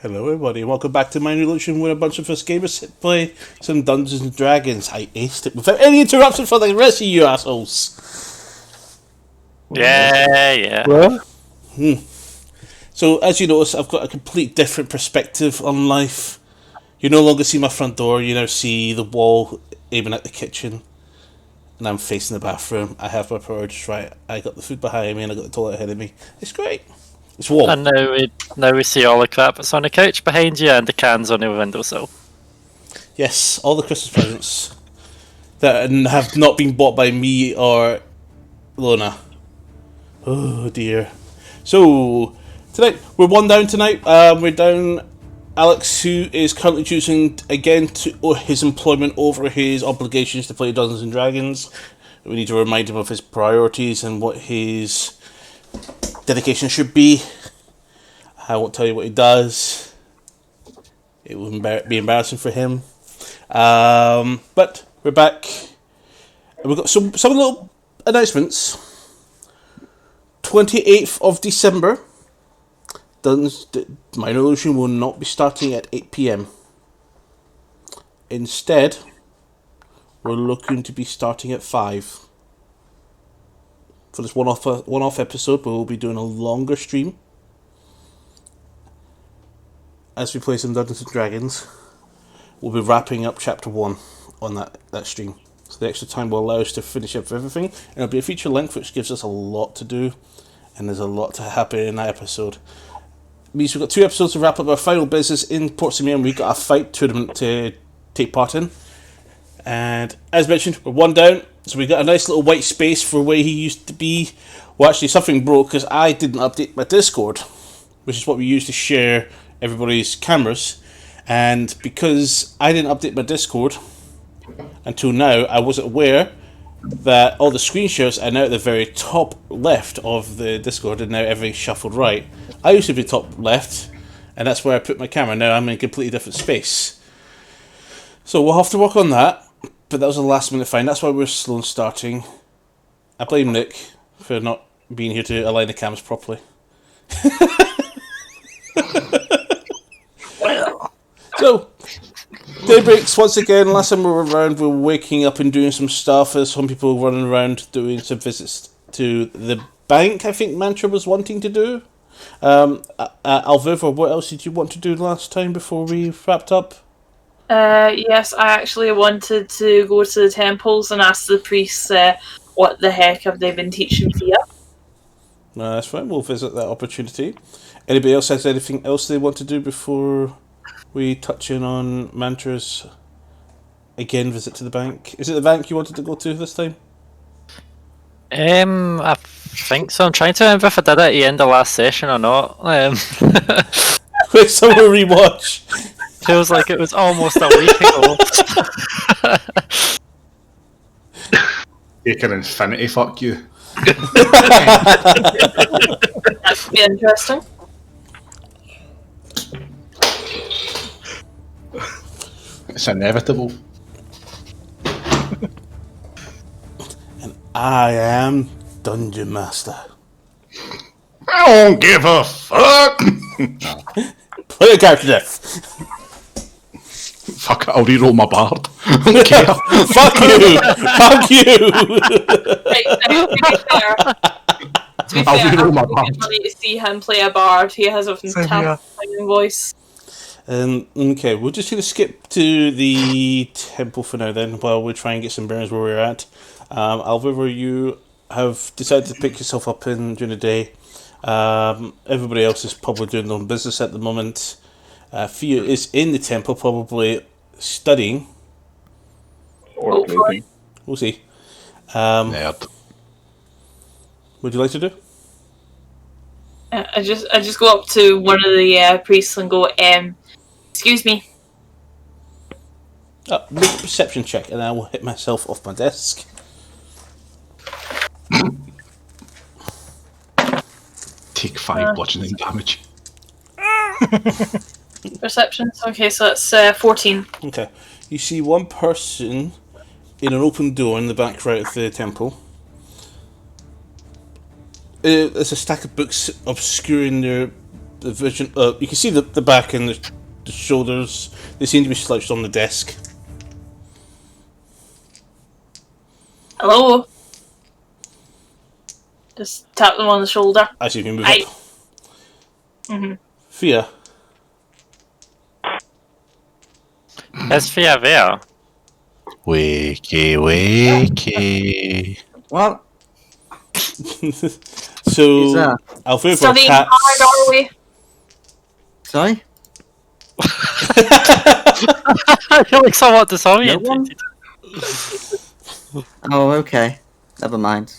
Hello everybody, welcome back to Mind Illusion, where a bunch of us gamers play some Dungeons and Dragons. I aced it without any interruption for the rest of you assholes. Yeah. What? So, as you notice, I've got a complete different perspective on life. You no longer see my front door, you now see the wall aiming at the kitchen. And I'm facing the bathroom. I have my priorities right. I got the food behind me and I got the toilet ahead of me. It's great. It's warm. And now we see all the crap that's on the couch behind you and the cans on the windowsill. Yes, all the Christmas presents that have not been bought by me or Lona. Oh dear. So, tonight, we're one down tonight. We're down Alex, who is currently choosing again his employment over his obligations to play Dungeons and Dragons. We need to remind him of his priorities and what his dedication should be. I won't tell you what he does. It will be embarrassing for him. But we're back. We've got some little announcements. 28th of December. Mind Illusion will not be starting at 8 PM. Instead, we're looking to be starting at 5. For this one-off episode, we'll be doing a longer stream as we play some Dungeons and Dragons. We'll be wrapping up Chapter 1 on that stream. So the extra time will allow us to finish up everything. And it'll be a feature length, which gives us a lot to do. And there's a lot to happen in that episode. It means we've got 2 episodes to wrap up our final business in Portsmouth, and we've got a fight tournament to take part in. And as mentioned, we're one down. So we got a nice little white space for where he used to be. Well, actually, something broke because I didn't update my Discord, which is what we use to share everybody's cameras. And because I didn't update my Discord until now, I wasn't aware that all the screen shares are now at the very top left of the Discord, and now everything's shuffled right. I used to be top left, and that's where I put my camera. Now I'm in a completely different space. So we'll have to work on that. But that was a last minute find. That's why we're slow in starting. I blame Nick for not being here to align the cams properly. So, Daybreaks once again. Last time we were around, we were waking up and doing some stuff. There's some people running around doing some visits to the bank, I think Mantra was wanting to do. Alviva, what else did you want to do last time before we wrapped up? Yes, I actually wanted to go to the temples and ask the priests what the heck have they been teaching Fia. No, that's fine. We'll visit that opportunity. Anybody else has anything else they want to do before we touch in on Mantra's again visit to the bank? Is it the bank you wanted to go to this time? I think so. I'm trying to remember if I did it at the end of last session or not. Quick summer rewatch. Feels like it was almost a week ago. Take an infinity fuck you. That could be interesting. It's inevitable. And I am Dungeon Master. I don't give a fuck. Play a character death. Fuck it, I'll reroll my bard. I don't care. Fuck you! Fuck you! Right, now, to be fair, I'll reroll my it's bard. funny to see him play a bard. He has a Same fantastic voice. Okay, we're just going to skip to the temple for now then, while we try and get some bearings where we're at. Alviva, you have decided to pick yourself up during the day. Everybody else is probably doing their own business at the moment. Fia is in the temple, probably studying. Or maybe. We'll see. Nerd. What would you like to do? I just go up to one of the priests and go, excuse me. Make a perception check, and I will hit myself off my desk. Take 5 bludgeoning damage. Perceptions? Okay, so that's 14. Okay. You see one person in an open door in the back right of the temple. There's a stack of books obscuring their the vision. You can see the back and the shoulders. They seem to be slouched on the desk. Hello? Just tap them on the shoulder. I see you move Aye. up. Mm-hmm. Fia. Is Fia there? Wakey, wakey. What? So, Who's that? Alfredo Studying taps. hard, are we? Sorry? You're like somewhat No disoriented. one? Oh, okay. Never mind.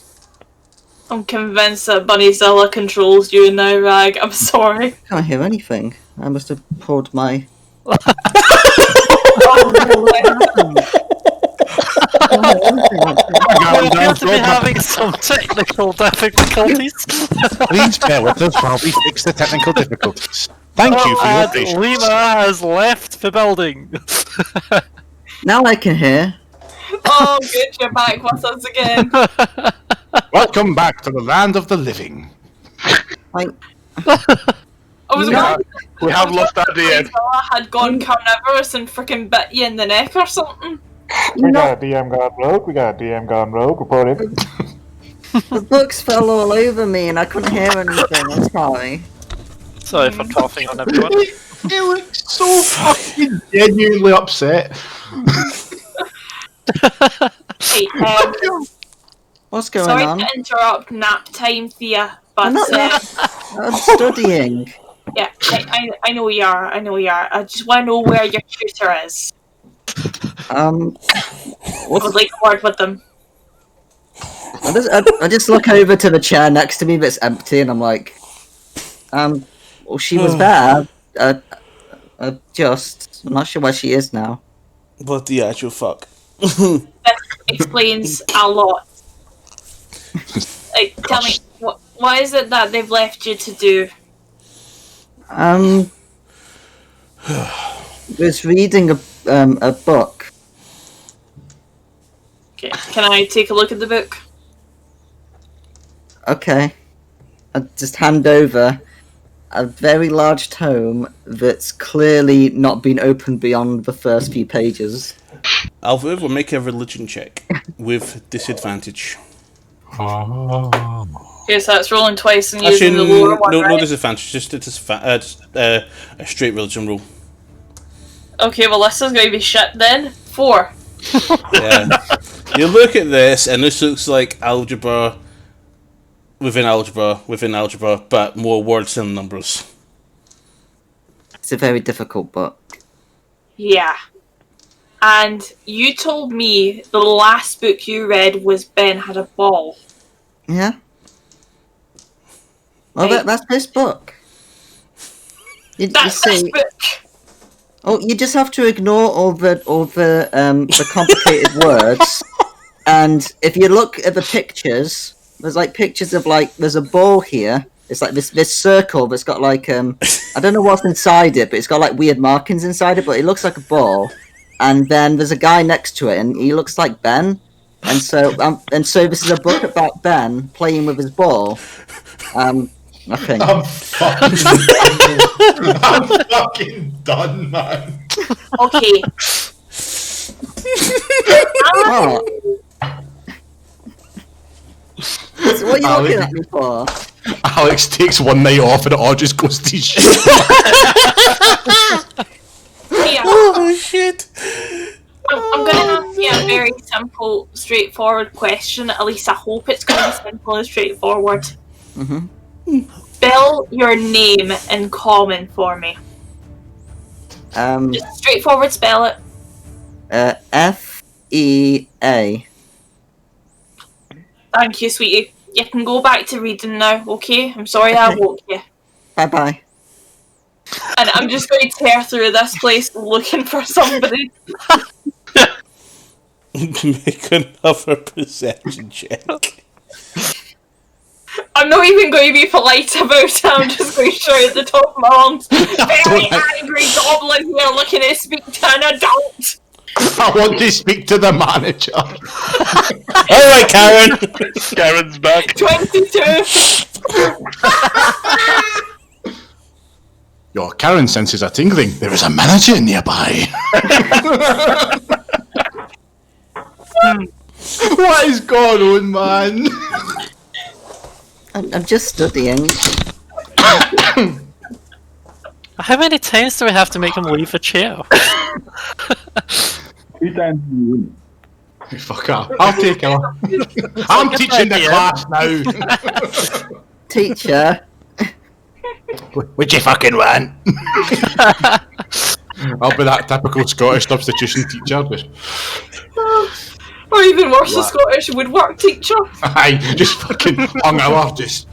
I'm convinced that Bunnyzilla controls you now, Rag. I'm sorry. Can't hear anything. I must have pulled my. We appear to be having some technical difficulties. Please bear with us while we fix the technical difficulties. Thank you for your And patience. Lima has left the building. Now I can hear. Oh, good, you're back with us again. Welcome back to the land of the living. I, I was Yeah. wondering We have lost our DM. if Bunnyzilla had gone carnivorous and freaking bit you in the neck or something. you We know, got a DM gone rogue. We got a DM gone rogue. Report it. the books fell all over me and I couldn't hear anything. I'm sorry. Sorry for coughing on everyone. He looks so fucking genuinely upset. Hey, What's going sorry on? to interrupt nap time, Thea, but I'm not I'm studying. yeah, I know you are. I know you are. I just want to know where your tutor is. I would What's, like a word with them. I just look over to the chair next to me, but it's empty, and I'm like, well, she was there. I'm not sure where she is now. What the actual fuck? That explains a lot. Like, tell me, what is it that they've left you to do? Was reading a book. Okay, can I take a look at the book? Okay. I just hand over a very large tome that's clearly not been opened beyond the first few pages. Alfredo will make a religion check with disadvantage. Okay, so that's rolling twice and Actually, using the lower one, no right? disadvantage. Just a straight religion roll. Okay, well this is going to be shit then. 4. Yeah. You look at this, and this looks like algebra within algebra, but more words than numbers. It's a very difficult book. Yeah. And you told me the last book you read was Ben Had a Ball. Yeah? Well, Right. that's this book. You That's see, this book! oh, you just have to ignore all the complicated words, and if you look at the pictures, there's like pictures of like there's a ball here. It's like this circle that's got like I don't know what's inside it, but it's got like weird markings inside it, but it looks like a ball. And then there's a guy next to it, and he looks like Ben. And so this is a book about Ben playing with his ball. Nothing. I'm fucking done. I'm fucking done, man. Okay. What? So what are you looking at me for? Alex takes one night off and it all just goes to shit. Yeah. Oh shit! I'm going to ask you a very simple, straightforward question. At least I hope it's going to be simple and straightforward. Mm-hmm. Spell your name in common for me. Just straightforward spell it. F-E-A. Thank you, sweetie. You can go back to reading now, okay? I'm sorry I Okay. woke you. Bye-bye. And I'm just going to tear through this place looking for somebody. Make another perception check. I'm not even going to be polite about it. I'm just going to shout at the top of my lungs. Very angry goblin here looking to speak to an adult. I want to speak to the manager. Alright, Karen! Karen's back. 22. Your Karen senses are tingling. There is a manager nearby. What is going on, man? I'm just studying. How many times do we have to make him leave a chair? 3 times in the room. Fuck her. I'll take her. I'm teaching the idea. class now. Teacher, What you fucking want? I'll be that typical Scottish substitution teacher. Or even worse, a Scottish woodwork teacher. Aye, just fucking hung out, just.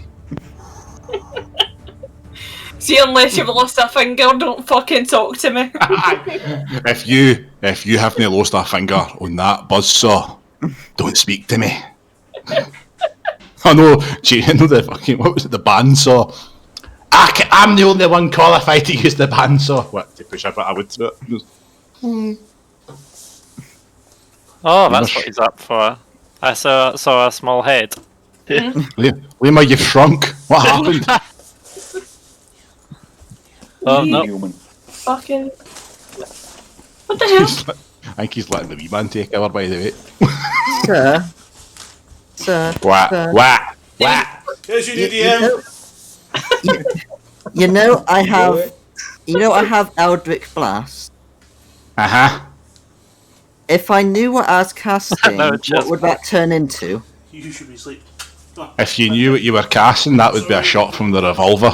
See, unless you've lost a finger, don't fucking talk to me. If you haven't lost a finger on that buzzsaw, don't speak to me. I know, I know the fucking, what was it, the bandsaw. I'm the only one qualified to use the bandsaw. What, to push a bit of wood through it. Oh, that's what he's up for. I saw a small head. Lima, you've shrunk. What happened? Oh, no. Human. Fucking. What the hell? I think he's letting the wee man take over, by the way. sir, What? Here's your new you DM. know, I have Eldritch Blast. Uh-huh. If I knew what I was casting, No, what just- would that turn into? You should be asleep. If you knew what you were casting, that would be a shot from the revolver.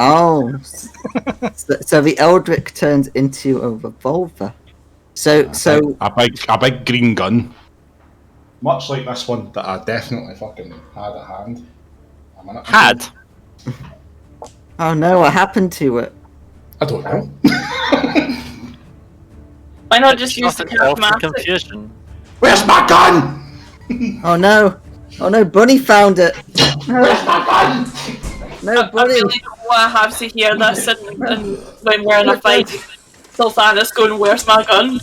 Oh, so the Eldritch turns into a revolver. So A big green gun. Much like this one that I definitely fucking had at hand. A minute. Had? oh no, what happened to it? I don't know. Why not just use the Nothing else in charismatic? confusion. Where's my gun? Oh no, Bunny found it. Where's my gun? No, I Bunny. really don't want to have to hear this and when we're in a fight. Sultana's going, where's my gun?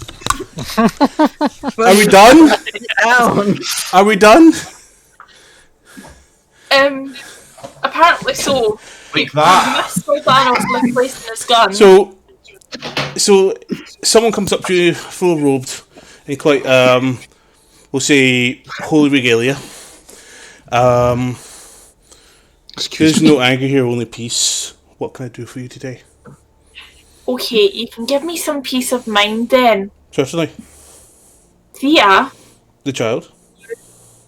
Are we done? Down. Are we done? Apparently so. Like that. Miss Sultana's misplacing his gun. So someone comes up to you full robed in quite we'll say holy regalia. There's no anger here, only peace. What can I do for you today? Okay, you can give me some peace of mind then. Certainly. Thea, The child.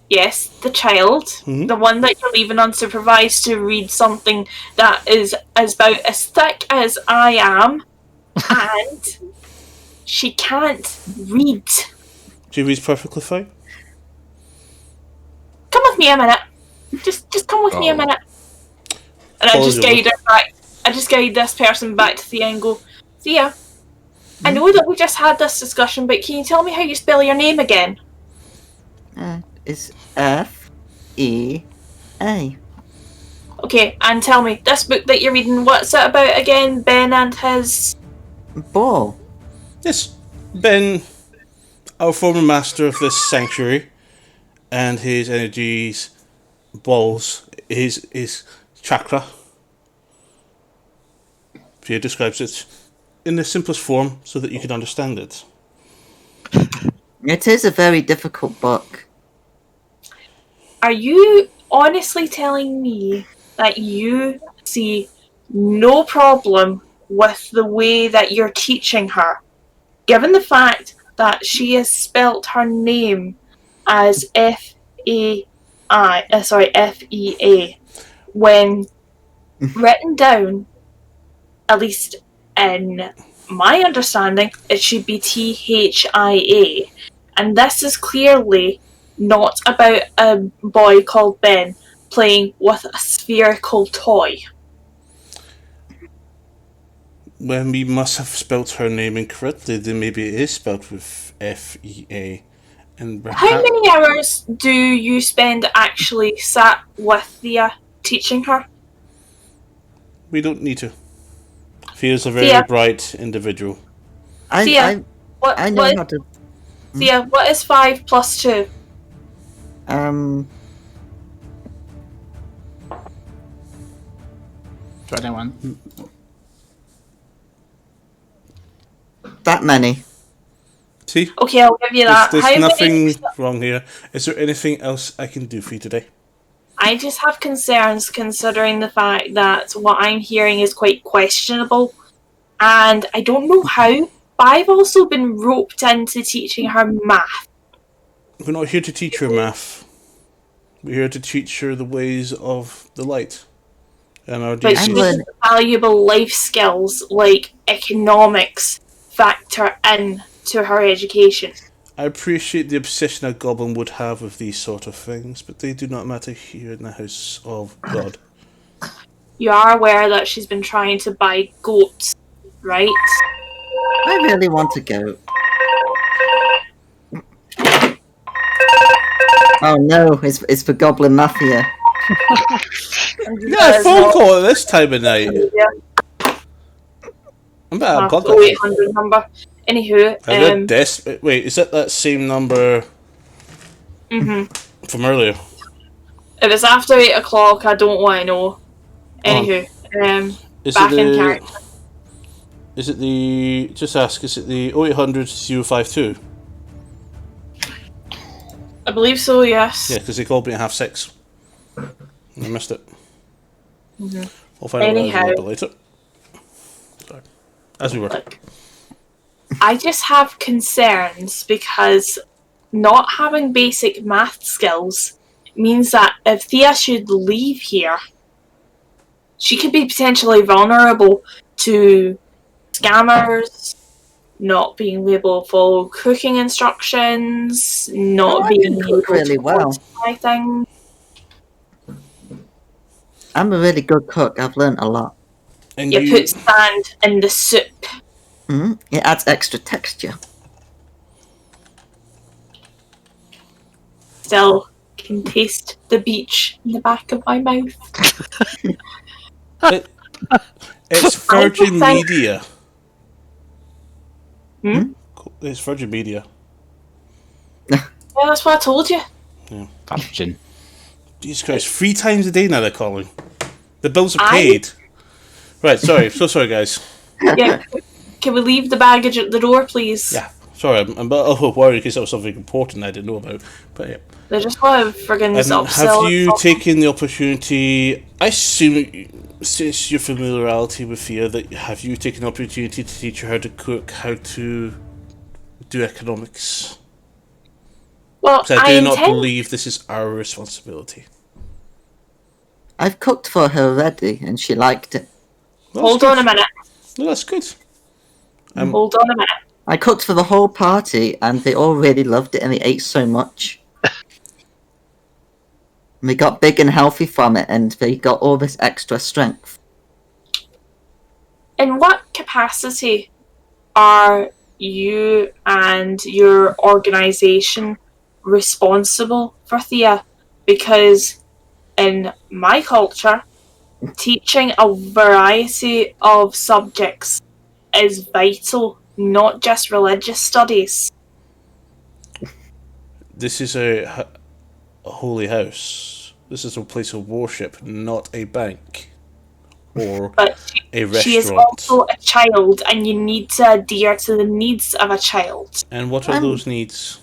yes, the child, Mhm. the one that you're leaving unsupervised to read something that is about as thick as I am, and she can't read. She reads perfectly fine. Come with me a minute. Just come with me a minute. And I Follow just you. guide her back. I just guide this person back to Thea and go, Thea, I know that we just had this discussion, but can you tell me how you spell your name again? It's F-E-A. Okay, and tell me, this book that you're reading, what's it about again? Ben and his... Ball. Yes. Ben, our former master of this sanctuary, and his energies, balls, his chakra. Fia describes it in the simplest form so that you can understand it. It is a very difficult book. Are you honestly telling me that you see no problem with the way that you're teaching her, given the fact that she has spelt her name as F-E-A, when written down, at least in my understanding, it should be T-H-I-A, and this is clearly not about a boy called Ben playing with a spherical toy. When we must have spelt her name incorrectly, then maybe it is spelt with F-E-A. And How many hours do you spend actually sat with Thea teaching her? We don't need to. Fia's a very Thea. bright individual. Thea. What, I know what, how to. Thea, what is 5 plus 2? 21. that many. See, Okay, I'll give you that. there's How nothing many? wrong here. Is there anything else I can do for you today? I just have concerns considering the fact that what I'm hearing is quite questionable, and I don't know how. But I've also been roped into teaching her math. We're not here to teach her math. We're here to teach her the ways of the light. And our But duties. learning. valuable life skills like economics factor in to her education. I appreciate the obsession a goblin would have with these sort of things, but they do not matter here in the house of God. You are aware that she's been trying to buy goats, right? I really want to go. Oh no, it's for Goblin Mafia. Yeah, a phone call at this time of night. I'm better Oh, blood. 0800 number. Anywho, Wait, is that same number from earlier? if it's after 8 o'clock, I don't want to know. Anywho, Is back it in the? character. Is it the? Just ask. Is it the 0800 052? I believe so, yes. Yeah, because they called me at 6:30. I missed it. Mm-hmm. We'll find out Anyhow. a little bit later. Sorry. As we were. Look, I just have concerns because not having basic math skills means that if Thea should leave here, she could be potentially vulnerable to scammers, not being able to follow cooking instructions, not I being can able cook really to well. modify things. I'm a really good cook. I've learnt a lot. And You put sand in the soup. It adds extra texture. Still can taste the beach in the back of my mouth. It's Virgin think- Media. Hmm? It's Virgin Media. Yeah, that's what I told you. Virgin. Jesus Christ, 3 times a day now they're calling. The bills are I- paid. Right, sorry. So sorry, guys. Yeah, can we leave the baggage at the door, please? Yeah, sorry. I'm a bit worried because that was something important I didn't know about. But yeah. They just want to friggin' Have you taken the opportunity? I assume, since your familiarity with Thea, that have you taken the opportunity to teach her how to cook, how to do economics? Well, Because I I do not intend. believe this is our responsibility. I've cooked for her already, and she liked it. Well, Hold that's on a minute. good. No, that's good. Hold on a minute. I cooked for the whole party, and they all really loved it, and they ate so much. And they got big and healthy from it, and they got all this extra strength. In what capacity are you and your organisation responsible for Thea? Because in my culture, teaching a variety of subjects is vital, not just religious studies. This is a holy house. This is a place of worship, not a bank or But a she is restaurant. also a child, and you need to adhere to the needs of a child. And what are I'm- those needs?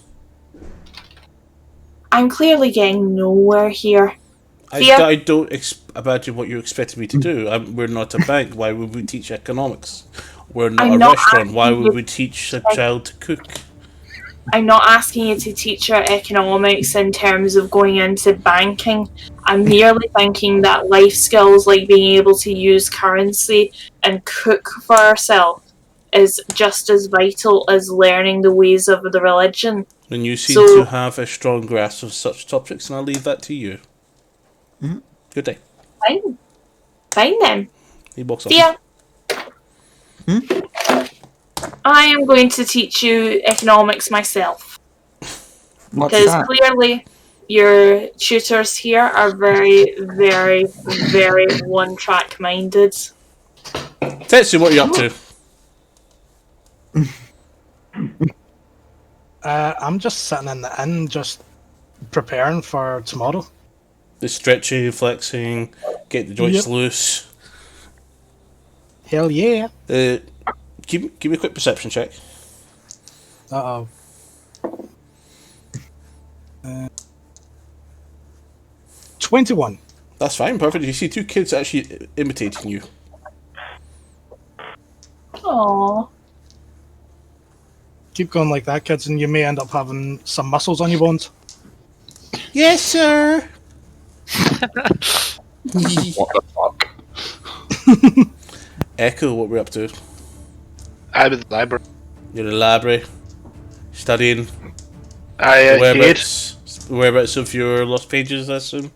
I'm clearly getting nowhere here. I, Thea? I don't imagine what you're expecting me to do. We're not a bank. Why would we teach economics? We're not I'm a not restaurant. Why asking would you- we teach a child to cook? I'm not asking you to teach her economics in terms of going into banking. I'm merely thinking that life skills like being able to use currency and cook for herself is just as vital as learning the ways of the religion. And you seem So- to have a strong grasp of such topics, and I'll leave that to you. Good day. Fine. Fine then. He walks off. Thea. I am going to teach you economics myself. What's Because that? clearly your tutors here are very, very, very one-track minded. Tetsu, what are you up to? I'm just sitting in the inn, just preparing for tomorrow. The stretching, flexing, get the joints Yep. loose. Hell yeah. Give me a quick perception check. Uh-oh. 21. That's fine, perfect. You see two kids actually imitating you. Aww. Keep going like that, kids, and you may end up having some muscles on your bones. Yes, sir. What the fuck? Echo, what we're up to? I'm in the library. You're in the library, studying. I did. Whereabouts of your lost pages, I assume?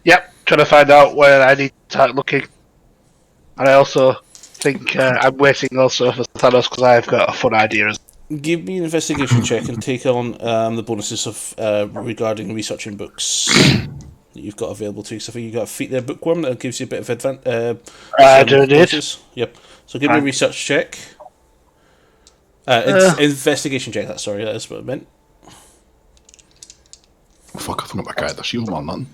Yep, trying to find out where I need to start looking. And I also think I'm waiting also for Thanos because I've got a fun idea. Give me an investigation check and take on the bonuses of regarding researching books that you've got available to you. So I think you got a feat there, bookworm, that gives you a bit of advantage. I do indeed. Yep. So give me a research check. Investigation check. That is what I meant. Oh, fuck! I forgot my character shield on nothing.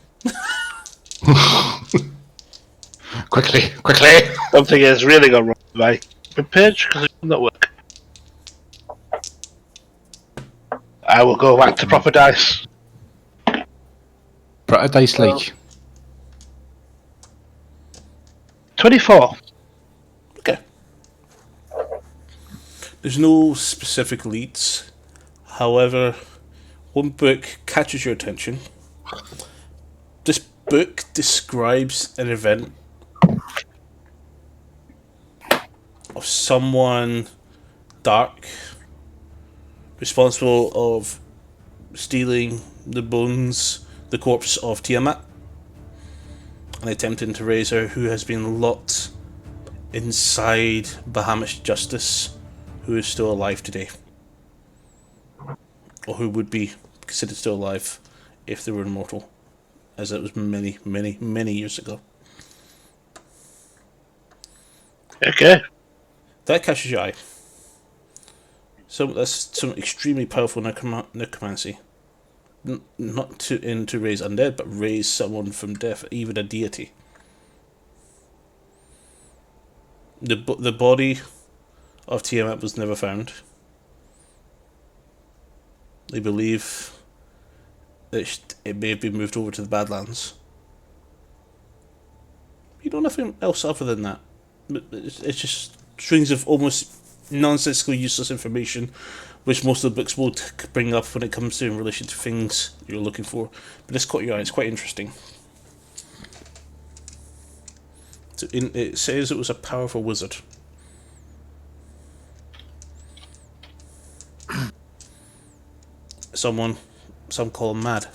quickly! Something is really gone wrong with my page because it will not work. I will go back to proper dice. Put a dice like 24. Okay. There's no specific leads. However, one book catches your attention. This book describes an event of someone dark responsible of stealing the corpse of Tiamat and attempting to raise her, who has been locked inside Bahamut Justice, who is still alive today. Or who would be considered still alive if they were immortal, as it was many, many, many years ago. Okay. That catches your eye. So that's some extremely powerful necromancy. Not to raise undead, but raise someone from death, even a deity. The body of Tiamat was never found. They believe that it may have been moved over to the Badlands. You know nothing else other than that. It's just strings of almost nonsensical, useless information, which most of the books will bring up when it comes to in relation to things you're looking for. But this caught your eye. It's quite interesting. So it says it was a powerful wizard. Some call him mad.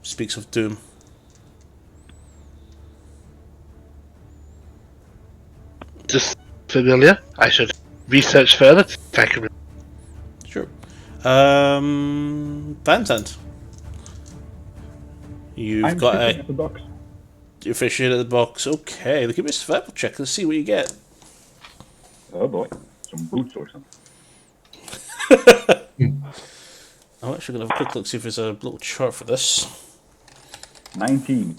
Speaks of doom. Just familiar. I should research further if I can. Sure. Vantant. You've got a... the box. You're fishing at the box. Okay, give me a survival check. Let's see what you get. Oh boy, some boots or something. I'm actually going to have a quick look, see if there's a little chart for this. 19.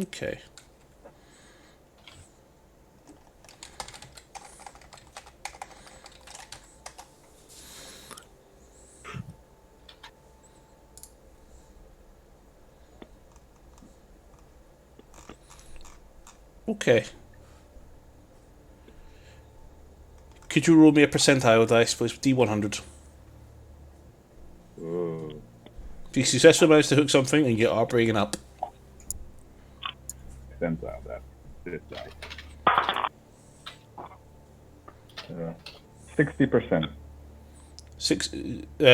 Okay. Okay. Could you roll me a percentile dice, please? D100. If you successfully manage to hook something and you are bringing up. Percentile, that. This dice. 60%.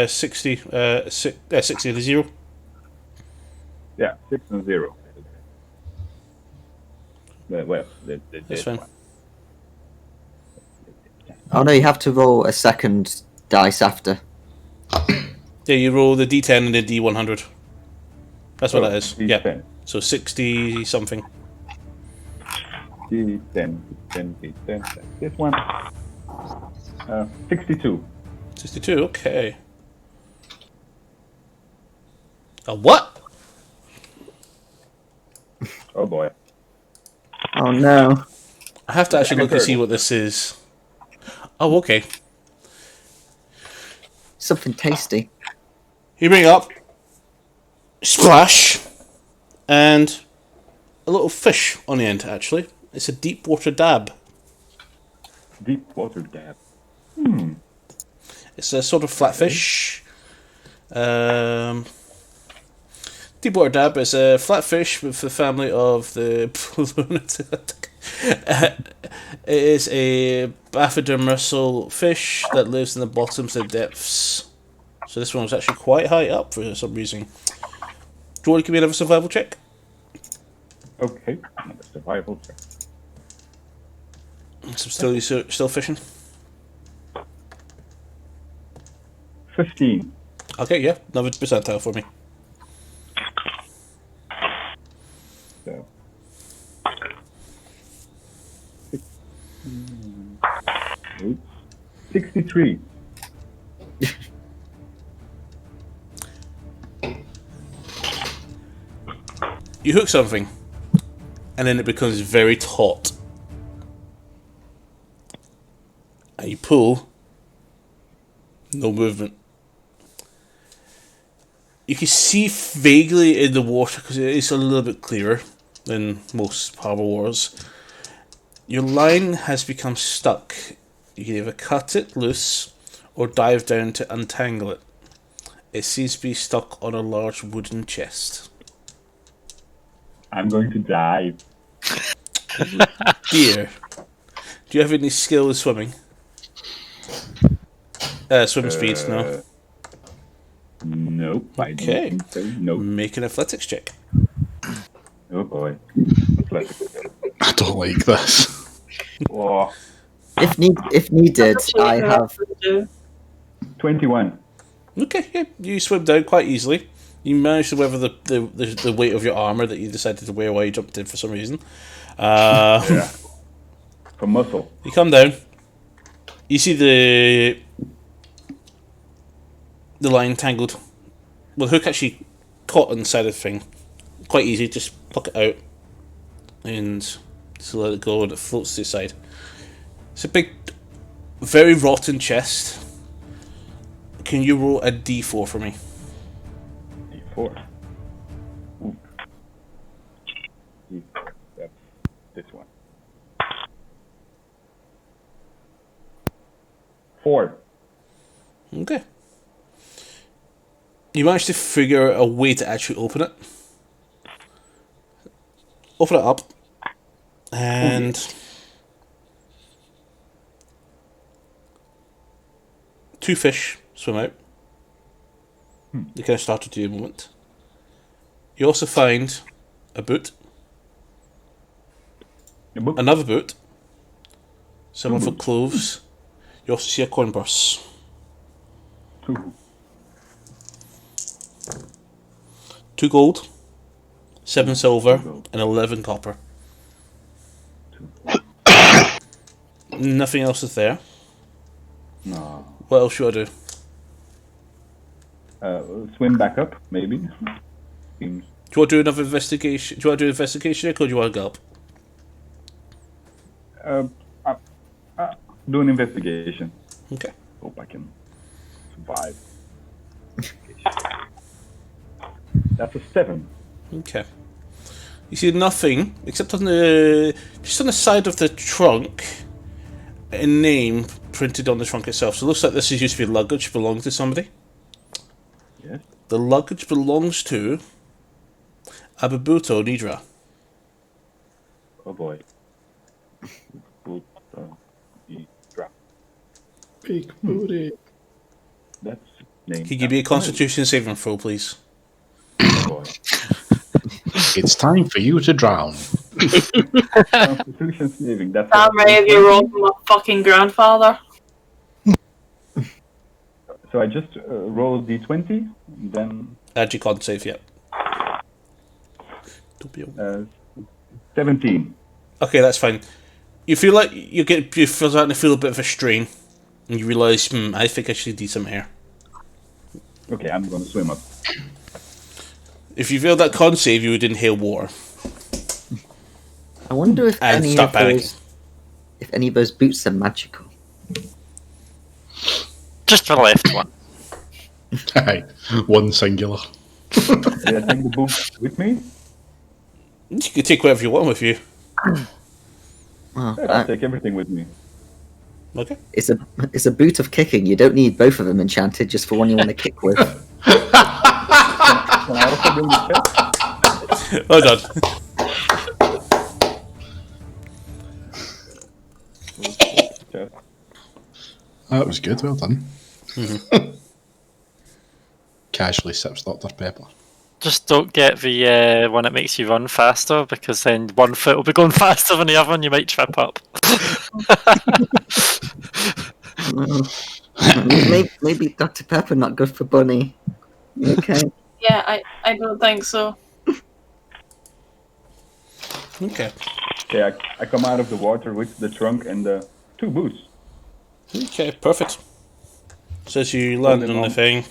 60 to 0. Yeah, 6 and 0. Well, That's fine. Oh no, you have to roll a second dice after. Yeah, you roll the D10 and the D100. That's what that is. D10. Yeah. So 60 something. D10, D10. This one. 62. 62, okay. A what? Oh boy. Oh no. I have to actually look and see what this is. Oh, okay. Something tasty. You bring it up, splash, and a little fish on the end, actually. It's a deep water dab. Deep water dab. It's a sort of flatfish. Deep water dab is a flatfish with the family of the it is a baphodemersal fish that lives in the bottoms of depths. So this one was actually quite high up for some reason. Do you want to give me another survival check? Okay, another survival check. So still fishing? 15. Okay, yeah, another percentile for me. So. 63. You hook something, and then it becomes very taut. And you pull, no movement. You can see vaguely in the water because it is a little bit clearer than most Harbour Wars. Your line has become stuck. You can either cut it loose or dive down to untangle it. It seems to be stuck on a large wooden chest. I'm going to dive. Dear, do you have any skill in swimming? Swim speed, no. Nope. I Okay. don't think so. Nope. Make an athletics check. Oh boy. I don't like this. Oh, If needed, I have 21. Okay, yeah, you swim down quite easily. You manage to weather the weight of your armor that you decided to wear while you jumped in for some reason. Yeah. For muscle. You come down. You see the line tangled. Well, the hook actually caught inside the thing. Quite easy, just pluck it out and just let it go and it floats to the side. It's a big, very rotten chest. Can you roll a d4 for me? D4. Ooh. That's this one. 4. Okay. You managed to figure a way to actually open it. Open it up. And... two fish swim out. They kind of started to do a moment. You also find a boot. Another boot. Someone for clothes. You also see a coin purse. 2 gold, 7 silver, and 11 copper. Nothing else is there. No. What else should I do? Swim back up, maybe. Seems. Do you want to do another investigation? Do you want to do an investigation check or do you want to go up? Do an investigation. Okay. Hope I can survive. That's a 7. Okay. You see nothing except on just on the side of the trunk, a name printed on the trunk itself. So it looks like this is used to be luggage belonging to somebody. Yes. The luggage belongs to Ababuto Nidra. Oh boy. Big booty. That's name. Can you give me a Constitution saving throw, please? Oh boy. It's time for you to drown. Constitution saving. That's. Damn right, if you rolled my fucking grandfather. So I just rolled d20, and then Add your con save, yeah. Don't be a... 17. Okay, that's fine. You feel like you're starting to feel a bit of a strain, and you realise, I think I should do some air. Okay, I'm gonna swim up. If you failed that con save, you would inhale water. I wonder if And any stop of those. panicking. if any of those boots are magical. Just the left one. Aye, one singular. Did I take the boot with me? You can take whatever you want with you. Well, Yeah, I'll take everything with me. Okay. it's a boot of kicking. You don't need both of them enchanted just for one you want to kick with. Can I also bring the chest? Well done. Chest. That was good, well done. Casually sips Dr. Pepper. Just don't get the one that makes you run faster, because then one foot will be going faster than the other and you might trip up. Maybe Dr. Pepper not good for Bunny. Okay. Yeah, I don't think so. Okay. Okay, I come out of the water with the trunk and the 2 boots. Okay, perfect. So as you land on the thing,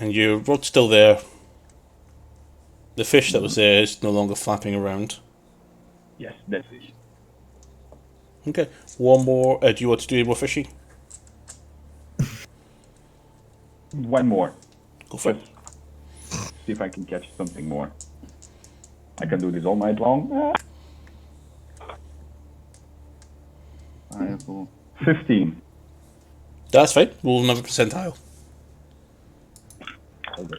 and your rod's still there, the fish that was there is no longer flapping around. Yes, that's it. Okay, one more. Do you want to do any more fishing? One more. Go for it. See if I can catch something more. I can do this all night long. I have 15. That's fine. Roll another percentile. Okay.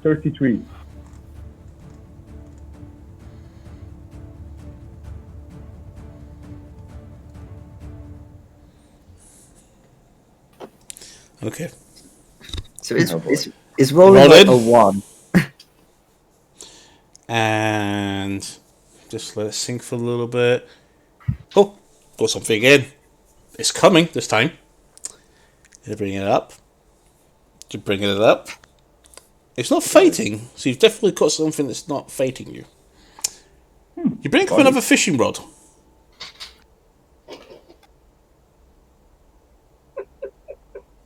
33. Okay. So it's rolling like a 1. And just let it sink for a little bit. Oh, got something again. It's coming this time. You bring it up. You're bringing it up. It's not fighting, so you've definitely got something that's not fighting you. You bring up another fishing rod.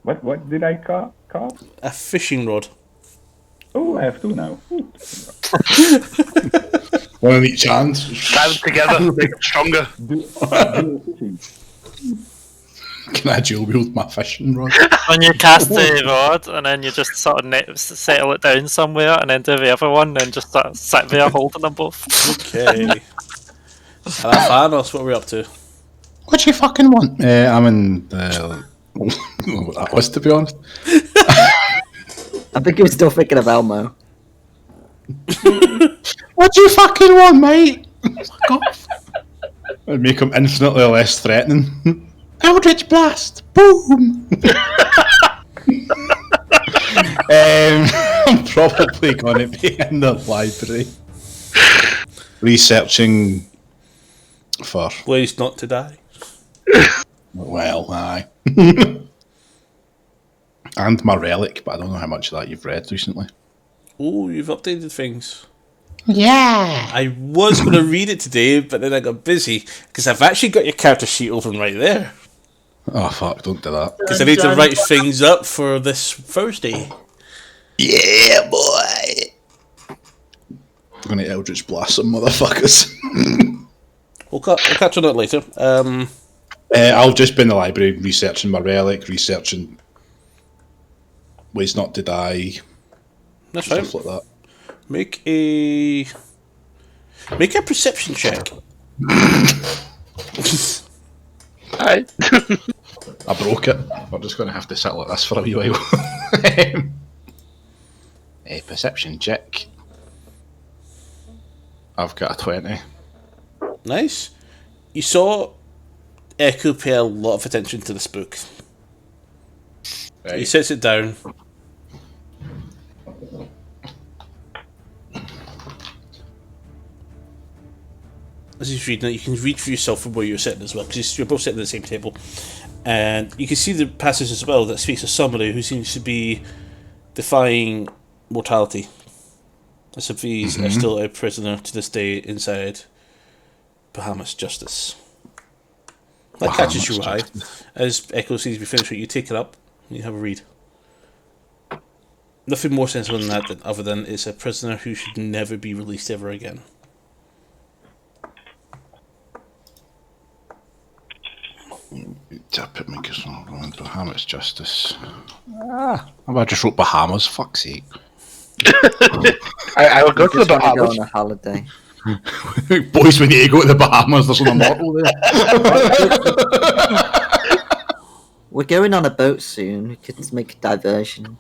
What did I caught? A fishing rod. Oh, I have 2 now. Ooh. One in each hand. Tie them together, make them stronger. Can I dual wield my fishing rod? When you cast the rod, and then you just sort of settle it down somewhere, and then do the other one, and just sort of sit there holding them both. Okay. Thanos, what are we up to? What do you fucking want? I'm in the... what that was, to be honest. I think he was still thinking of Elmo. What do you fucking want, mate? Fuck off. I'd make him infinitely less threatening. Eldritch Blast! Boom! I'm probably going to be in the library researching for... Ways not to die. Well, aye. And my relic, but I don't know how much of that you've read recently. Oh, you've updated things. Yeah. I was going to read it today, but then I got busy, because I've actually got your character sheet open right there. Oh, fuck, don't do that. Because I need to write things up for this Thursday. Yeah, boy. I'm going to Eldritch Blast some motherfuckers. We'll catch on that later. I'll just be in the library researching my relic, researching ways not to die, That's fine. stuff like that. Make a perception check. Alright. I broke it. I'm just going to have to sit like this for a wee while. A perception check. I've got a 20. Nice. You saw Echo pay a lot of attention to this book. Right. He sets it down. As he's reading it, you can read for yourself from where you're sitting as well, because you're both sitting at the same table. And you can see the passage as well that speaks of somebody who seems to be defying mortality. As if these are still a prisoner to this day inside Bahamas Justice. That catches your eye. As Echo sees you finish it, you take it up and you have a read. Nothing more sensible than that, other than it's a prisoner who should never be released ever again. I put my on Bahamas Justice. I just wrote Bahamas, fuck's sake. I will go to the Just wanna go Bahamas. on a holiday. Boys, we need to go to the Bahamas. There's an immortal there. We're going on a boat soon. We could make a diversion.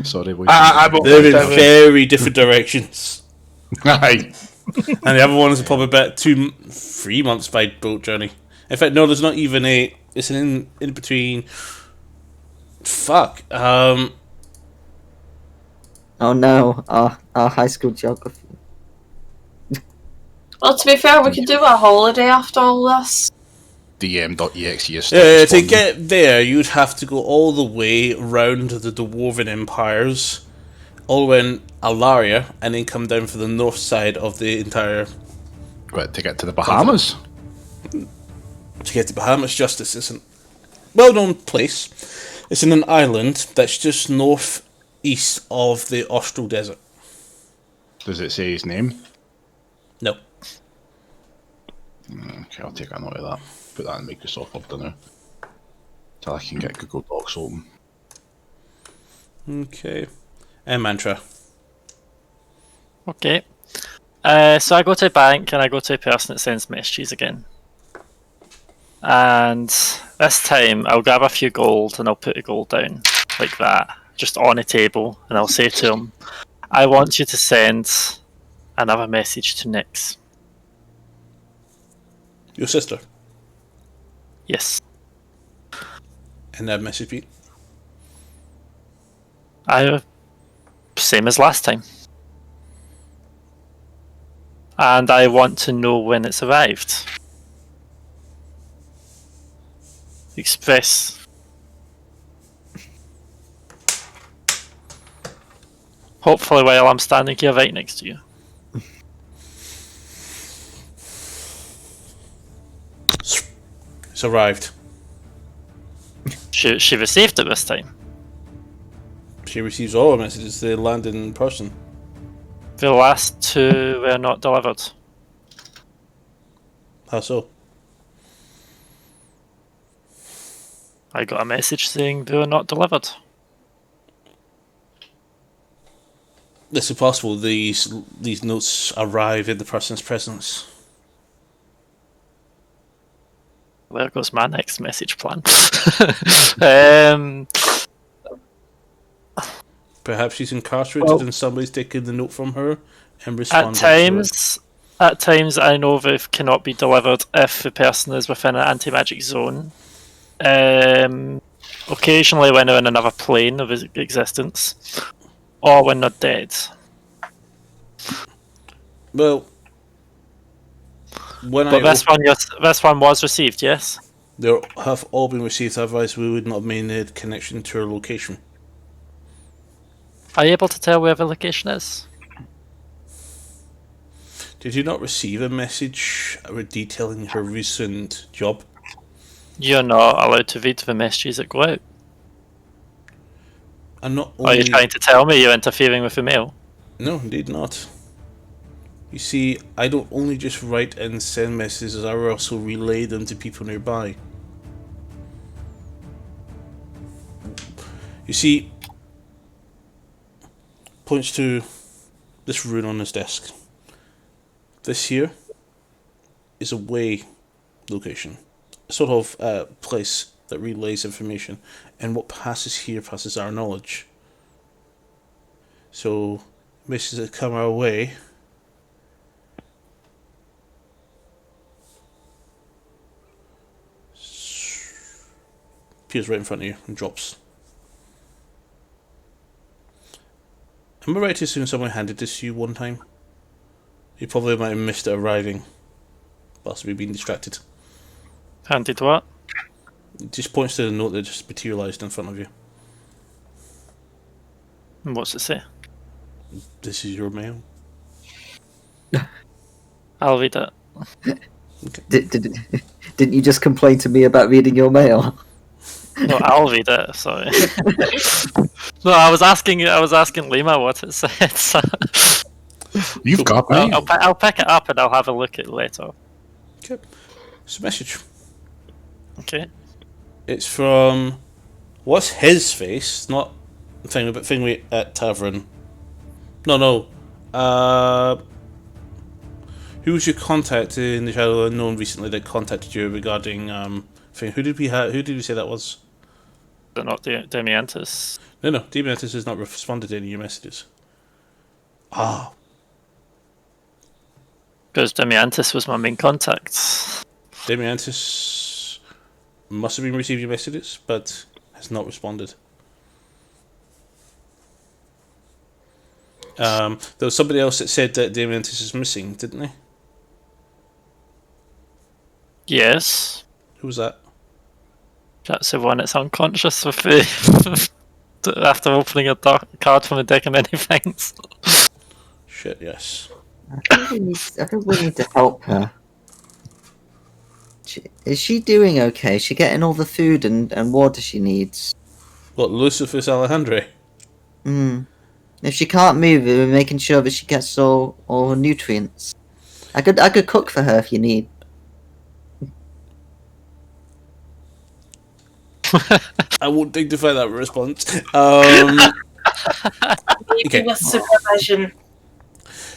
Sorry, boys. I'm up They're for in seven. very different directions. Aye. And the other one is probably about 3 months by boat journey. In fact, no, there's not even a. It's an in between. Fuck. Oh no, our high school geography. Well, to be fair, we could do a holiday after all this. DM.exe is To get there, you'd have to go all the way round the Dwarven Empires, all the way in Alaria, and then come down for the north side of the entire. Right, to get to the Bahamas. To get to Bahamas Justice is a well-known place. It's in an island that's just northeast of the Austral Desert. Does it say his name? No. Okay, I'll take a note of that. Put that in Microsoft Word now. Till I can get Google Docs open. Okay. And Mantra. Okay. So I go to a bank and I go to a person that sends messages again. And this time I'll grab a few gold and I'll put the gold down like that, just on a table, and I'll say to him, I want you to send another message to Nyx. Your sister. Yes. And that message beat. Same as last time. And I want to know when it's arrived. Express. Hopefully while I'm standing here right next to you. It's arrived. She received it this time. She receives all her messages. They land in person. The last two were not delivered. How so? I got a message saying they were not delivered. It's impossible. These notes arrive in the person's presence. There goes my next message plan. Perhaps she's incarcerated and somebody's taken the note from her and responded At times, I know they cannot be delivered if the person is within an anti-magic zone. Occasionally when they're in another plane of existence, or when they're dead. Well, But this one was received, yes? They have all been received, otherwise we would not have made a connection to her location. Are you able to tell where the location is? Did you not receive a message detailing her recent job? You're not allowed to read the messages that go out. I'm not Are you trying to tell me you're interfering with the mail? No, indeed not. You see, I don't only just write and send messages, I also relay them to people nearby. You see, points to this rune on his desk. This here is a way location, a sort of place that relays information, and what passes here passes our knowledge. So, messages that come our way appears right in front of you and drops. Am I right to assume someone handed this to you one time? You probably might have missed it arriving, possibly being distracted. Handed what? It just points to the note that just materialised in front of you. And what's it say? This is your mail. I'll read it. Didn't you just complain to me about reading your mail? No, I'll read it. Sorry. No, I was asking Lima what it said. So You've got me. I'll pick it up and I'll have a look at it later. Okay. It's a message. Okay. It's from what's his face, not Thingway, but Thingway at Tavern. No. Who was your contact in the Shadow Unknown recently that contacted you regarding thing? Who did we say that was? But not Demiantis. No, Demiantis has not responded to any of your messages. Ah. Because Demiantis was my main contact. Demiantis must have been receiving your messages, but has not responded. There was somebody else that said that Demiantis is missing, didn't they? Yes. Who was that? That's the one that's unconscious with the after opening a card from a deck of many things. Shit, yes. I think we need to help her. Is she doing okay? Is she getting all the food and water she needs? What, Lucifer Alejandre? If she can't move, we're making sure that she gets all her nutrients. I could cook for her if you need. I won't dignify that response. Maybe Okay. with supervision.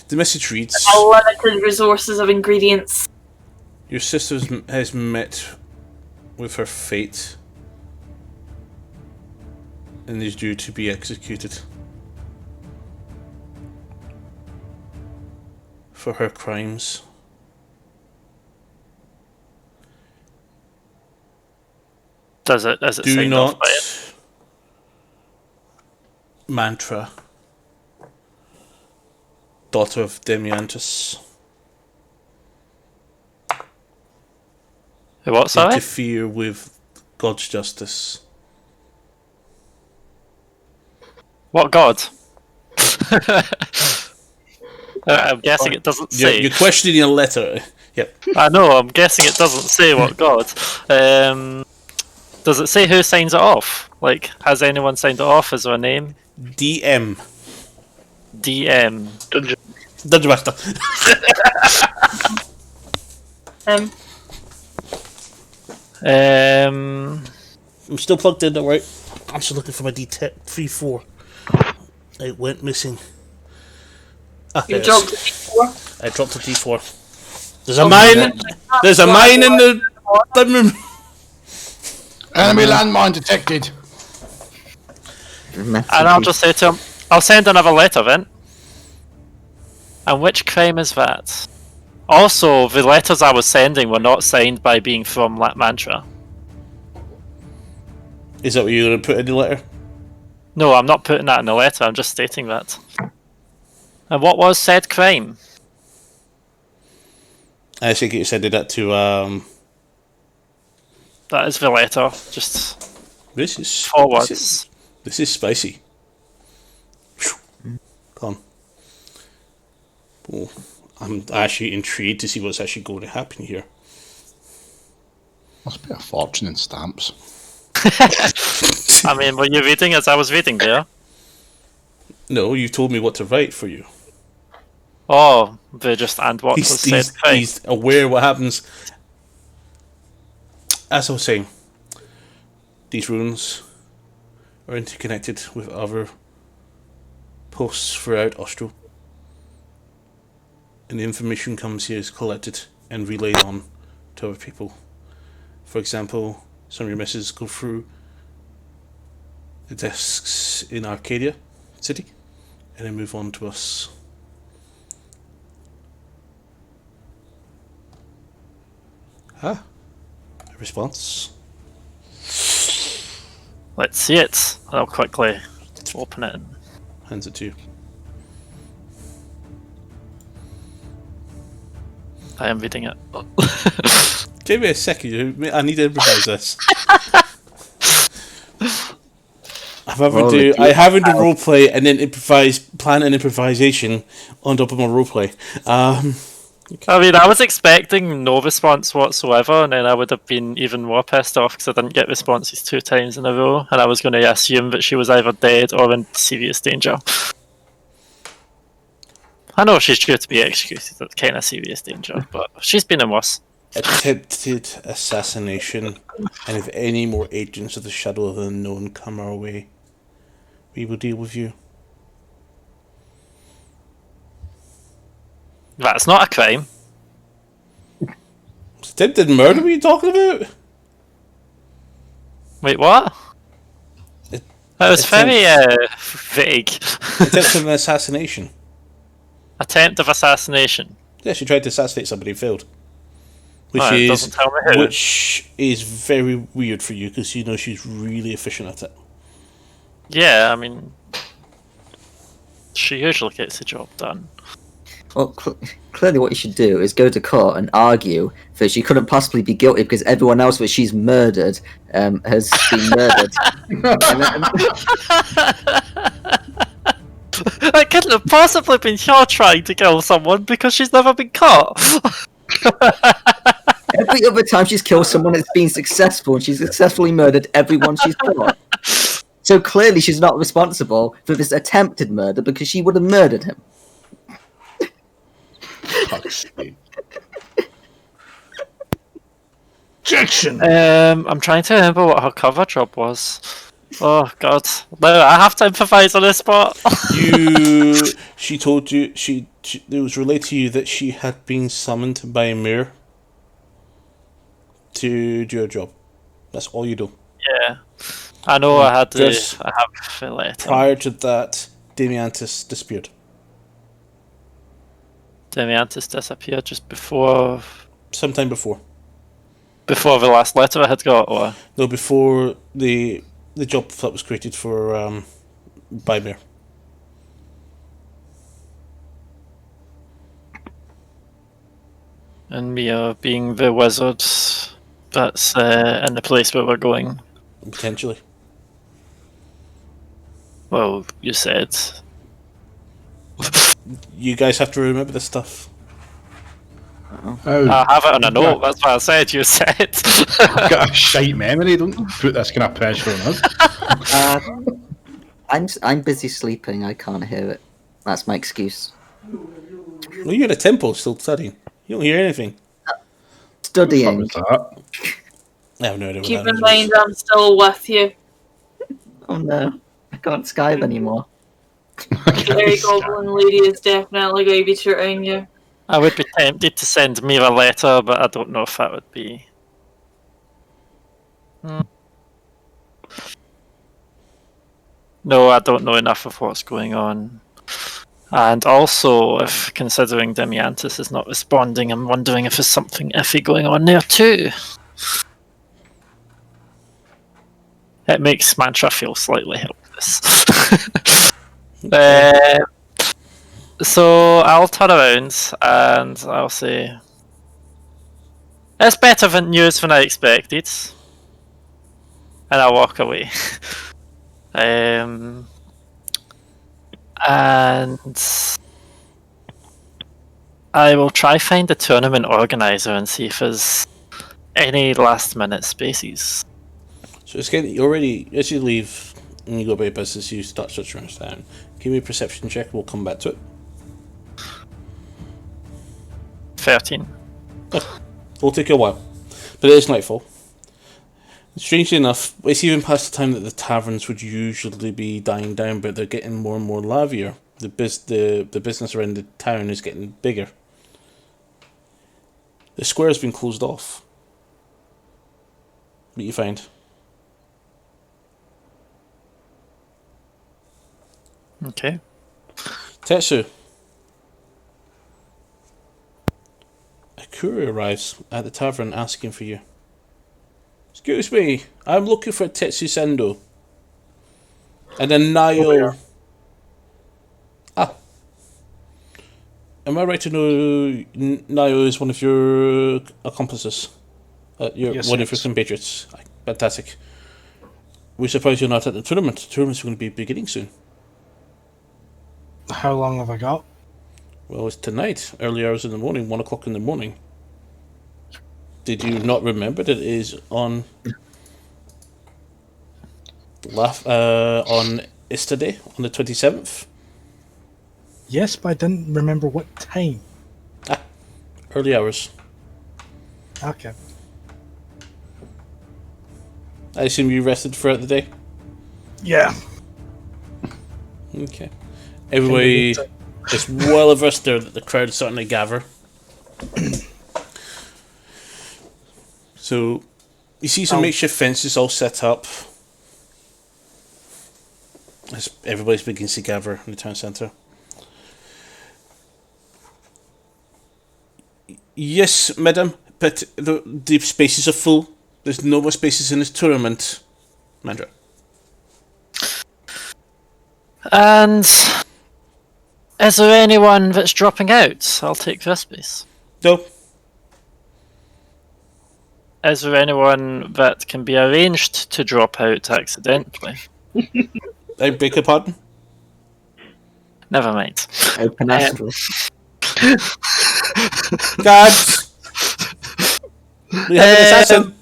The message reads: Unlimited resources of ingredients. your sister has met with her fate and is due to be executed for her crimes. Is it Do signed off not by it? Mantra, daughter of Demiantis, What, sorry? interfere with God's justice. What god? I'm guessing it doesn't say. You're questioning a letter. Yep. I know, I'm guessing it doesn't say what god. Does it say who signs it off? Like, has anyone signed it off? Is there a name? DM. DM. Dungeon Master. I'm still plugged in, don't worry. I'm still looking for my D34. It went missing. You there it dropped is. it before. I dropped a D4. There's a mine. There's a mine in the living room. Enemy landmine detected. And I'll just say to him, I'll send another letter then. And which crime is that? Also, the letters I was sending were not signed by being from Mantra. Is that what you're going to put in the letter? No, I'm not putting that in the letter, I'm just stating that. And what was said crime? I think you said that to That is the letter, just This is 4 words. This is spicy. Come on. Oh, I'm actually intrigued to see what's actually going to happen here. Must be a fortune in stamps. I mean, were you reading as I was reading there? No, you told me what to write for you. Oh, they just and what was said crime. He's aware what happens. As I was saying, these runes are interconnected with other posts throughout Austro. And the information comes here is collected and relayed on to other people. For example, some of your messages go through the desks in Arcadia City and then move on to us. A response. Let's see it. I'll quickly open it. Hands it to you. I am reading it. Give me a second. I need to improvise this. I'm having to roleplay and then plan an improvisation on top of my roleplay. I mean, I was expecting no response whatsoever, and then I would have been even more pissed off because I didn't get responses 2 times in a row, and I was going to assume that she was either dead or in serious danger. I know she's due to be executed at kind of serious danger, but she's been in worse. Attempted assassination, and if any more agents of the Shadow of the Unknown come our way, we will deal with you. That's not a crime. Attempted murder? What are you talking about? Wait, what? It- That was very vague. Attempted assassination. Attempt of assassination. Yeah, she tried to assassinate somebody and failed. It doesn't tell me who. Which is very weird for you because you know she's really efficient at it. Yeah, I mean, she usually gets the job done. Well, clearly what you should do is go to court and argue that she couldn't possibly be guilty because everyone else that she's murdered has been murdered. It couldn't have possibly been her trying to kill someone because she's never been caught. Every other time she's killed someone, it's been successful, and she's successfully murdered everyone she's caught. So clearly she's not responsible for this attempted murder because she would have murdered him. Fuck's sake. Objection! I'm trying to remember what her cover job was. Oh god, no! I have to improvise on the spot. She told you it was relayed to you that she had been summoned by a mayor to do a job. That's all you do. Yeah, I know. I had to. Just I have a letter. Prior to that, Damiantis disappeared. Damiantis disappeared just before Sometime before. the last letter I had got, or No, before the job that was created for by mayor. and me being the wizard that's in the place where we're going. Potentially. Well, you said. You guys have to remember this stuff. Oh, I have it on a note. That's what I said. You said. I've got a shite memory. Don't put this kind of pressure on us. I'm busy sleeping. I can't hear it. That's my excuse. Well, you're in a temple still studying. You don't hear anything. Studying. What was that? I have no idea what Keep that in is. mind, I'm still with you. Oh no, I can't Skype anymore. The Fairy Goblin Lady is definitely going to be shooting you. I would be tempted to send me a letter, but I don't know if that would be. No, I don't know enough of what's going on. And also, if considering Damiantis is not responding, I'm wondering if there's something iffy going on there too. It makes Mantra feel slightly helpless. So I'll turn around and I'll say, "It's better than news than I expected," and I'll walk away. And I will try find the tournament organizer and see if there's any last minute spaces. So it's getting already as you leave and you go about your business, you start searching around town. Give me a perception check. We'll come back to it. 13. It'll take you a while, but it is nightfall. Strangely enough, it's even past the time that the taverns would usually be dying down, but they're getting more and more livelier. The business around the town is getting bigger. The square has been closed off. What do you find? Okay. Tetsu. A courier arrives at the tavern asking for you. Excuse me, I'm looking for Tetsu Sendo. And then Nayo. Am I right to know Nayo is one of your accomplices? Yes, One of yes. your compatriots. Fantastic. We're surprised you're not at the tournament. The tournament's going to be beginning soon. How long have I got? Well, it's tonight, early hours in the morning, 1 o'clock in the morning. Did you not remember that it is on on Easter Day, on the 27th? Yes, but I didn't remember what time. Early hours. Okay. I assume you rested throughout the day? Yeah. Okay. Everybody is well versed there that the crowd is starting to gather. So, you see some makeshift fences all set up as everybody's begins to gather in the town centre. Yes, madam, but the spaces are full. There's no more spaces in this tournament, Mandra. And is there anyone that's dropping out? I'll take this space. No. Is there anyone that can be arranged to drop out accidentally? I beg your pardon? Never mind. Open astral. Guards! We have an assassin!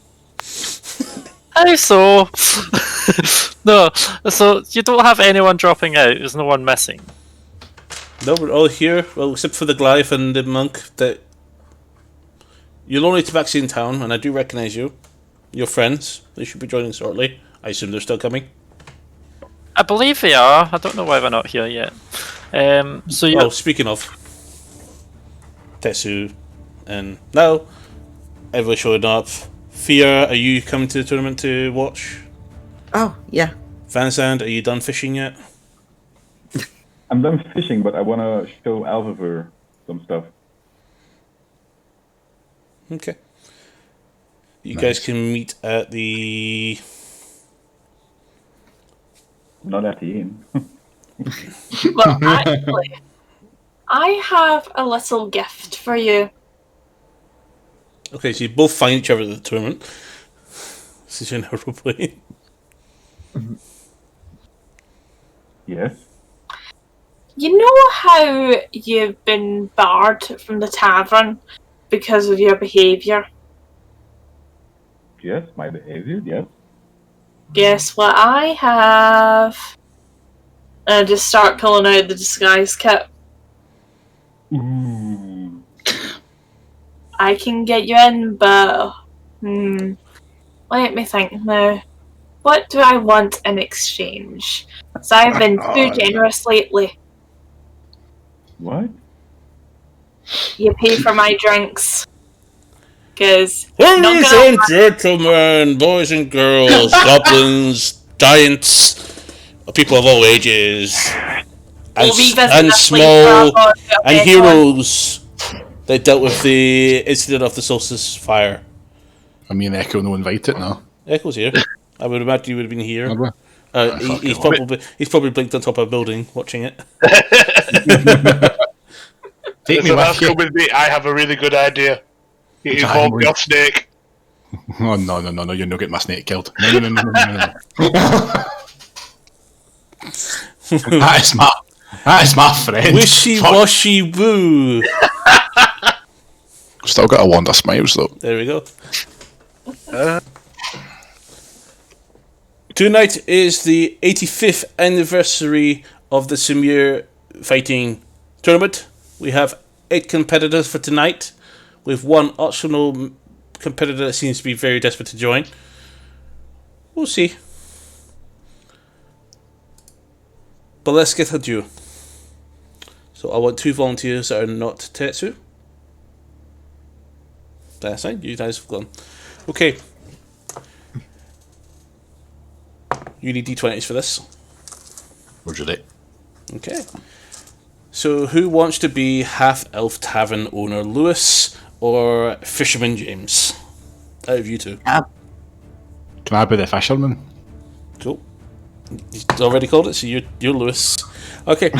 How so? No, so you don't have anyone dropping out, there's no one missing. No, we're all here, well, except for the Goliath and the monk. That you're only tabaxi in town, and I do recognise you. Your friends. They should be joining shortly. I assume they're still coming. I believe they are. I don't know why they're not here yet. So you. Oh, speaking of Tetsu, and now everybody showing up. Fia, are you coming to the tournament to watch? Oh, yeah. Van Zandt, are you done fishing yet? I'm done fishing, but I want to show Alvaver some stuff. Okay. You guys can meet at the... Not at the inn. Well, actually, I have a little gift for you. Okay, so you both find each other at the tournament. This is your now roleplay. Yes. You know how you've been barred from the tavern because of your behaviour? Yes, my behavior, yes. Guess what I have? And I just start pulling out the disguise kit. Ooh. I can get you in, but... let me think now. What do I want in exchange? Because I've been too generous lately. What? You pay for my drinks. Because... Ladies and gentlemen, boys and girls, goblins, giants, people of all ages, and small, and heroes that dealt with the incident of the solstice fire. I mean, Echo no invited now. Echo's here. I would imagine you would have been here. Would He's probably blinked on top of a building watching it. Take me So with that's you. come with me. I have a really good idea. You involve your snake. Oh no, you're not getting my snake killed. No. That is my friend. Wishy-washy woo. Still got a Wanda Smiles though. There we go. Tonight is the 85th anniversary of the Simir fighting tournament. We have 8 competitors for tonight, with one optional competitor that seems to be very desperate to join. We'll see. But let's get a duo. So I want 2 volunteers that are not Tetsu. That's fine, you guys have gone. Okay. You need d20s for this. Roger that. Okay. So who wants to be half-elf tavern owner Lewis or fisherman James? Out of you two. Can I be the fisherman? Cool. He's already called it, so you're Lewis. Okay.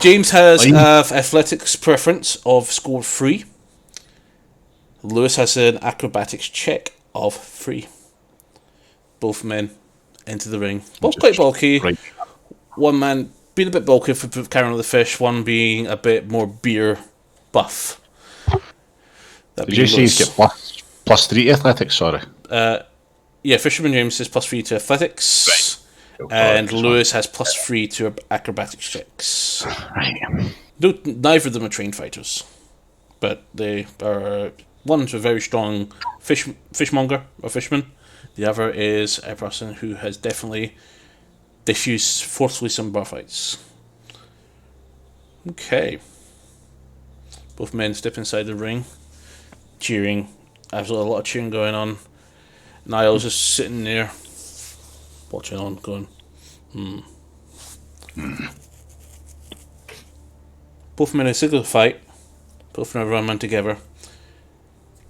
James has athletics preference of score 3. Lewis has an acrobatics check of 3. Both men enter the ring. Both quite bulky. Right. One man being a bit bulky for carrying the fish, one being a bit more beer buff. Did you say he's got plus 3 to athletics? Sorry. Yeah, Fisherman James is +3 to athletics, and Lewis has +3 to acrobatics checks. Right. No, neither of them are trained fighters, but they are. One's a very strong fishmonger or fishman. The other is a person who has definitely diffused forcefully some bar fights. Okay. Both men step inside the ring, cheering. There's a lot of cheering going on. Niall's just sitting there, watching on, going, Both men are sick of the fight. Both men run together.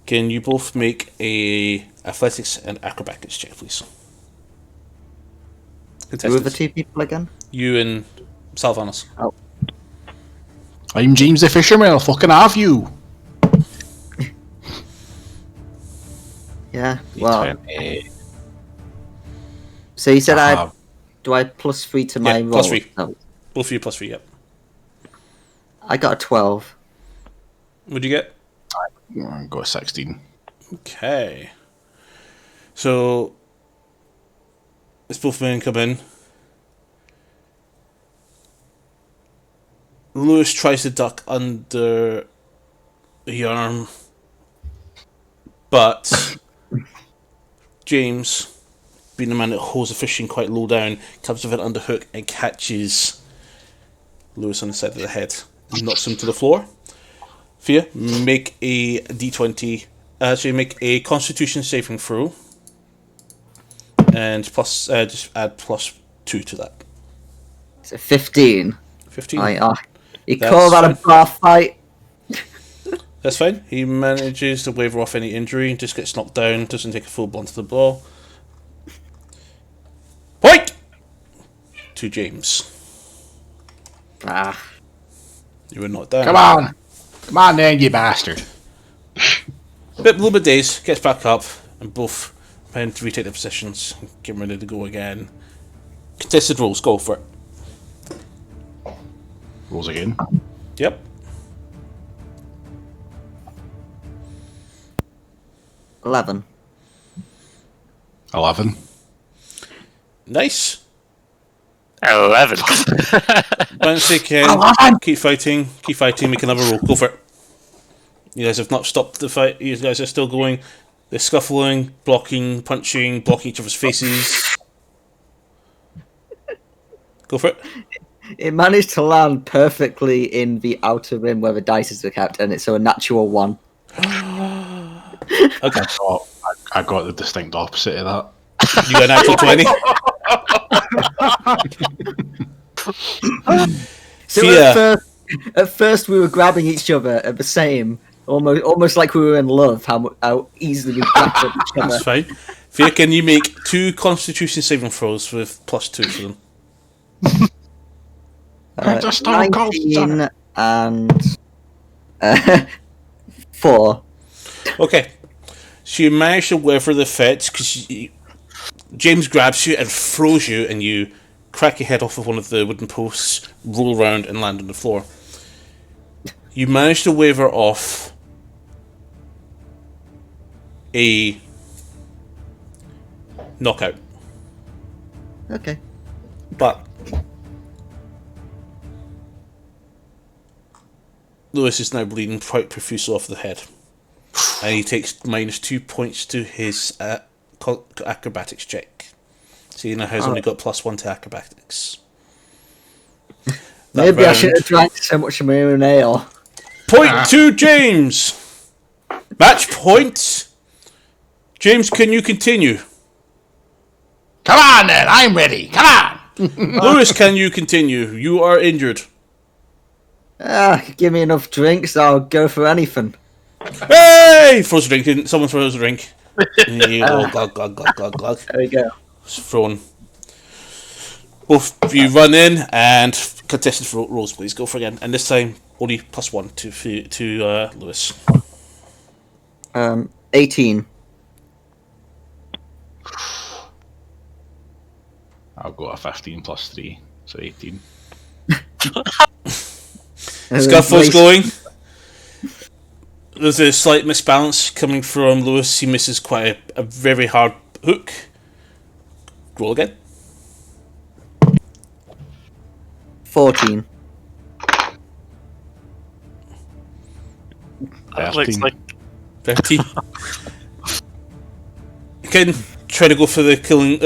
Can you both make a athletics and acrobatics check, please? Who are the two people again? You and Salvanis. Oh. I'm James the Fisherman, I'll fucking have you. Yeah, well. D20. So you said do I +3 to my roll? +3. No. Both of you +3, yep. I got a 12. What'd you get? I got a 16. Okay. So, as both men come in, Lewis tries to duck under the arm, but James, being the man that holds the fishing quite low down, comes with an underhook and catches Lewis on the side of the head and knocks him to the floor. Fia, make a d20. Make a Constitution saving throw, and plus just add +2 to that. It's a 15. 15. You That's call that a fine. bar fight? That's fine. He manages to waiver off any injury and just gets knocked down. Doesn't take a full blunt to the ball. Point to James. You were knocked down. Come on then, you bastard. A little bit dazed, gets back up, and both men to retake their positions, get ready to go again. Contested rolls, go for it. Rolls again. Yep. $11. 11. Nice. 11. Once they can, keep fighting, make another roll, go for it. You guys have not stopped the fight, you guys are still going. They're scuffling, blocking, punching, blocking each other's faces. Go for it. It managed to land perfectly in the outer rim where the dice are kept, and it's a natural 1. Okay. I got the distinct opposite of that. You got an actual 20? So Fia. at first we were grabbing each other at the same, almost like we were in love. How easily we grabbed at each other. That's fine. Fia, can you make 2 Constitution saving throws with +2 to them? Just stone cold, 19 and 4. Okay. So you manage to weather the effects because James grabs you and throws you, and you crack your head off of one of the wooden posts, roll around, and land on the floor. You manage to waver off a knockout, Okay. but Lewis is now bleeding quite profusely off the head, and he takes -2 points to his acrobatics check. So he now has only got +1 to acrobatics. That Maybe I round- should have drank so much of my own ale. Point to James! Match point! James, can you continue? Come on then, I'm ready. Come on. Lewis, can you continue? You are injured. Give me enough drinks, I'll go for anything. Hey! Throws a drink in. Someone throws a drink. You go, glug, glug, glug, glug, glug. There we go. It's thrown. Both of you run in and contested rolls, please. Go for again. And this time, only +1 to Lewis. 18. I'll go a 15 +3, so 18. Scuffle's going. There's a slight misbalance coming from Lewis. He misses quite a very hard hook. Roll again. 14. That looks 13. like 13. Again, try to go for the killing,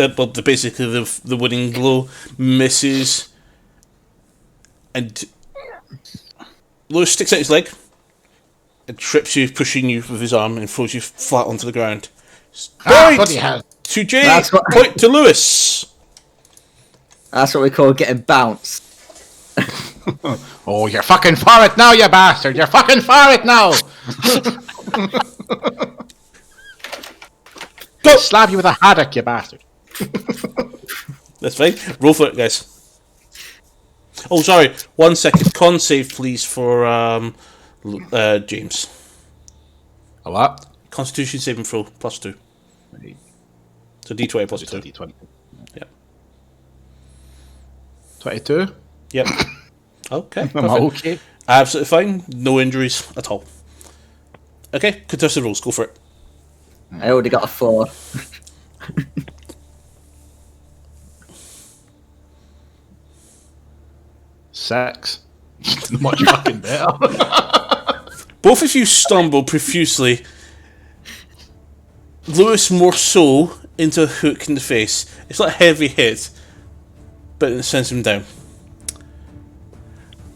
basically the winning blow. Misses. And Lewis sticks out his leg and trips you, pushing you with his arm, and throws you flat onto the ground. Point to Jay. That's what- Point to Lewis. That's what we call getting bounced. Oh, you're fucking for it now, you bastard! You're fucking for it now! Go! Slap you with a haddock, you bastard! That's fine. Roll for it, guys. Oh, sorry. 1 second. Con save, please, for James. A what? Constitution saving throw +2. So D20 +2. D20. Yep. 22? Yep. Okay. Am I Perfect. okay? Absolutely fine. No injuries at all. Okay. Contested rolls. Go for it. I already got a 4. Six. Much fucking better. Both of you stumble profusely. Lewis more so into a hook in the face. It's not a heavy hit, but it sends him down.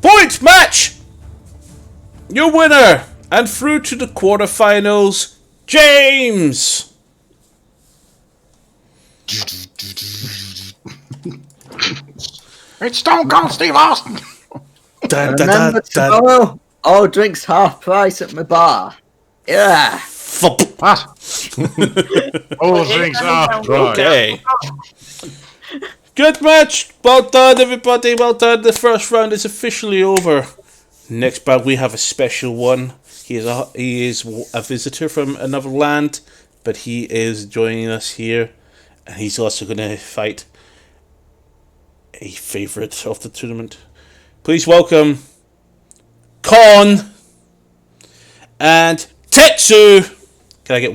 Point match! Your winner and through to the quarterfinals, James! It's Stone Cold Steve Austin! Dun, dun, dun, Remember dun. tomorrow, all drinks half price at my bar. Yeah. Thump. What? All things are right. Okay. Good match. Well done, everybody. Well done. The first round is officially over. Next bout, we have a special one. He is a visitor from another land, but he is joining us here, and he's also going to fight a favourite of the tournament. Please welcome Con and Tetsu. Can I get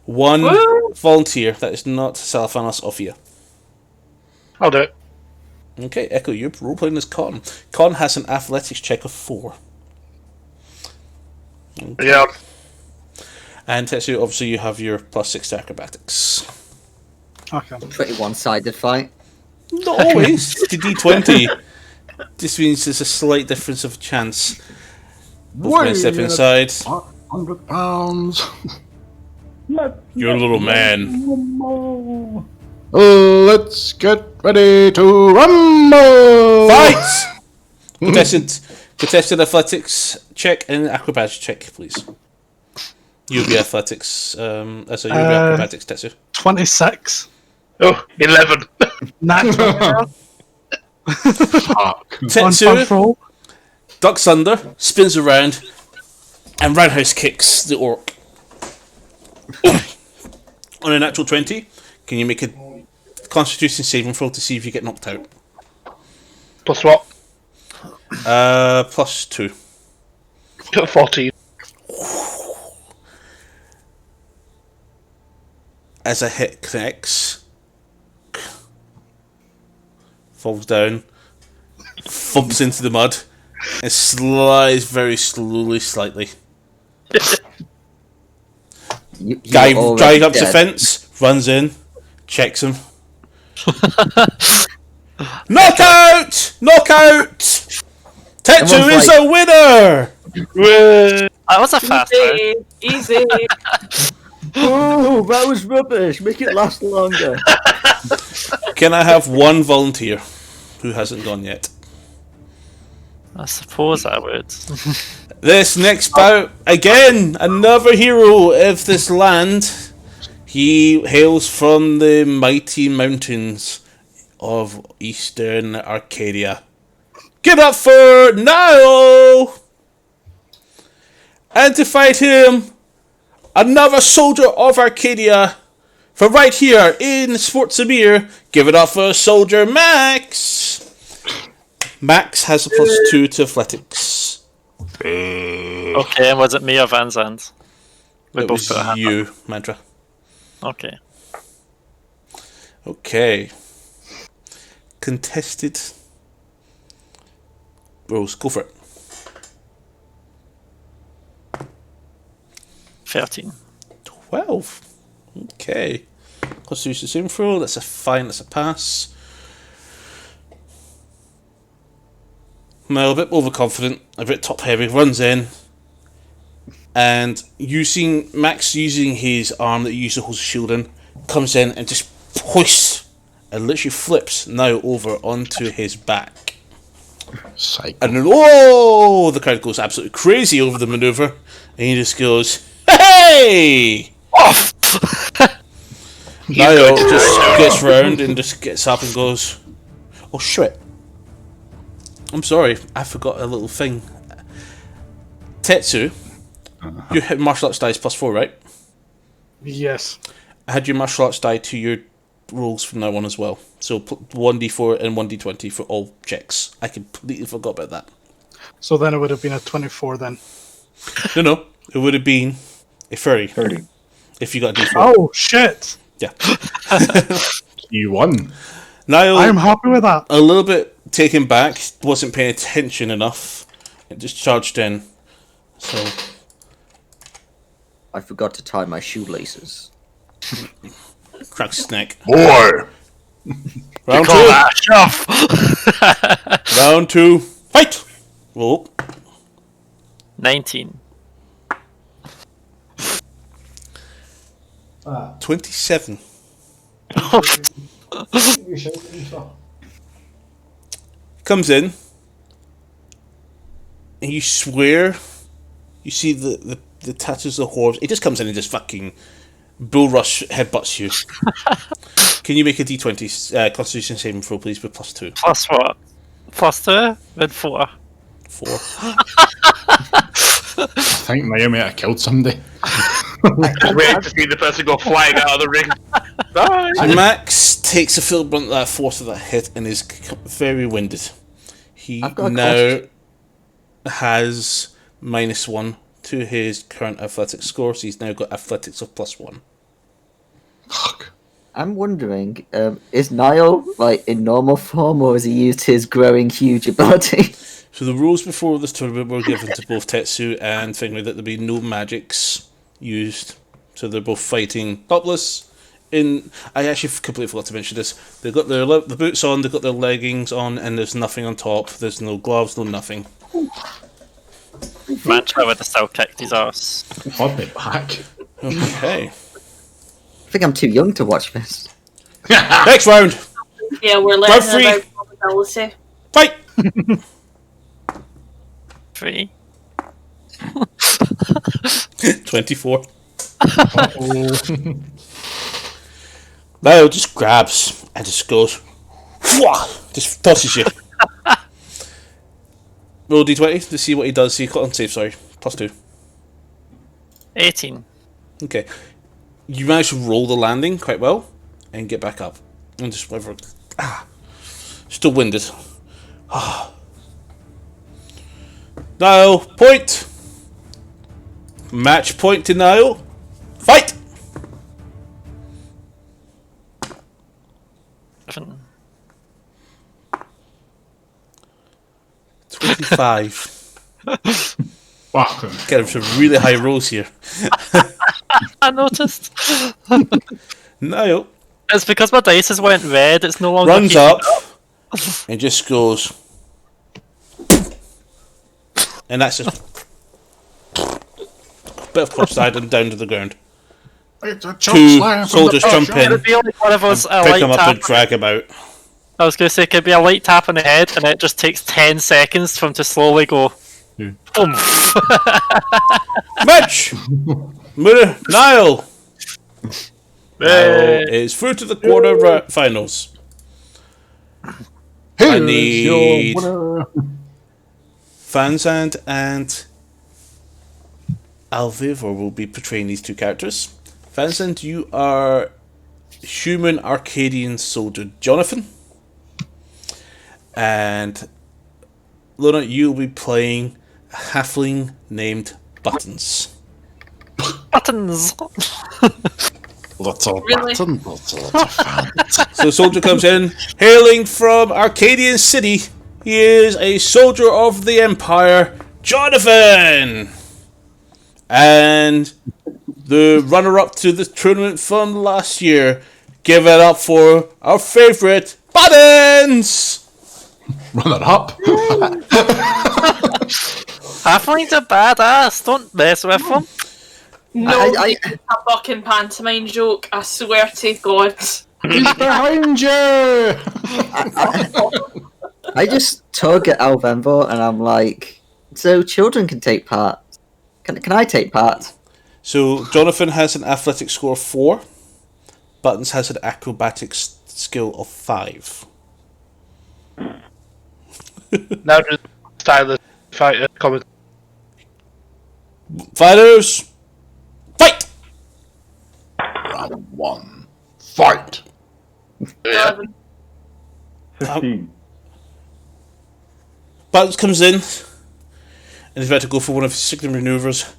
one volunteer that is not Salafanos Ophia? I'll do it. Okay, Echo, you're role playing as Con. Con has an athletics check of 4. Yeah. And Tetsu, obviously, you have your +6 to acrobatics. Okay. Pretty one-sided fight. Not always. It's the D20. This means there's a slight difference of chance. Both men step inside. 100 pounds. You're a little man. Let's get ready to rumble! Fight! Contested athletics check and acrobatics check, please. You'll be athletics. You'll be acrobatics, Tetsu. 26. Oh, 11. Natural. Fuck. Tetsu roll. ducks under, spins around, and roundhouse kicks the orc. On a natural 20, can you make a Constitution saving throw to see if you get knocked out? Plus what? +2. 14. As a hit connects, falls down, thumps into the mud, and slides very slowly, slightly. Guy You're drives already up to the dead. fence, runs in, checks him. Knockout! Knockout! Tetsu Everyone's is a winner! that was a fast round. Easy. Oh, that was rubbish. Make it last longer. Can I have one volunteer who hasn't gone yet? I suppose I would. This next bout, again, another hero of this land. He hails from the mighty mountains of Eastern Arcadia. Get up for Niall! And to fight him, another soldier of Arcadia from right here in Sportsamir. Give it up for Soldier Max! Max has a +2 to athletics. Okay, and was it me or Van Zandt? We It both was put a hand you, Mantra. up. Okay. Okay. Contested. Rose, go for it. 13. 12. Okay. Constitution saving throw. That's a fine. That's a pass. Now a bit overconfident, a bit top heavy, runs in, and using Max using his arm that he used to hold his shield in, comes in and just hoists and literally flips now over onto his back. Psych. And then, oh, the crowd goes absolutely crazy over the maneuver, and he just goes, "Hey!" Off! Niall just gets round and just gets up and goes, "Oh shit. I'm sorry, I forgot a little thing. Tetsu, you hit martial arts dice +4, right? Yes. Add your martial arts die to your rolls from now on as well. So 1d4 and 1d20 for all checks. I completely forgot about that. So then it would have been a 24 then. No, it would have been a 30 30. if you got a d4. Oh, shit. Yeah. You won. Niall, I'm happy with that. a little bit taken back, wasn't paying attention enough. It just charged in. So, I forgot to tie my shoelaces. cracks his neck. Boy! Round Call 2. that a shove! Round 2. Fight! Roll. 19. 27. Comes in, and you swear you see the tattoos of hordes. He just comes in and just fucking bull rush headbutts you. Can you make a d20 Constitution saving throw, please, with +2? Plus what? Plus 2? With 4. 4. I think Naya might have killed somebody. Just waiting to see the person go flying out of the ring. Bye. Max takes a full brunt of that force of that hit and is very winded. He I've got a now has -1 to his current athletics score, so he's now got athletics of +1. Fuck. I'm wondering, is Niall like in normal form, or has he used his growing huge ability? So the rules before this tournament were given to both Tetsu and Fingry that there'd be no magics used. So they're both fighting topless. I actually completely forgot to mention this. They've got the boots on, they've got their leggings on, and there's nothing on top. There's no gloves, no nothing. Mantra would have still kicked his ass. Hold me back. Okay. I think I'm too young to watch this. Next round. Yeah, we're Round learning 3. about probability. Fight. 3. 24. Niall just grabs and just goes, just tosses you. Roll d20 to see what he does. See, on save, sorry. +2. 18. Okay. You manage to roll the landing quite well and get back up. And just whatever. Still winded. Niall, point! Match point to Niall. Fight! 7. 25. Fuck. Get him some really high rolls here. I noticed. Niall It's because my dice went red, it's no longer runs keeping up and just goes. And that's just bit of cross-side and down to the ground. It's a Two soldiers jump in, It'd be like one of those pick light him up tap. and drag him out. I was going to say, it could be a light tap on the head, and it just takes 10 seconds for him to slowly go. Yeah. Boom. Match! Niall! Niall is through to the quarter-finals. I need Fanzand and Alvivor will be portraying these two characters. Fanzand, you are human Arcadian soldier Jonathan. And Luna, you'll be playing a halfling named Buttons. Buttons. Little Really? button, little fan. So the soldier comes in, hailing from Arcadian City. He is a soldier of the Empire, Jonathan! And the runner-up to the tournament from last year. Give it up for our favourite, Buttons! Runner up. Halflings are badass. Don't mess with them. No, I- a fucking pantomime joke. I swear to God. He's behind you. I just tug at Alvembo and I'm like, so children can take part. Can I take part? So Jonathan has an athletics score of 4. Buttons has an acrobatics skill of 5. Now just style fighter comment. Fighters, fight! Round 1. Fight. 11. 15. Buttons comes in and is about to go for one of his signature maneuvers.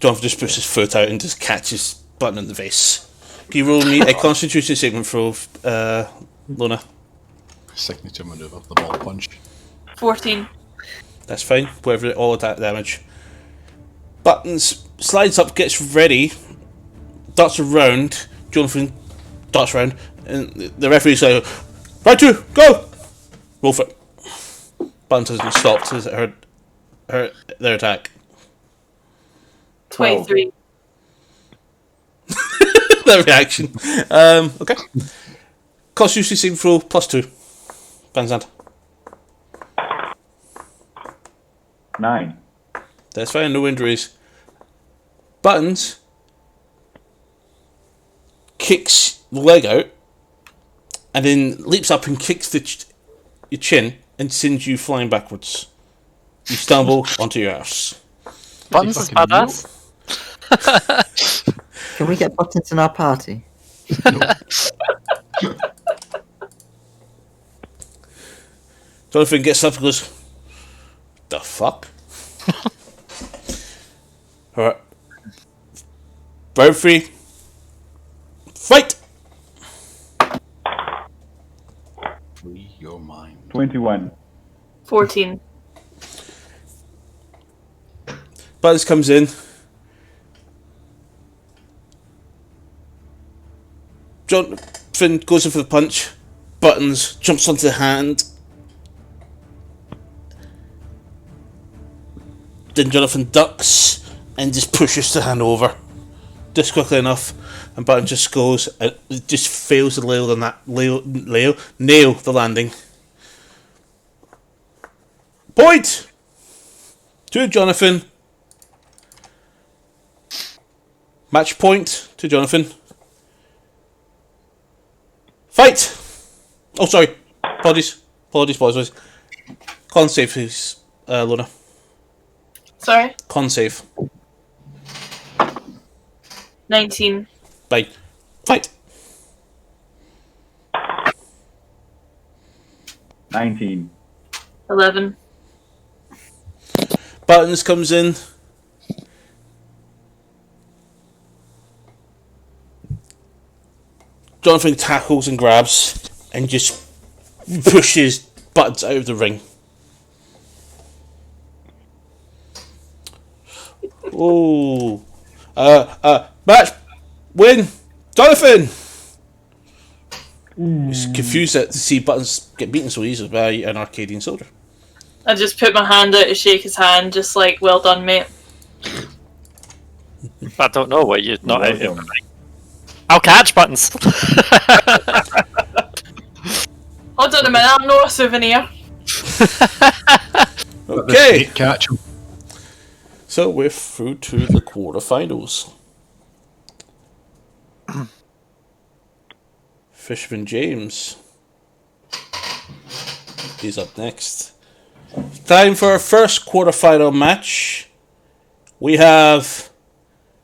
Jonathan just puts his foot out and just catches Button in the face. Can you roll me a Constitution saving throw, Luna? Signature maneuver, the ball punch. 14. That's fine. Whatever, all attack damage. Buttons slides up, gets ready, darts around. Jonathan darts around, and the referee's like, "Right to go." Roll for it. Buttons hasn't stopped. Has it heard their attack? 23. Their reaction. Okay. Constitution saving throw +2. Banzand. 9. That's fine, no injuries. Buttons kicks the leg out and then leaps up and kicks your chin and sends you flying backwards. You stumble onto your arse. Buttons is fucking badass. Can we get Buttons in our party? Jonathan gets up and goes, "The fuck?" Alright. Bird free. Fight! Free your mind. 21. 14. Buttons comes in. Jonathan goes in for the punch. Buttons jumps onto the hand. Then Jonathan ducks and just pushes the hand over. Just quickly enough. And Buttons just goes and just fails to nail the landing. Point to Jonathan. Match point to Jonathan. Fight! Oh, sorry. Apologies. Con save, please, Luna. Sorry? Con save. 19. Bye. Fight! 19. 11. Buttons comes in. Jonathan tackles and grabs and just pushes Buttons out of the ring. Oh. Match win. Jonathan! He's confused to see Buttons get beaten so easily by an Arcadian soldier. I just put my hand out to shake his hand, just like, well done, mate. I don't know why you're not out here. Welcome. I'll catch Buttons. Hold on a minute, I'm not a souvenir. Okay. Catch him. So we're through to the quarterfinals. Fisherman James is up next. Time for our first quarterfinal match. We have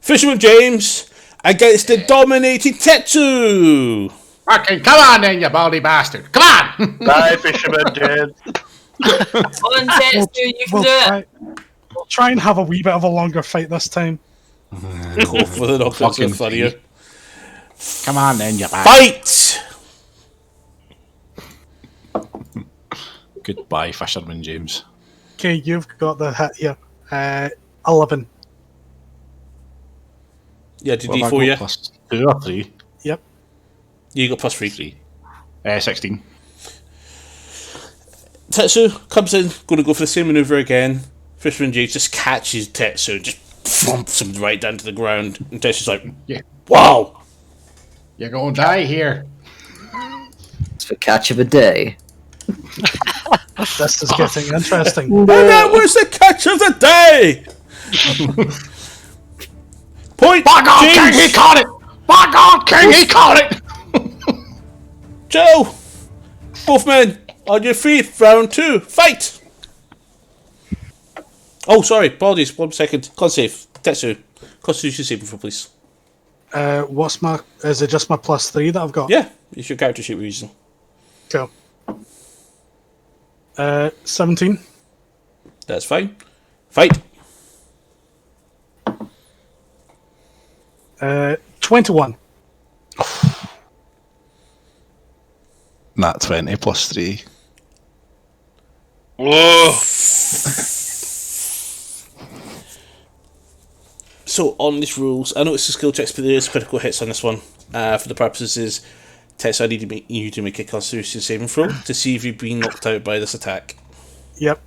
Fisherman James against the dominating Tetsu. Fucking come on then, you baldy bastard. Come on. Bye, Fisherman James. On Tetsu, you can do it. We'll try and have a wee bit of a longer fight this time. Go for the knockouts Fucking of funnier. Come on then, you Fight! Goodbye, Fisherman James. Okay, you've got the hit here. 11. Yeah, did What have I D4 got, you? plus 2 or 3? Yep. You got plus 3. 3. 16. Tetsu comes in, going to go for the same maneuver again. Fisherman James just catches Tetsu and just thumps him right down to the ground. And Tetsu's like, Yeah. wow! You're gonna die here. It's the catch of a day. This is getting interesting. And that was the catch of the day! Point! By God, King, James! he caught it! By God, King, he caught it! Joe! Both men, on your feet, round 2, fight! Oh, sorry, apologies, 1 second. Con save. Tetsu, Constitution saving throw, please. What's my... Is it just my plus 3 that I've got? Yeah, it's your character sheet we're using. Cool. 17. That's fine. Fight! 21. Nat 20 plus 3. Whoa! So, on these rules, I know it's a skill checks, but there is critical hits on this one. For the purposes, Tetsu, I need you to make a Constitution saving throw to see if you've been knocked out by this attack. Yep.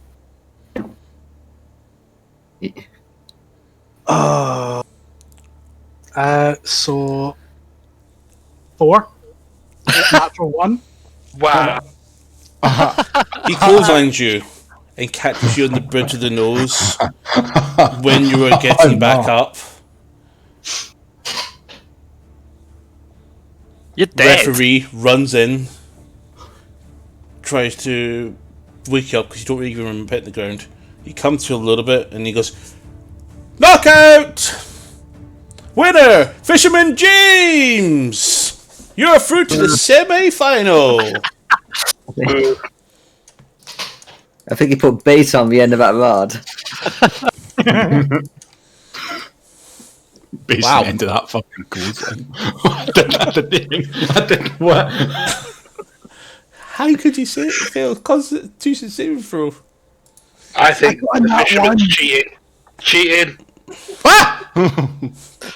So 4. Natural 1. Wow. He clotheslines you and catches you on the bridge of the nose when you were getting back up. You're dead. Referee runs in, tries to wake you up because you don't really even remember hitting the ground. He comes to a little bit and he goes, knockout! Winner, Fisherman James! You're through to the semi-final! I think he put bait on the end of that rod. Basically, Wow. into that fucking code. I didn't what? How could you say it failed Constitution saving throw? I think I got the that fisherman's one. cheating. Cheating.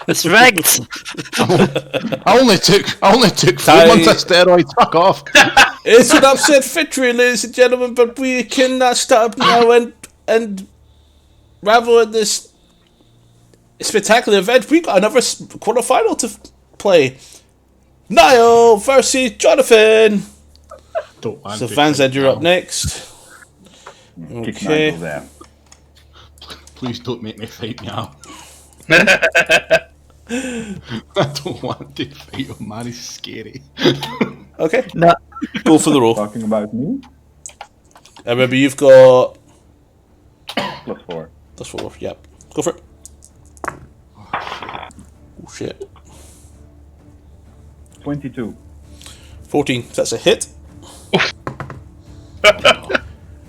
It's rigged. I only took 4 Ty- months of steroids. Fuck off. It's an upset victory, ladies and gentlemen, but we cannot stop now and revel in this spectacular event. We got another quarterfinal to play. Niall versus Jonathan. Don't want So to Van fight Zed, you're up now. next. Kick Okay. Nigel there. Please don't make me fight now. I don't want to fight him, man. He's scary. Okay. No. Go for the roll. Talking about me? Remember, you've got +4. +4. Yep. Go for it. Oh shit. 22. 14. That's a hit.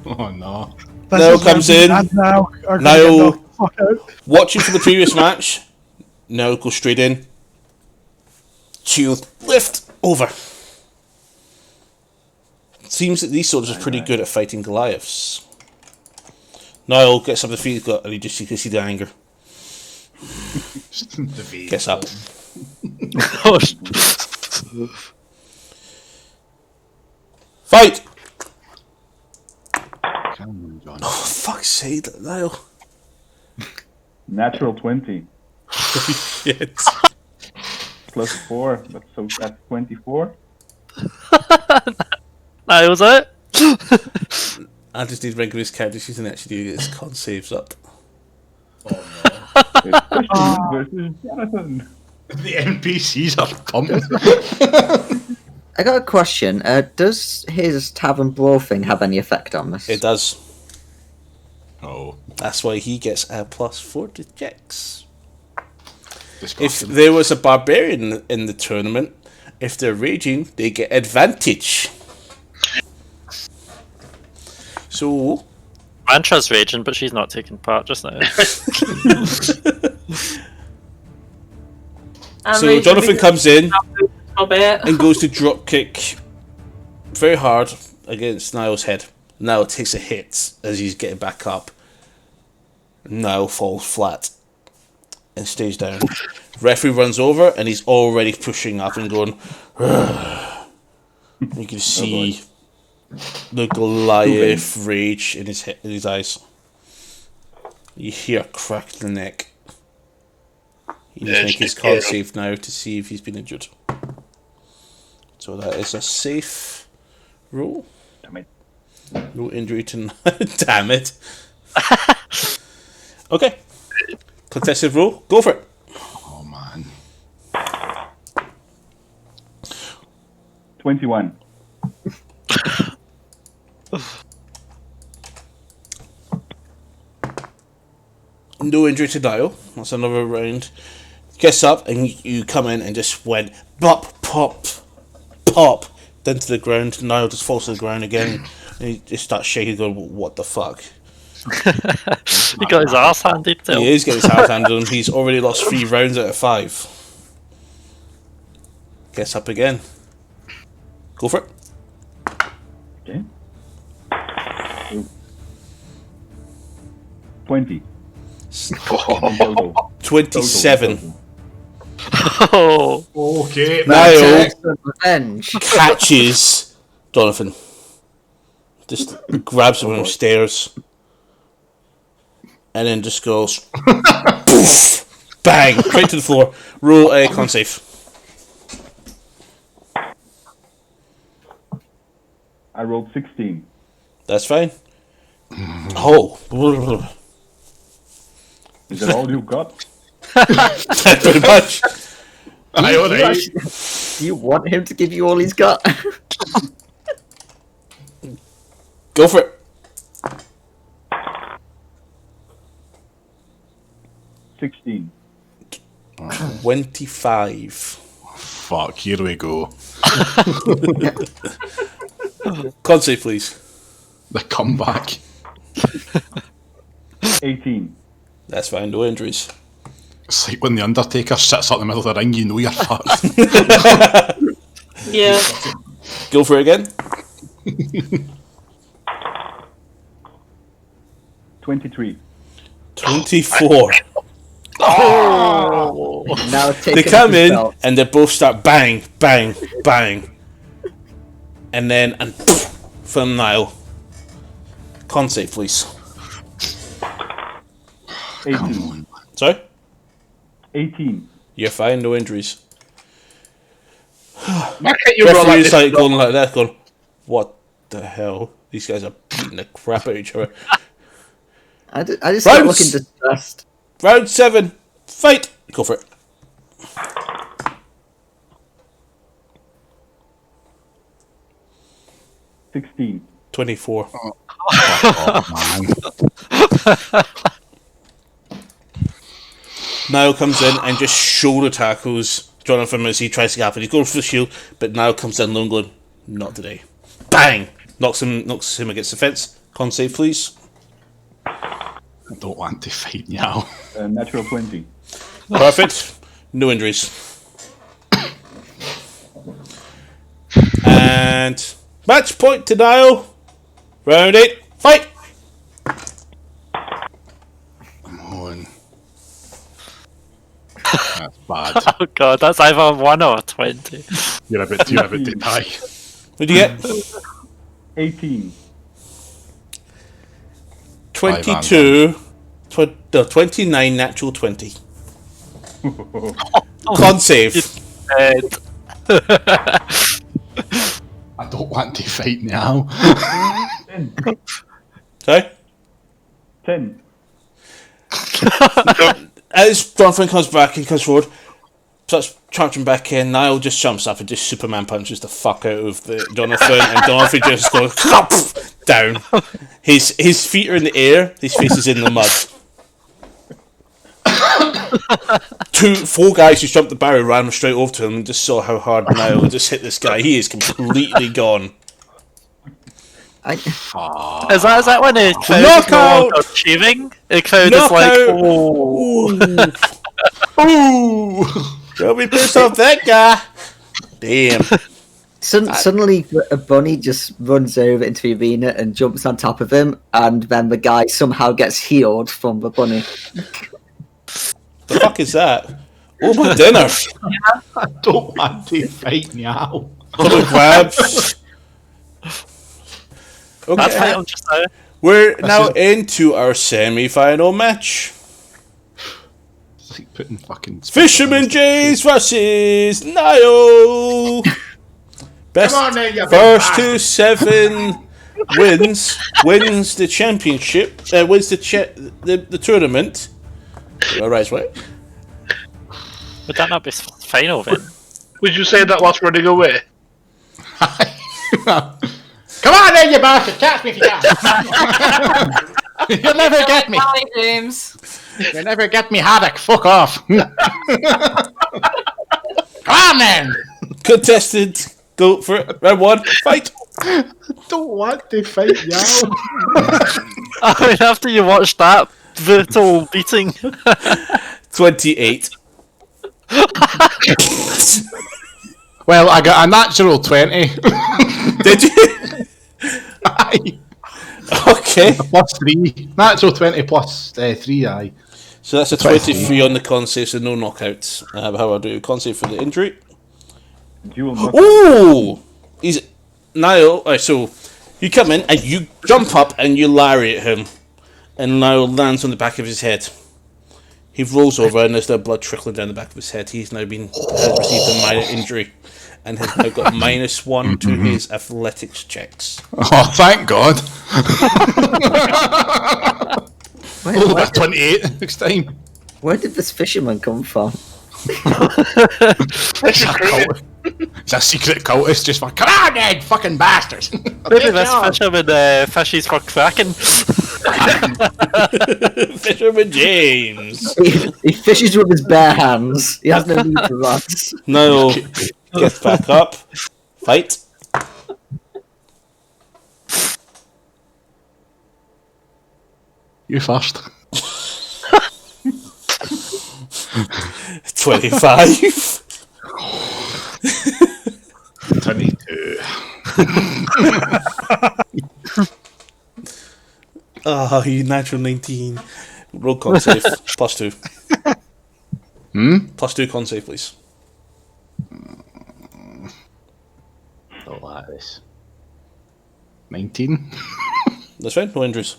Oh no. This Niall is when comes the in. bad Niall are gonna Niall- get the fuck out. Watching from the previous match. Now go straight in. Shield lift over. Seems that these soldiers are pretty good at fighting Goliaths. Niall gets up to the feet, he's got, and you can see the anger. Gets up. Gosh. Fight! Come on, John. Oh, fuck's sake, Niall. Natural 20. Shit. +4. That's 24. That was it. I just need regular character sheets and actually do his con saves up. It's Fisherman versus Jonathan. The NPCs are pumping. I got a question. Does his Tavern Brawl thing have any effect on this? It does. Oh, That's why he gets a +4 to checks. If disgusting. there was a barbarian in the tournament, if they're raging, they get advantage. So So, Mantra's raging, but she's not taking part just now. so Jonathan comes in A bit. and goes to drop kick very hard against Niall's head. Niall takes a hit as he's getting back up. Niall falls flat and stays down. Referee runs over and he's already pushing up and going. You can see the Goliath rage in his eyes. You hear a crack in the neck. He needs to make his con save now to see if he's been injured. So that is a safe roll. Damn it. No injury to damn it. Okay. Contested roll. Go for it. Oh man. 21. No injury to Dial. That's another round. Gets up and you come in and just went pop, pop, pop down to the ground. Niall just falls to the ground again and he just starts shaking, going, "What the fuck?" He got his ass handed to him. He is getting his hands handed to him. He's already lost 3 rounds out of 5. Gets up again. Go for it. Okay. 20. Total. 27. Total. Oh, Okay. Niall Excellent revenge. catches Jonathan. Just grabs him from stairs. And then just goes poof, bang, straight to the floor. Roll a con save. I rolled 16. That's fine. Oh. Is that all you got? Pretty much. Aye, alright. Do you want him to give you all he's got? Go for it. 16. 25. Fuck, here we go. Con save, please. The comeback. 18. That's fine, no injuries. It's like when the Undertaker sits up in the middle of the ring, you know you're fucked. Yeah. Go for it again. 23. 24. Now take They it come off his in belt. and they both start bang, bang, bang. And then, and from Niall. Con save, please. 18. Sorry? 18. You're fine, no injuries. Why can't you roll like Referee's this? like going like that, going, "What the hell? These guys are beating the crap out of each other." I just start Rounds. looking distressed. Round 7, fight! Go for it. $16. 24. Oh man. Niall comes in and just shoulder tackles Jonathan as he tries to get up. And he's going for the shield, but Niall comes in alone going, "Not today." Bang! Knocks him against the fence. Con save, please. I don't want to fight now. Natural 20. Perfect. No injuries. And match point to Niall. Round 8, fight! Come on. That's bad. oh god, that's either 1 or 20. You're a bit to die. What'd you get? 18. 22. 29, natural 20. Con save. Dead. I don't want to fight now. 10. Sorry? 10. As Jonathan comes back, he comes forward, starts charging back in. Niall just jumps up and just Superman punches the fuck out of Jonathan, and Jonathan just goes down. His feet are in the air, his face is in the mud. 4 guys who jumped the barrier ran straight over to him and just saw how hard Niall just hit this guy. He is completely gone. Is that when the crowd Knockout! is cheering? The crowd is like, Ooh. Don't be pissed off that guy. Damn. Suddenly, a bunny just runs over into the arena and jumps on top of him, and then the guy somehow gets healed from the bunny. The fuck is that? Oh, my dinner. I don't want to fight now. Double grabs. that's Okay. right, just now. We're now into our semi-final match. It's like putting fucking Fisherman Jays versus Niall. Best Come on then, you big first bastard. to 7 wins the championship. Wins the tournament. All right, right. Would that not be final then? Would you say that whilst running away? Come on then, you bastard! Catch me if you can! You'll never get me. Hi, James. You'll never get me, Haddock. Fuck off. Come on then. Contested. Go for it. Round 1. Fight. Don't want to fight now. I mean, after you watch that brutal beating, 28. Well, I got a natural 20. Did you? Aye. Okay. Plus 3. Natural 20 plus 3, aye. So that's a 23 on the con save, so no knockouts. How I do con save for the injury. Dual knock- Ooh! He's Niall. So you come in and you jump up and you lariat him, and Niall lands on the back of his head. He rolls over and there's the blood trickling down the back of his head. He's now received a minor injury, and has now got -1 to his athletics checks. Oh, thank God. Where, Oh, where, that's 28 next time. where did this fisherman come from? This is great. It's a secret cultist just for, come on then, fucking bastards. maybe this fisherman fishes for Kraken. Fisherman James. He fishes with his bare hands. He has no need for rods. Niall gets back up. Fight. You first. 25. 22. Oh, you natural 19. Roll con save. +2. +2 con save, please. Don't like this. 19. That's fine, no injuries.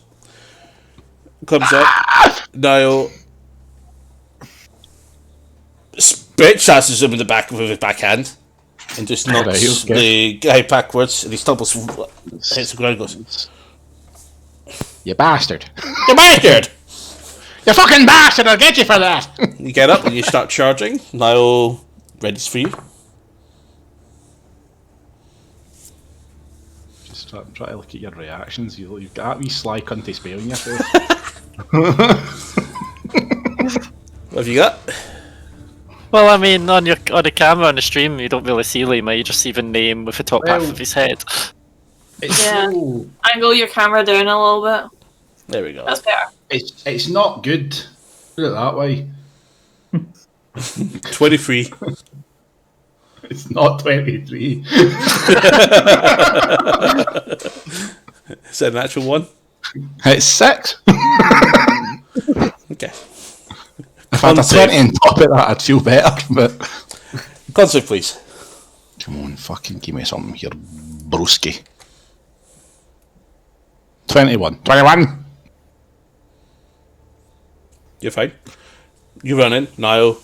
Comes up. Niall spitshasses him in the back with his backhand and just knocks Right, okay. the guy backwards, and he stumbles, hits the ground, and goes, You bastard. "You bastard!" You fucking bastard, I'll get you for that. You get up and you start charging. Niall readies for you. Just try to look at your reactions. You've got that wee sly cunty smile on your face. What have you got? Well, I mean, on the camera on the stream, you don't really see Lima. You just see the name with the top half of his head. Yeah. Angle your camera down a little bit. There we go. That's better. It's not good. Put it that way. 23. It's not 23. Is that an actual one? It's 6. Okay. If I had a 20 on top of that, I'd feel better, but... Con save, please. Come on, fucking give me something here, broski. 21. 21! You're fine. You run in. Niall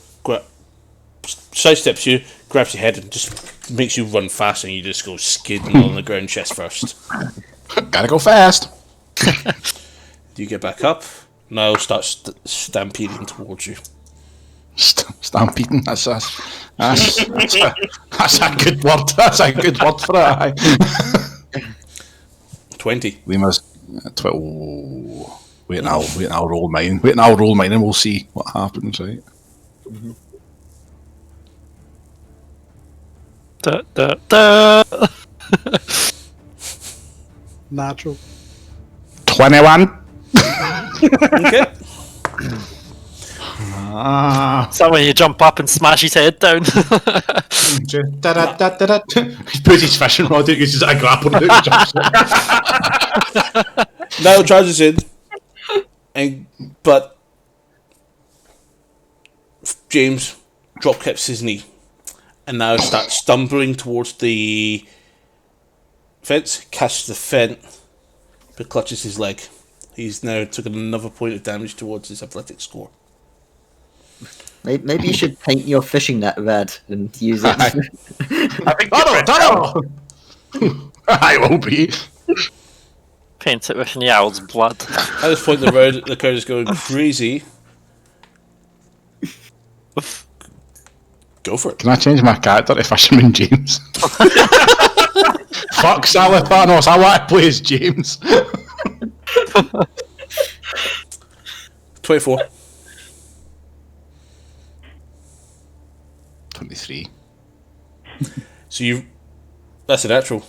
sidesteps you, grabs your head, and just makes you run fast, and you just go skidding on the ground chest first. Gotta go fast. You get back up. Niall starts stampeding towards you. Stampeding, that's a good word. That's a good word for it. Aye. 20. We must... Wait and I'll roll mine. Wait and I'll roll mine and we'll see what happens, right? Da, da, da. Natural. 21. Okay. Is that when you jump up and smash his head down? He puts his fishing rod out, uses a grapple hook, and jumps in. Niall charges in, but James drop kicks his knee, and now starts stumbling towards the fence, catches the fence, but clutches his leg. He's now taken another point of damage towards his athletic score. Maybe you should paint your fishing net red and use it. I think Tunnel! I will be. Paint it with Niall's blood. At this point, the crowd is going crazy. Go for it. Can I change my character to Fisherman James? Fuck Sally Thanos, I want to play as James. 24. 23. So you... That's a natural.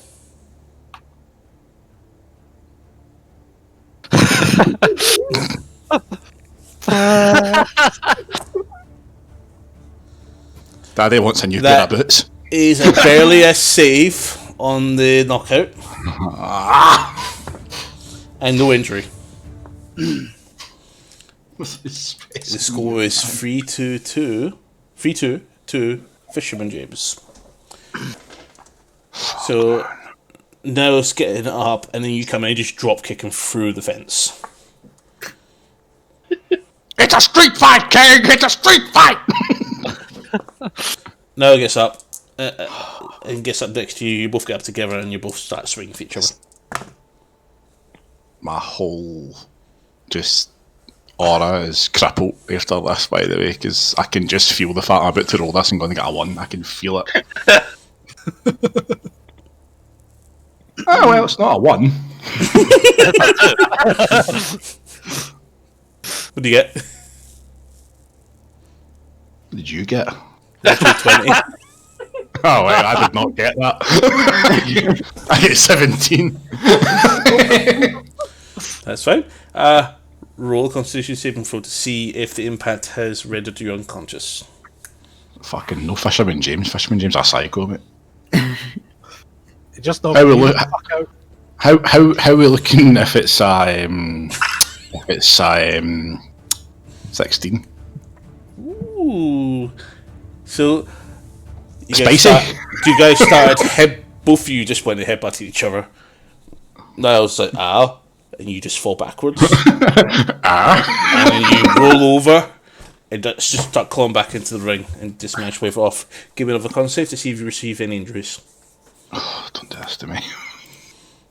Daddy wants a new pair of boots. Is barely a save on the knockout. And no injury. The score is 3-2 to Fisherman James. So now it's getting up, and then you come in and just drop kick him through the fence. It's a street fight, King! It's a street fight! Now gets up and gets up next to you. You both get up together, and you both start swinging for each other. My whole just aura is crippled after this, by the way, because I can just feel the fact I'm about to roll this and going to get a 1. I can feel it. Oh well, it's not a 1. What do you get? What did you get? 20. Oh wait, I did not get that. I get 17. That's fine. Roll a Constitution saving throw to see if the impact has rendered you unconscious. Fucking no Fisherman James. Fisherman James a psycho, mate. Just know How we look? How we looking if it's 16? Ooh. So you Spicy. You guys started both of you just went and headbutted each other. Niall's like, ow, and you just fall backwards. And then you roll over and just start clawing back into the ring and just manage to wave it off. Give me another con save to see if you receive any injuries. Oh, don't do this to me.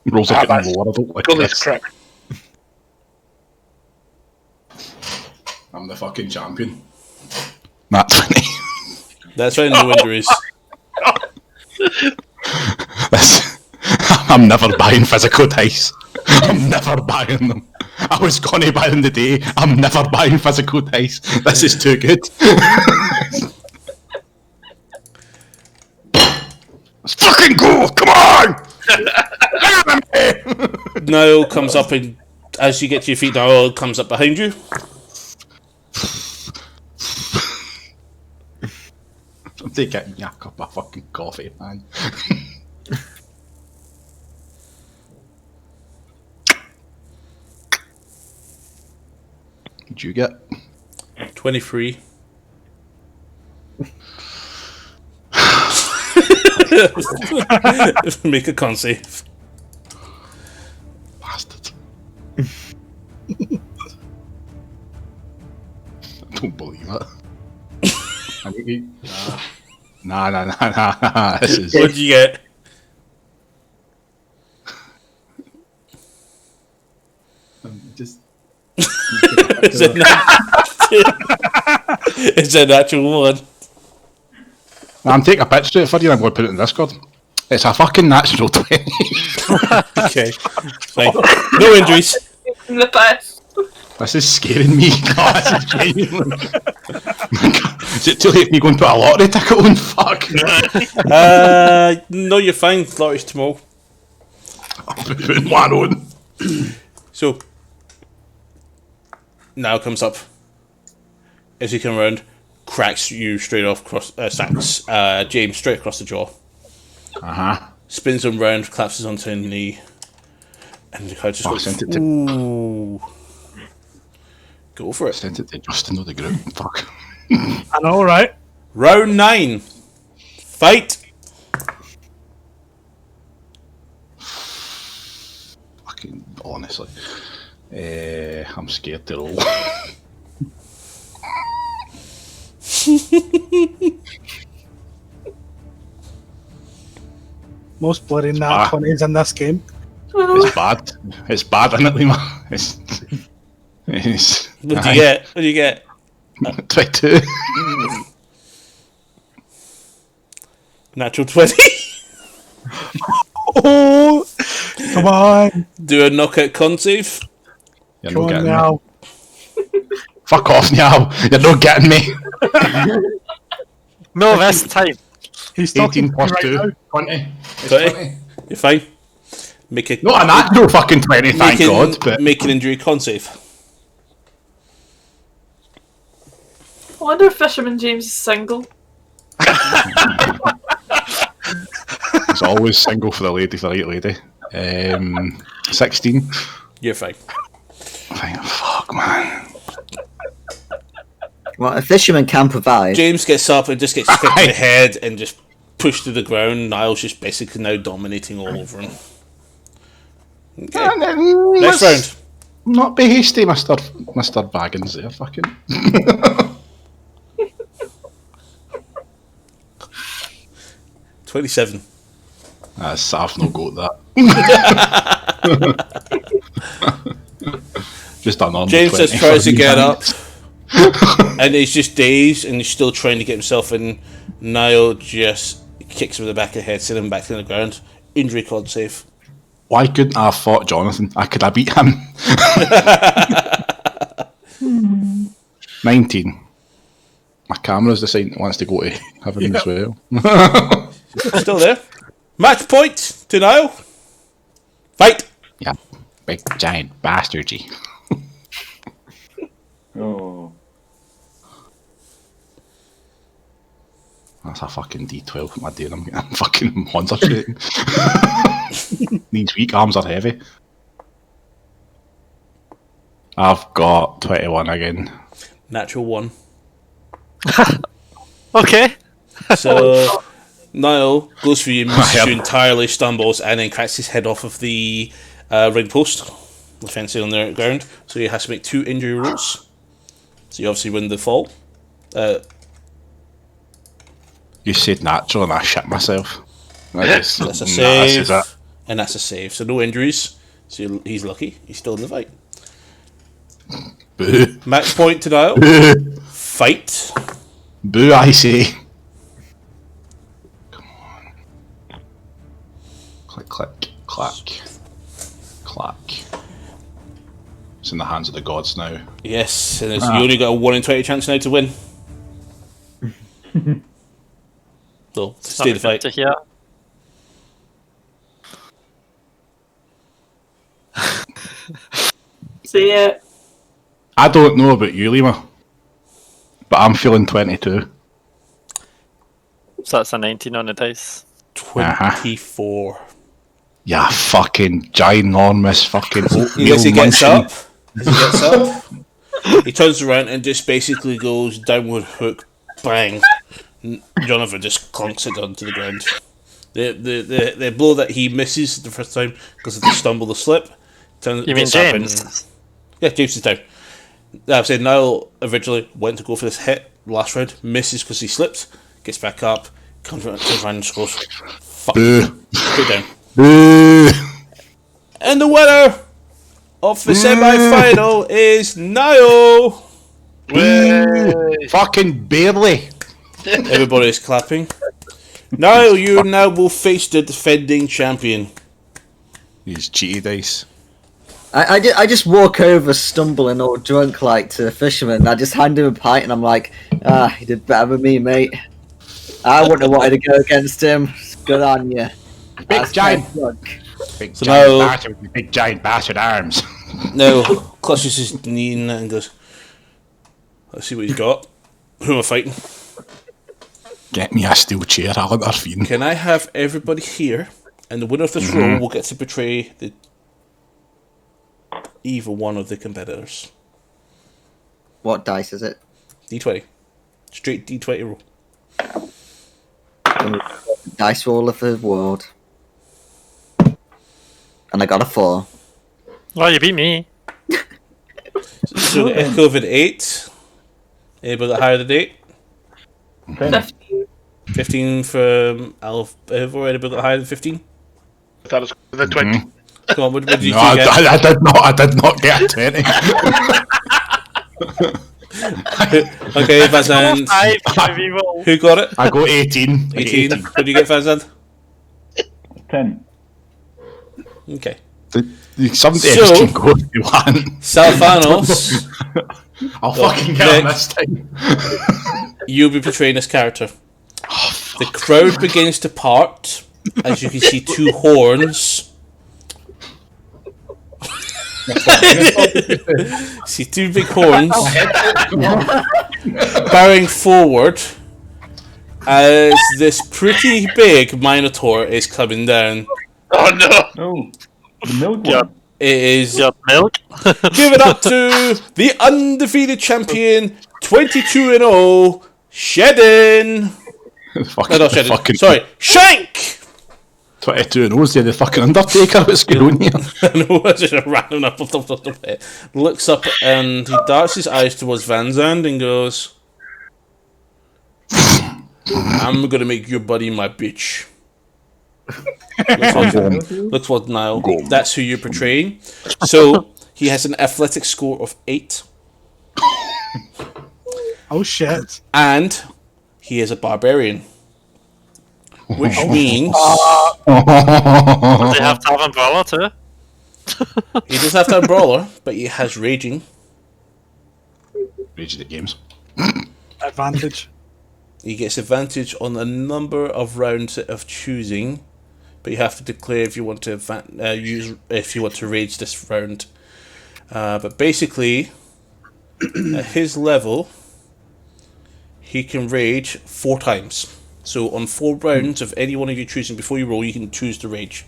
Rolls like it lower, I don't like this. Crap. I'm the fucking champion. That's funny. That's right, no injuries. I'm never buying physical dice. I'm never buying them. I was gonna buy them today. I'm never buying physical dice. This is too good. Let's fucking go! Come on! Niall comes up, and as you get to your feet, Niall comes up behind you. Somebody get me a cup of fucking coffee, man. What'd you get? 23. Make a con save. Bastard. I don't believe it. Nah. This is... What'd you get? Just... It's a natural one. I'm taking a picture of it for you and I'm going to put it in Discord. It's a fucking natural 20. Okay. Fine. No injuries. In the past. This is scaring me. God, this is genuine. Is it too late for me going to put a lottery ticket on? Fuck. No, you're fine. Lottery's tomorrow. I'm putting one on. So, now comes up. As he comes around, cracks you straight off sacks James straight across the jaw. Spins him round, collapses onto a knee, and the crowd just goes, sent it to- ooh. Go for it. Sent it to Justin on the group. Fuck. I know, right? Round 9. Fight. Fucking honestly. I'm scared to roll. Most bloody nat 20s in this game. It's bad. It's bad, isn't it, Lima? It's What do you get? What do you get? 22. Natural 20. Oh, come on. Do a knockout con save. You're Come not on getting now. me. Fuck off now. You're not getting me. No, this time. He's talking 18 plus right 2. now. 20. It's 20. You're fine. Make a Not a natural fucking 20, thank make God. But make an injury con save. I wonder if Fisherman James is single. it's always single for the lady, for the right lady. 16. You're fine. Fuck, man. Well, a fisherman can provide. James gets up and just gets kicked in the head and just pushed to the ground. Niall's just basically now dominating all over him. Okay. Next round. Not be hasty, Mr. Baggins there, fucking. 27. I've no got that. Just done on. James just tries to get up, and he's just dazed, and he's still trying to get himself in. Niall just kicks him in the back of the head, sending him back to the ground. Injury con save. Why couldn't I have fought Jonathan? I could have beat him. 19. My camera's deciding it wants to go to heaven as well. Still there. Match point to Niall. Fight. Yeah, big giant bastardy. Oh. That's a fucking D12. What am I doing? I'm fucking monster shooting. Knees weak, arms are heavy. I've got 21 again. Natural 1. Okay. So Niall goes for you, misses you entirely, stumbles, and then cracks his head off of the ring post, the fencing on the ground. So he has to make 2 injury rolls. So you obviously win the fall. You said natural and I shit myself. That's a save, and that's a save. So no injuries. So he's lucky. He's still in the fight. Boo. Match point to Niall. Boo. Fight. Boo, I say. Come on. Click, click, clack. Clack. It's in the hands of the gods now. Yes, and you only got a 1 in 20 chance now to win. So, stay the fight. To hear. See it. I don't know about you, Lima, but I'm feeling 22. So that's a 19 on the dice. 24. Yeah, fucking ginormous fucking oatmeal As he gets munching. up, he turns around and just basically goes downward hook, bang. Jonathan just clunks it onto the ground. The blow that he misses the first time because of the stumble, the slip. You mean gets up James? and- yeah, James is down. I've said Niall originally went to go for this hit last round, misses because he slipped, gets back up, comes around and just goes, fuck, Boo. put down. Boo. And the winner of the semi-final is Niall. Boo. Fucking barely. Everybody's clapping. Niall, you now will face the defending champion. These cheaty dice. I just walk over, stumbling all drunk like to the fisherman. I just hand him a pint and I'm like, you did better than me, mate. I wouldn't have wanted to go against him. Good on you. Big giant. Big So giant now- bastard with big giant bastard arms. Now, clutches his knee and goes, let's see what he's got. Who am I fighting? Get me a steel chair, Alan Fiend. Can I have everybody here, and the winner of this roll will get to betray the either one of the competitors. What dice is it? D20. Straight D20 roll. Dice roll of the world. And I got a 4. Oh, you beat me. So Echo of an 8. Anybody higher than 8? 15. 15 from Alf. Anybody higher than 15? I thought it was the 20. Come on, what did you No, two get? I did not get a 20. Okay, Vazan. Who got it? I got 18. 18. What did you get, Vazan? 10. Okay. Somebody So- else can go if you want. Salvanos, I'll Well, fucking get him next- this time. you'll be portraying this character. The crowd begins to part as you can see two horns. See two big horns bowing forward as this pretty big Minotaur is coming down. Oh no! Oh, the milk Yeah. one. It is Your milk? give it up to the undefeated champion, 22-0, Shedden. Fucking, No, not Shedden. fucking Sorry, Shank. 22 and O's, the fucking Undertaker. What's going on here? No, it's just a random up. Looks up and he darts his eyes towards Van Zandt and goes, "I'm gonna make your buddy my bitch." Looks what Niall. That's who you're portraying. So he has an athletic score of 8, Oh shit. and he is a barbarian, which means They have to have umbrella too. he does have to have brawler, but he has raging. Rage of the games. Advantage. He gets advantage on a number of rounds of choosing, but you have to declare if you want to if you want to rage this round. But basically, at his level, he can rage 4 times. So on 4 rounds of any one of you choosing before you roll, you can choose to rage.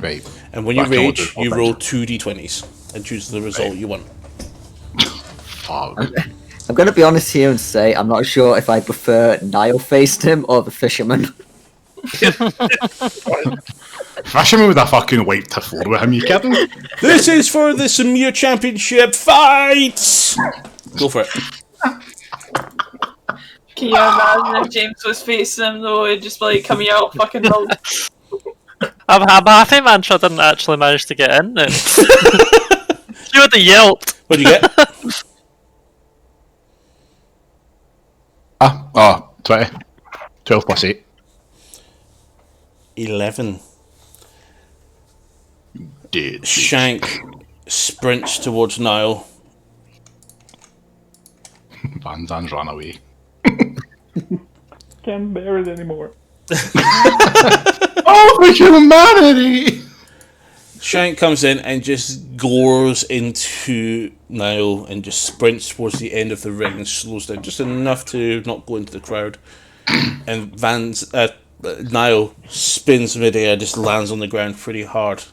Right. And when you Back to rage, order, you okay. roll 2 d20s and choose the result you want. Fuck. I'm going to be honest here and say I'm not sure if I prefer Niall faced him or the fisherman. Fisherman with a fucking wiped the floor with him, you kidding? This is for the Samir Championship fights! Go for it. Can you imagine if James was facing him though? It'd just be like coming out fucking wrong. I'm happy Mantra didn't actually manage to get in there. You would have yelped. What do you get? 20. 12 plus 8. 11. Dude. Shank sprints towards Niall. Van Zandt ran away. Can't bear it anymore. Oh, for humanity! Shank comes in and just gores into Niall and just sprints towards the end of the ring and slows down just enough to not go into the crowd. And Niall spins midair, just lands on the ground pretty hard.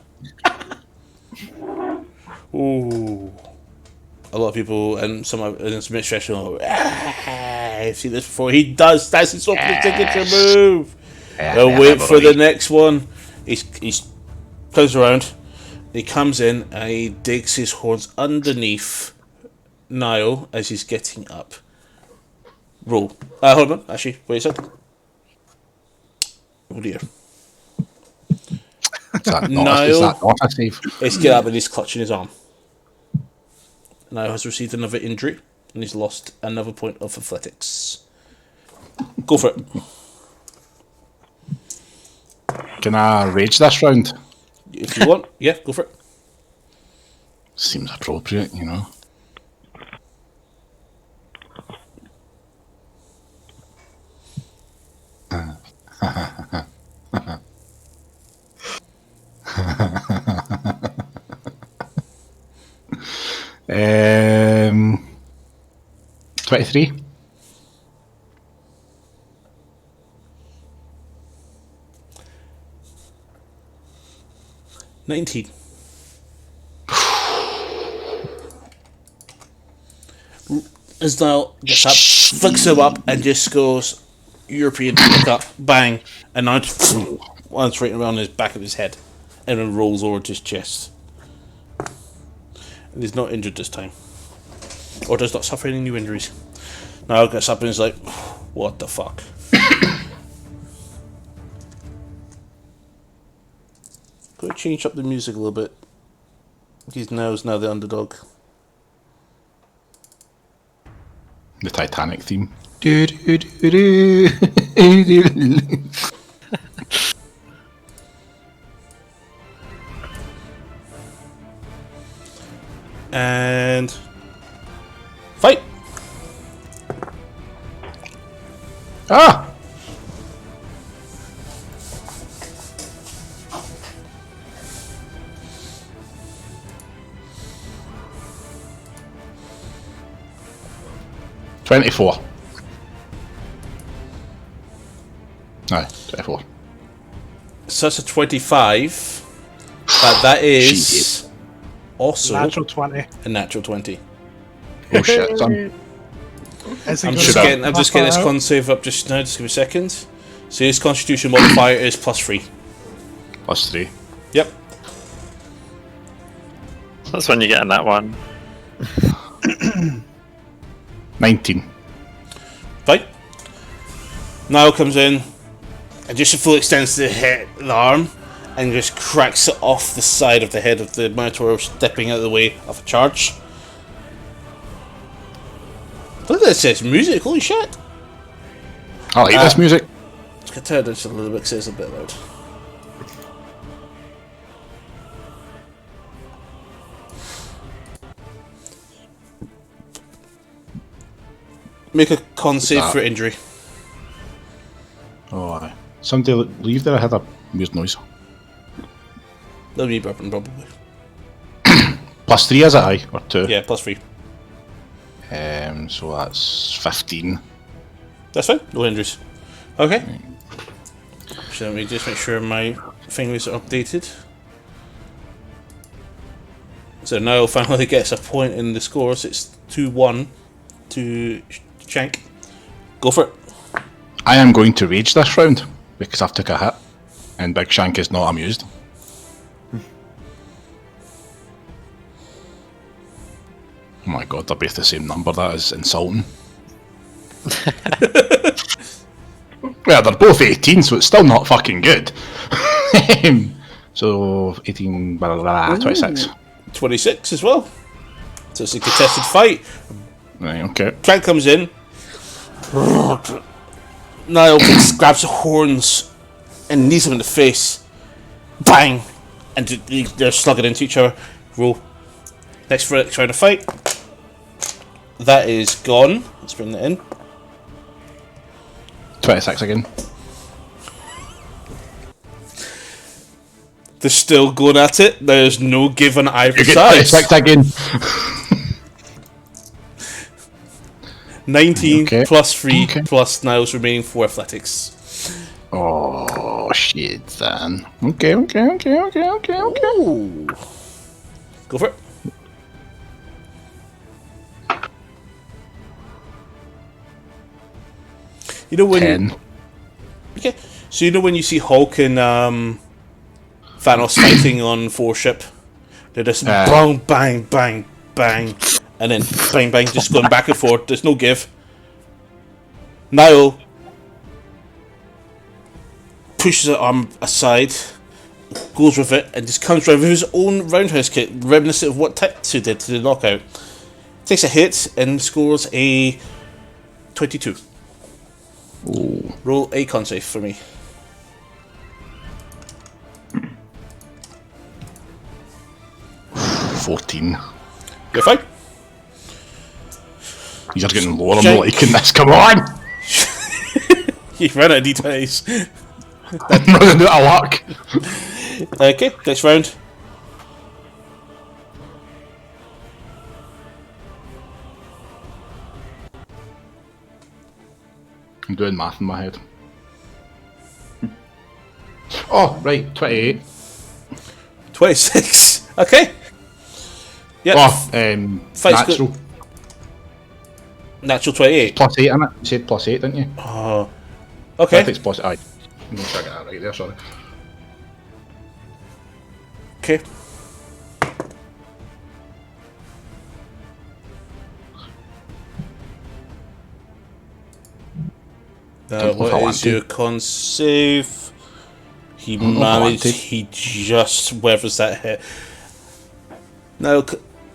Ooh. A lot of people and some of in some stretching go, I've seen this before. He does. That's his signature move. They'll wait for the next one. He's comes around. He comes in and he digs his horns underneath Niall as he's getting up. Roll. Hold on. Actually, wait a second. Oh dear. Is that Niall. not a save? He's get up and he's clutching his arm. Niall has received another injury and he's lost another point of athletics. Go for it. Can I rage this round? If you want, yeah, go for it. Seems appropriate, you know. 23. $19. Isdale gets up, flicks him up, and just goes European look up, bang, and now just lands right around his back of his head, and then rolls over to his chest. And he's not injured this time, or does not suffer any new injuries. Now gets up and is like, "What the fuck?" Gotta change up the music a little bit. He's now the underdog. The Titanic theme. And fight. Ah! $24. No, 24. So that's a 25. But that is also Natural 20. a natural 20. Oh shit, son. Is he I'm gonna just knock getting that his out? con save up just now. Just give me a second. So his Constitution modifier is +3. +3. Yep. That's when you get in that one. 19. Fight. Niall comes in and just fully extends the arm and just cracks it off the side of the head of the Minotaur, stepping out of the way of a charge. Look at this, it's music, holy shit! I like this music. Let's get turned just a little bit because it's a bit loud. Make a con save for injury. Oh, aye. Somebody leave there, I had a weird noise. That'll be burping, probably. +3 is it, aye? Or 2? Yeah, +3. So that's 15. That's fine, no injuries. Okay. So let me just make sure my fingers are updated. So Niall finally gets a point in the scores. It's 2-1 to Shank. Go for it. I am going to rage this round because I've took a hit and Big Shank is not amused. Oh my god, they're both the same number. That is insulting. Well, they're both 18, so it's still not fucking good. So 18, blah, blah, blah, 26. 26 as well. So it's a contested fight. Right, okay. Frank comes in. Niall grabs the horns and knees him in the face. Bang! And they're slugging into each other. Roll. Next for trying to fight. That is gone. Let's bring that in. 26 again. They're still going at it. There's no give on either You get side. 26 again. 19 Okay. plus 3 Okay. plus Niall's remaining 4 athletics. Oh, shit, then. Okay. Ooh. Go for it. You know when 10. Okay, so you know when you see Hulk and Thanos fighting on 4-ship, they're just bang, bang, bang, bang, and then bang, bang, just going back and forth. There's no give. Niall pushes the arm aside, goes with it, and just comes round with his own roundhouse kick, reminiscent of what Tetsu did to the knockout. Takes a hit and scores a 22. Ooh. Roll a con save for me. Ooh, 14. You're fine. You're getting lower. I'm Shank. not liking this. Come on! You ran out of d20s. I'm running out of luck. Okay, next round. I'm doing math in my head. Oh, right, 28. 26. Okay. Yep. Oh, Fight's natural. good. Natural 28. Plus 8, innit? You said plus 8, didn't you? Oh. I Okay. think it's plus 8. I'm not sure I got that right there, sorry. Okay. Don't know if I What want is to. your con save? He don't know if I want managed. to. He just weathers that hit. Now,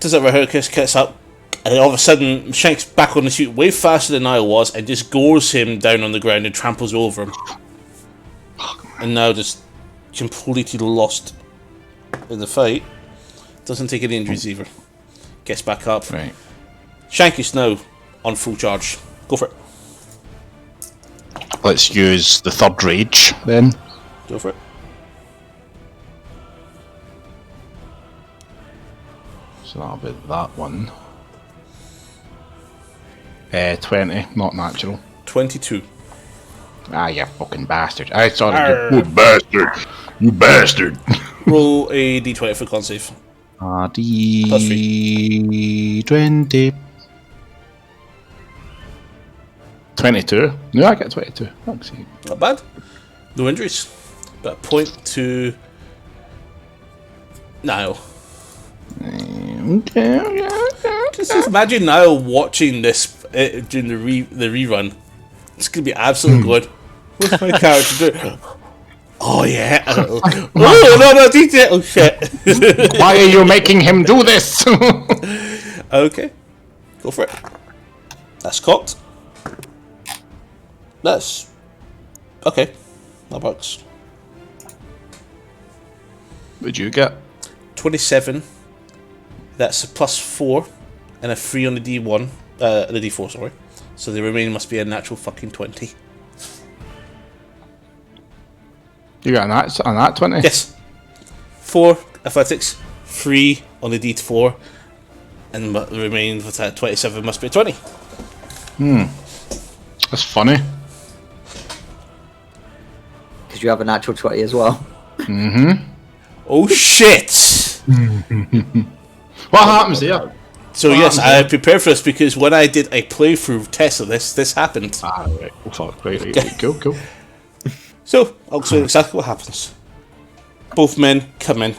does it ever hurt? Gets up, and all of a sudden, Shank's back on the shoot way faster than Niall was, and just gores him down on the ground and tramples over him. And now just completely lost in the fight. Doesn't take any injuries either. Gets back up. Right. Shank is now on full charge. Go for it. Let's use the third rage then. Go for it. So that'll be that one. 20, not natural. 22. Ah, you fucking bastard. I sorry, you bastard. You bastard. Roll a d20 for con save. D20. 22. No, I get 22. Thanks. Not bad. No injuries. But a point to Niall. Okay. Just imagine Niall watching this during the rerun. It's gonna be absolutely good. What's my character do? Oh yeah. Oh no, detail. Oh shit. Why are you making him do this? Okay. Go for it. That's cocked. That's okay. That works. What'd you get? 27. That's a +4 and a 3 on the D1. The D4, sorry. So the remaining must be a natural fucking 20. You got a nat 20? Yes. 4 athletics, 3 on the D4, and the remaining of that 27 must be a 20. That's funny. Because you have a natural 20 as well. Oh shit! What happens there? So yes, I prepared for this because when I did a playthrough test of this happened. Ah, right. Oh, fuck. Right. Cool. So, I'll explain exactly what happens. Both men come in.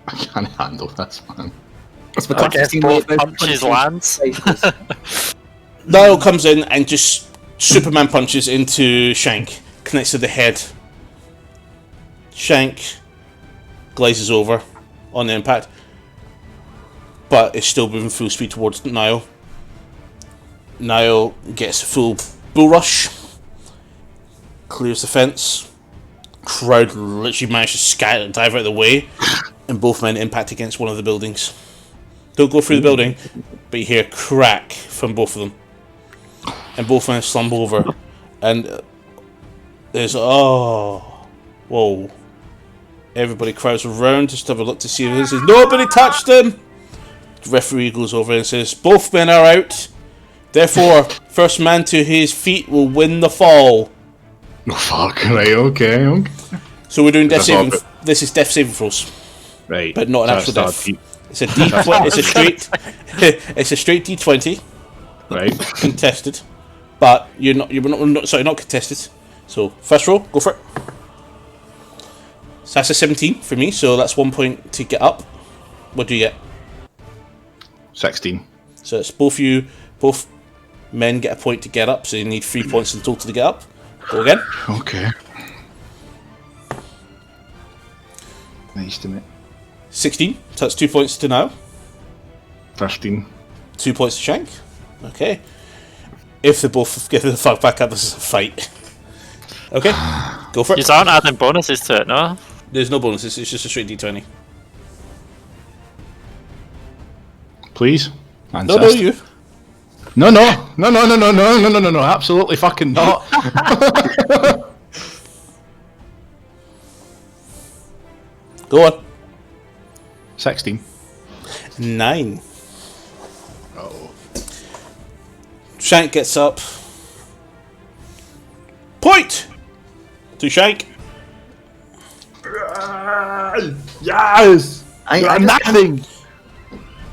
I can't handle this, man. It's because I guess you've seen both me- punches lands. Niall comes in and just Superman punches into Shank, connects to the head. Shank glazes over on the impact, but is still moving full speed towards Niall. Niall gets a full bull rush, clears the fence. Crowd literally manages to scatter and dive out of the way, and both men impact against one of the buildings. Don't go through the building, but you hear a crack from both of them. And both men slump over. And there's, whoa. Everybody crowds around just to have a look to see if this is. Nobody touched them! The referee goes over and says, both men are out. Therefore, first man to his feet will win the fall. Oh, fuck. Right, okay. So we're doing death That's all saving. This is death saving throws. Right. But not an actual That's death. It's a D20. It's a straight. It's a straight D20. Right. Contested, but you're not contested. So first roll, go for it. So that's a 17 for me. So that's 1 point to get up. What do you get? 16. So it's both men get a point to get up. So you need 3 points in total to get up. Go again. Okay. Nice to meet. 16. So that's 2 points to now. 15. 2 points to Shank. Okay. If they both get the fuck back up, this is a fight. Okay. Go for You it. aren't adding bonuses to it, no? There's no bonuses. It's just a straight D20. Please. No, you. No, absolutely fucking not. Go on. 16. 9. Oh. Shank gets up, To Shank. Yes! I You're just can't- nothing!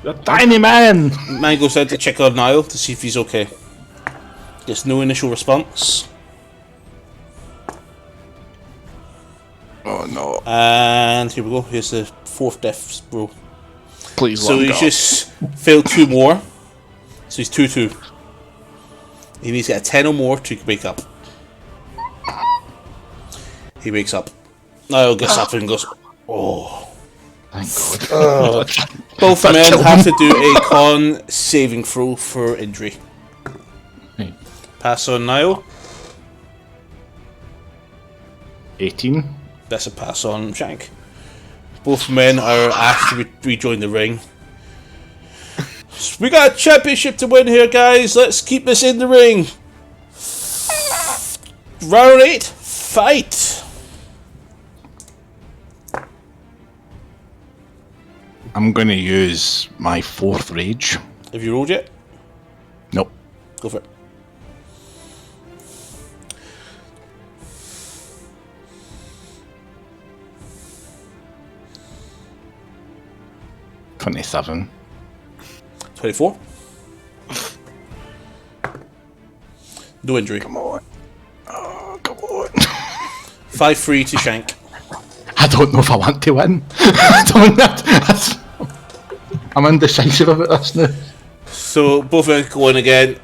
You're a tiny man! Man goes out to check on Niall to see if he's okay. Gets no initial response. Oh no. And here we go. Here's the 4th death roll. Please So he's just failed 2 more. So he's 2-2. He needs to get a 10 or more to wake up. He wakes up. Niall gets up and goes, oh. Thank God. Both men have to do a con saving throw for injury. Right. Pass on Niall. 18. That's a pass on Shank. Both men are asked to rejoin the ring. We got a championship to win here, guys. Let's keep this in the ring. Round 8, fight. I'm gonna use my 4th rage. Have you rolled yet? Nope. Go for it. $27. 24. No injury. Come on. Oh, come on. 5-3 to Shank. I don't know if I want to win. I'm indecisive about this now. So both men go in again.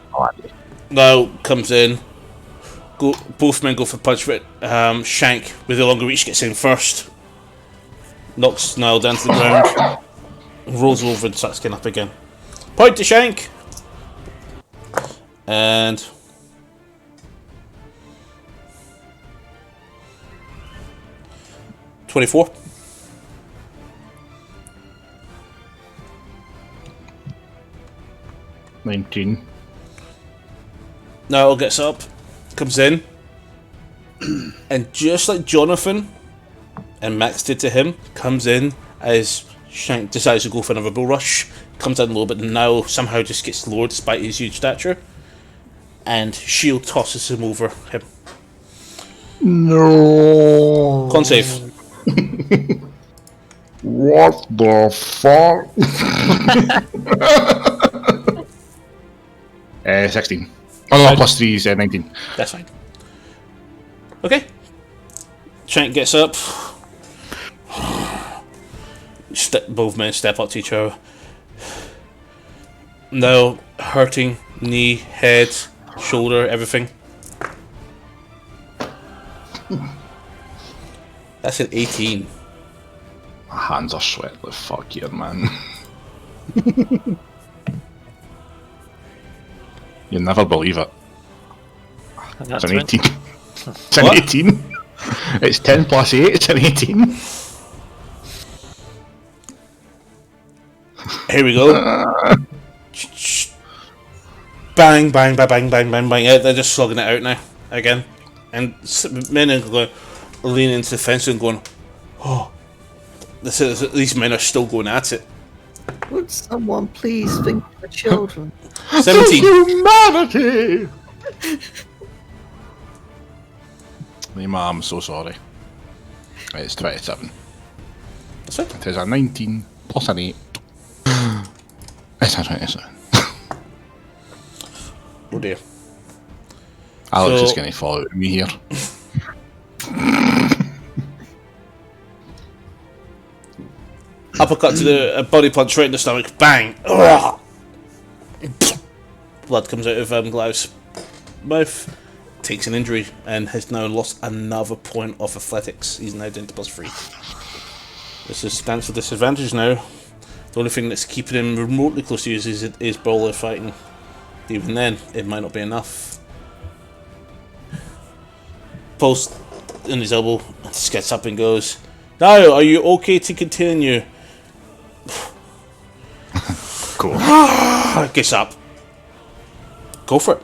Now comes in. Both men go for punch, but Shank with the longer reach gets in first. Knocks Niall down to the ground. Rolls over and starts getting up again. Point to Shank. And 24. $19. Niall gets up, comes in, and just like Jonathan and Max did to him, comes in as Shank decides to go for another bull rush. Comes down a little bit, and Niall somehow just gets lowered despite his huge stature. And Shield tosses him over him. No. Con save. What the fuck? 16. Oh no, plus 3 is 19. That's fine. Okay. Shank gets up. Both men step up to each other. Now hurting knee, head, shoulder, everything. That's an 18. My hands are sweating the fuck here, man. You'll never believe it. And It's that's an it. 18. It's an What? 18. It's 10 plus 8, it's an 18. Here we go. Bang, bang, bang, bang, bang, bang, bang. Yeah, they're just slugging it out now. Again. And men are going, leaning into the fence and going, oh. These men are still going at it. Would someone please think of the children? 17. Humanity! Lima, I'm so sorry. It's 27. That's it. It is a 19 plus an 8. It's a 27. Oh dear. Alex So- is going to follow me here. Uppercut to the body punch right in the stomach. Bang! Ugh. Blood comes out of Glau's mouth. Takes an injury and has now lost another point of athletics. He's now down to +3. This is stands for disadvantage now. The only thing that's keeping him remotely close to you is brawler fighting. Even then, it might not be enough. Pulls in his elbow, just gets up and goes, "Now, are you okay to continue?" Cool. Gets up. Go for it.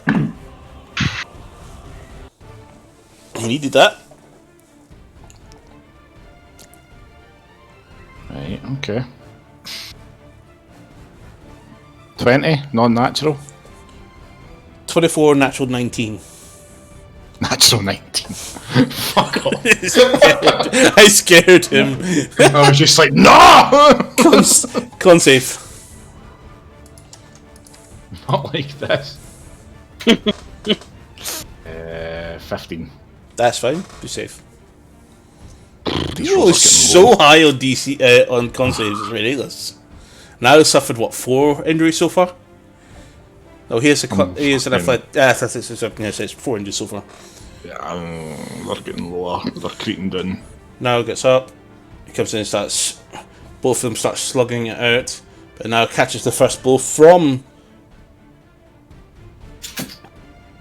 He needed that. Right, okay. 20, non-natural. 24, natural 19. Natural 19. Fuck off. I scared him. I was just like, no! Con save. Not like this. 15. That's fine. Be safe. These You rolls are are getting so low. high on DC on con saves. It's ridiculous. Now I've suffered what 4 injuries so far. Oh, here's an athletics. It's 4 injuries so far. Yeah, they're getting lower. They're creeping down. Now gets up. He comes in and starts. Both of them start slugging it out, but now catches the first blow from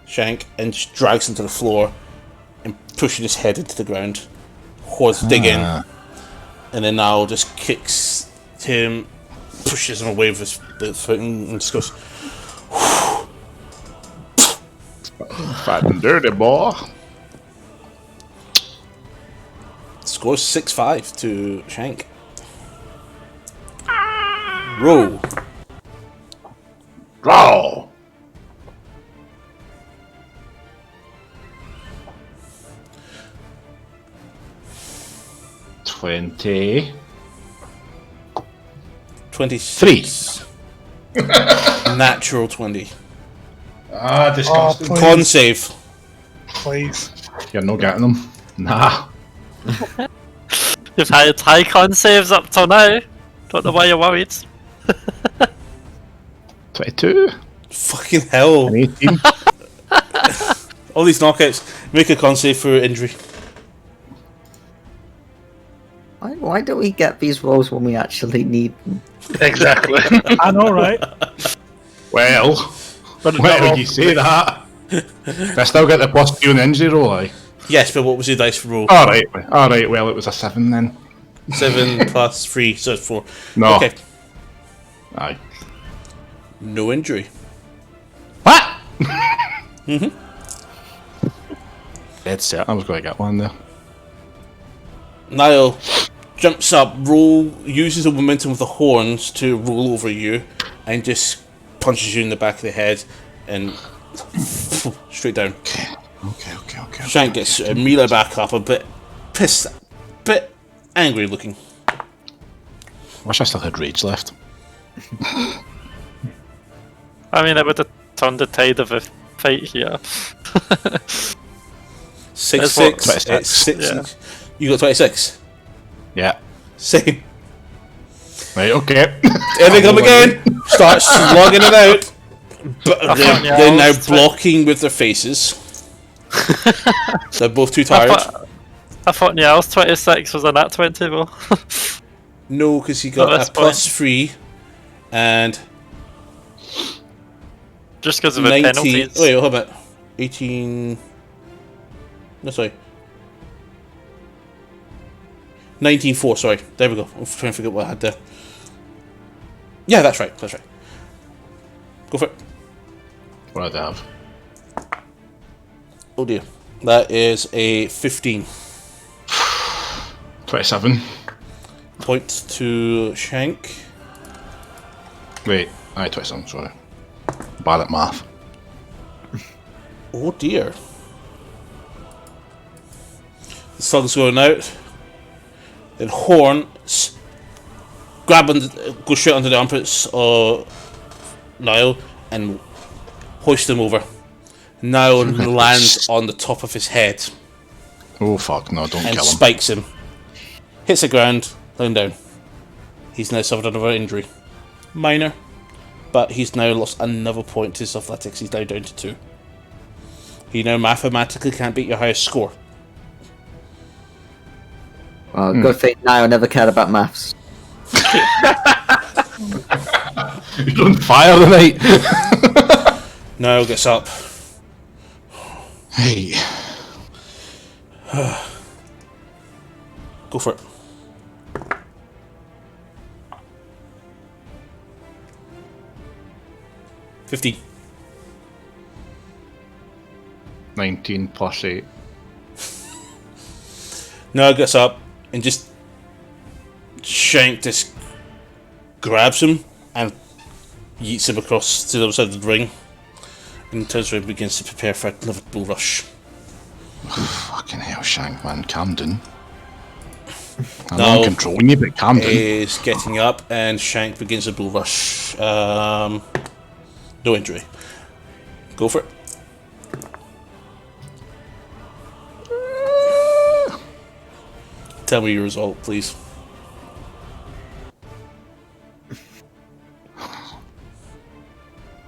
Shank and just drags him to the floor and pushing his head into the ground. Hordes dig in, and then now just kicks him, pushes him away with his foot, and just goes. Fat and dirty, boy. Scores 6-5 to Shank. Roll. Roll! 20. 26. Natural 20. Ah, disgusting. Oh, Con save. Please. You're not getting them. Nah. You've had high con saves up till now. Don't know why you're worried. 22. Fucking hell. And 18. All these knockouts. Make a con save for injury. Why don't we get these rolls when we actually need them? Exactly. I know, right? Well, But why would you say that? I still get the plus 2 on the injury roll, aye? Yes, but what was your dice roll? Alright, well, it was a 7 then. 7 plus 3, so it's 4. No. Okay. Aye. No injury. What? Dead set, I was going to get one there. Niall jumps up, uses the momentum of the horns to roll over you, and just punches you in the back of the head, and straight down. Okay. Shank gets Mila back up, a bit pissed, bit angry looking. Wish I still had rage left. I mean, it would have turned the tide of a fight here. 6-6. 26. It's 6. Yeah. You got 26. Yeah. Same. Right, okay. Here they come again. Start slugging it out. But they're now blocking with their faces. They're both too tired. I thought Niall's 26 was a nat 20, well. No, because he At got this a plus 3 and Just because of the 19. penalties. Wait, hold on. 18. No, sorry. 19-4, sorry. There we go. I'm trying to forget what I had there. Yeah, that's right. That's right. Go for it. What did I have? Oh dear. That is a 15. 27. Point to Shank. Wait, aye, 27, sorry. Bad at math. Oh dear. The slug's going out. Then Horns go straight under the armpits of Niall and hoist him over. Niall lands on the top of his head Oh fuck, no, don't and kill him. spikes him. Hits the ground, laying down. He's now suffered another injury. Minor, but he's now lost another point to his athletics. He's now down to 2. He now mathematically can't beat your highest score. Well, good thing now I never cared about maths. You're on fire tonight. Niall gets up. Hey. Go for it. $50. 19 plus 8. Niall gets up and just Shank just grabs him and yeets him across to the other side of the ring and turns around and begins to prepare for another bull rush. Fucking hell, Shank, man, calm down. I know No. I'm controlling you, but calm down. Is getting up, and Shank begins a bull rush. No injury. Go for it. Tell me your result, please.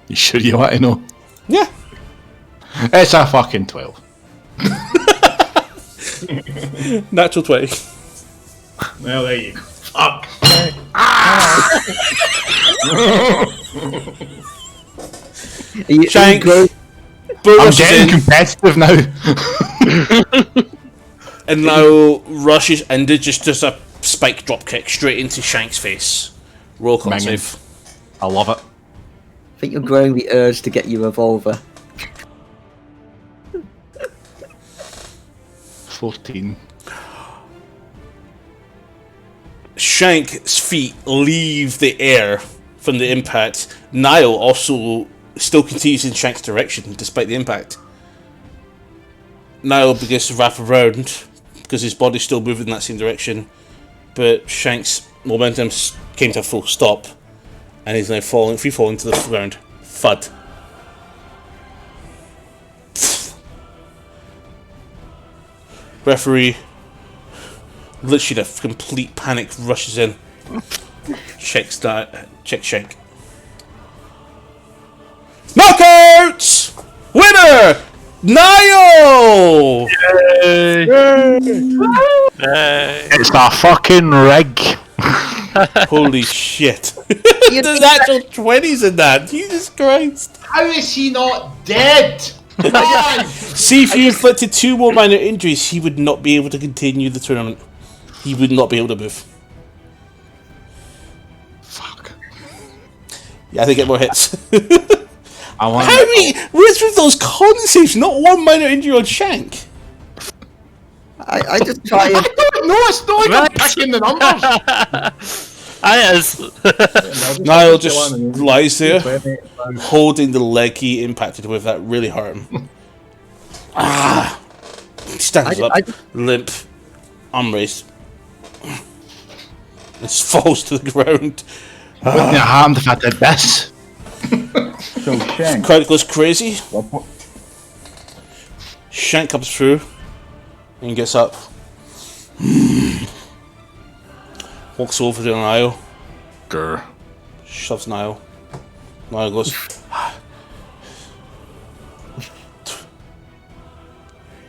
You sure you want to know? Yeah. It's a fucking 12. Natural 20. Well, there you go. Fuck. Shank. I'm Rushes getting in, competitive now. and now rushes and did just does a spike drop kick straight into Shank's face. Roll con Minging. save. I love it. I think you're growing the urge to get your revolver. 14. Shank's feet leave the air from the impact. Niall also still continues in Shank's direction despite the impact. Niall begins to wrap around because his body's still moving in that same direction, but Shank's momentum came to a full stop, and he's now free falling to the ground. Thud. Referee, literally a complete panic, rushes in. Checks Shank. Knockouts! Winner! Niall! It's a fucking rig. Holy shit. There's actual 20s in that. Jesus Christ. How is he not dead? Come on! See, if you inflicted 2 more minor injuries, he would not be able to continue the tournament. He would not be able to move. Fuck. Yeah, I think get more hits. I want. How many? Where's with those con saves? Not one minor injury on Shank. I just try and No, it's not like I'm picking the numbers. Niall just lies there, holding the leg he impacted with. That really hurt him. He stands up, limp, arm raised. Just falls to the ground. Wouldn't it harmed if I did this? So, Shank, Crowd goes crazy. what, Shank comes through and gets up. Walks over to Niall. Grr. Shoves Niall. Niall goes.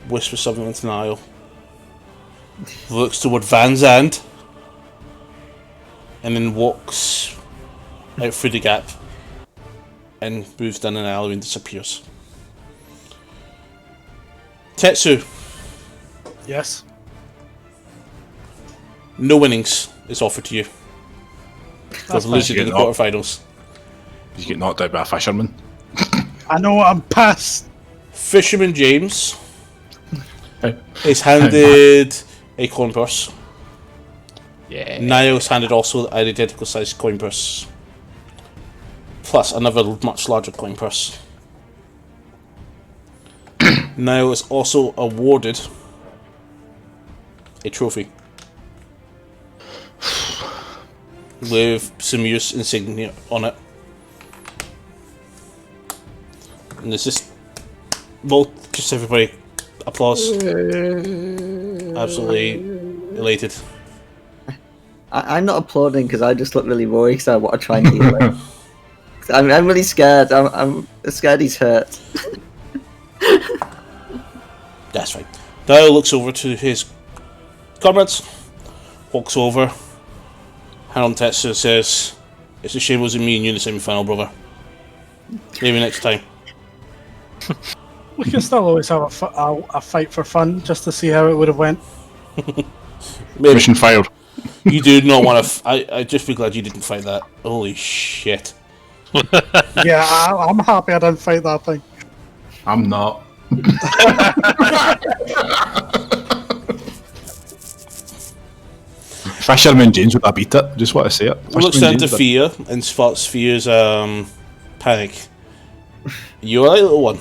Whispers something into Niall. Looks toward Van Zandt. And then walks out through the gap. And moves down an alley and disappears. Tetsu, Yes. no winnings is offered to you. For losing in the You're not. quarterfinals. You get knocked out by a fisherman. I know I'm pissed. Fisherman James is handed a coin purse. Yeah. Niall's handed also an identical sized coin purse. Plus another much larger coin purse. Niall is also awarded a trophy with Samir's insignia on it. And there's just, well, just everybody applause. Absolutely elated. I'm not applauding because I just look really worried because I want to try and heal him. I'm really scared. I'm scared he's hurt. That's right. Niall looks over to his comrades, walks over, hand on Tetsu, says, "It's a shame it wasn't me and you in the semi-final, brother. Maybe next time." We can still always have a fight for fun just to see how it would have went. Maybe. Mission failed. You do not want to. I'd just be glad you didn't fight that. Holy shit. Yeah, I'm happy I didn't fight that thing. I'm not. Fisherman James would have beat it. Just want to say it. Looks down to Fia and spots Fia's panic. You alright, little one?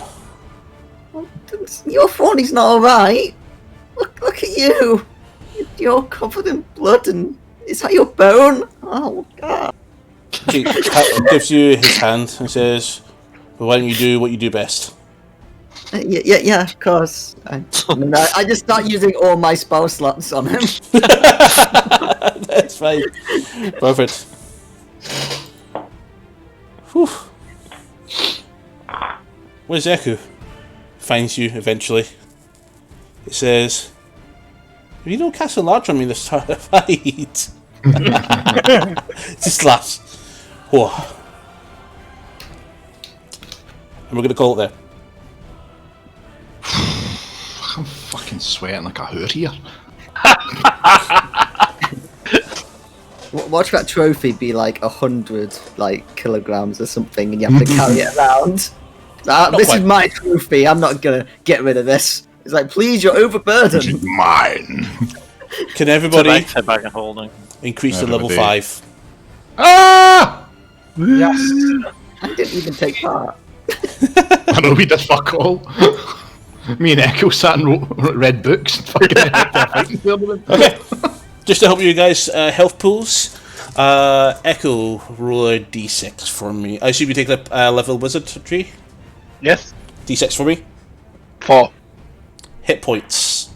Your phony's not alright. Look at you. You're covered in blood, and is that your bone? Oh God. He gives you his hand and says, well, why don't you do what you do best? Yeah, of course. I just start using all my spell slots on him. That's fine. Perfect. Whew. Where's Echo? Finds you eventually. It says, "Have you not cast a large on me this time?" Fight. Just laughs. Whoa. And we're gonna call it there. I'm fucking sweating like a hoot here. Watch that trophy be like 100 kilograms or something, and you have to carry it around. This quite. is my trophy. I'm not gonna get rid of this. It's like, please, you're overburdened. Mine. Can everybody Sit back and holding. increase to level Everybody. 5? Ah! Yes. I didn't even take part. I know we did fuck all. Me and Echo sat and read books and fucking Okay. Just to help you guys, health pools. Echo, roll a d6 for me. I assume you take the level wizardry. Yes. D6 for me. 4. Hit points.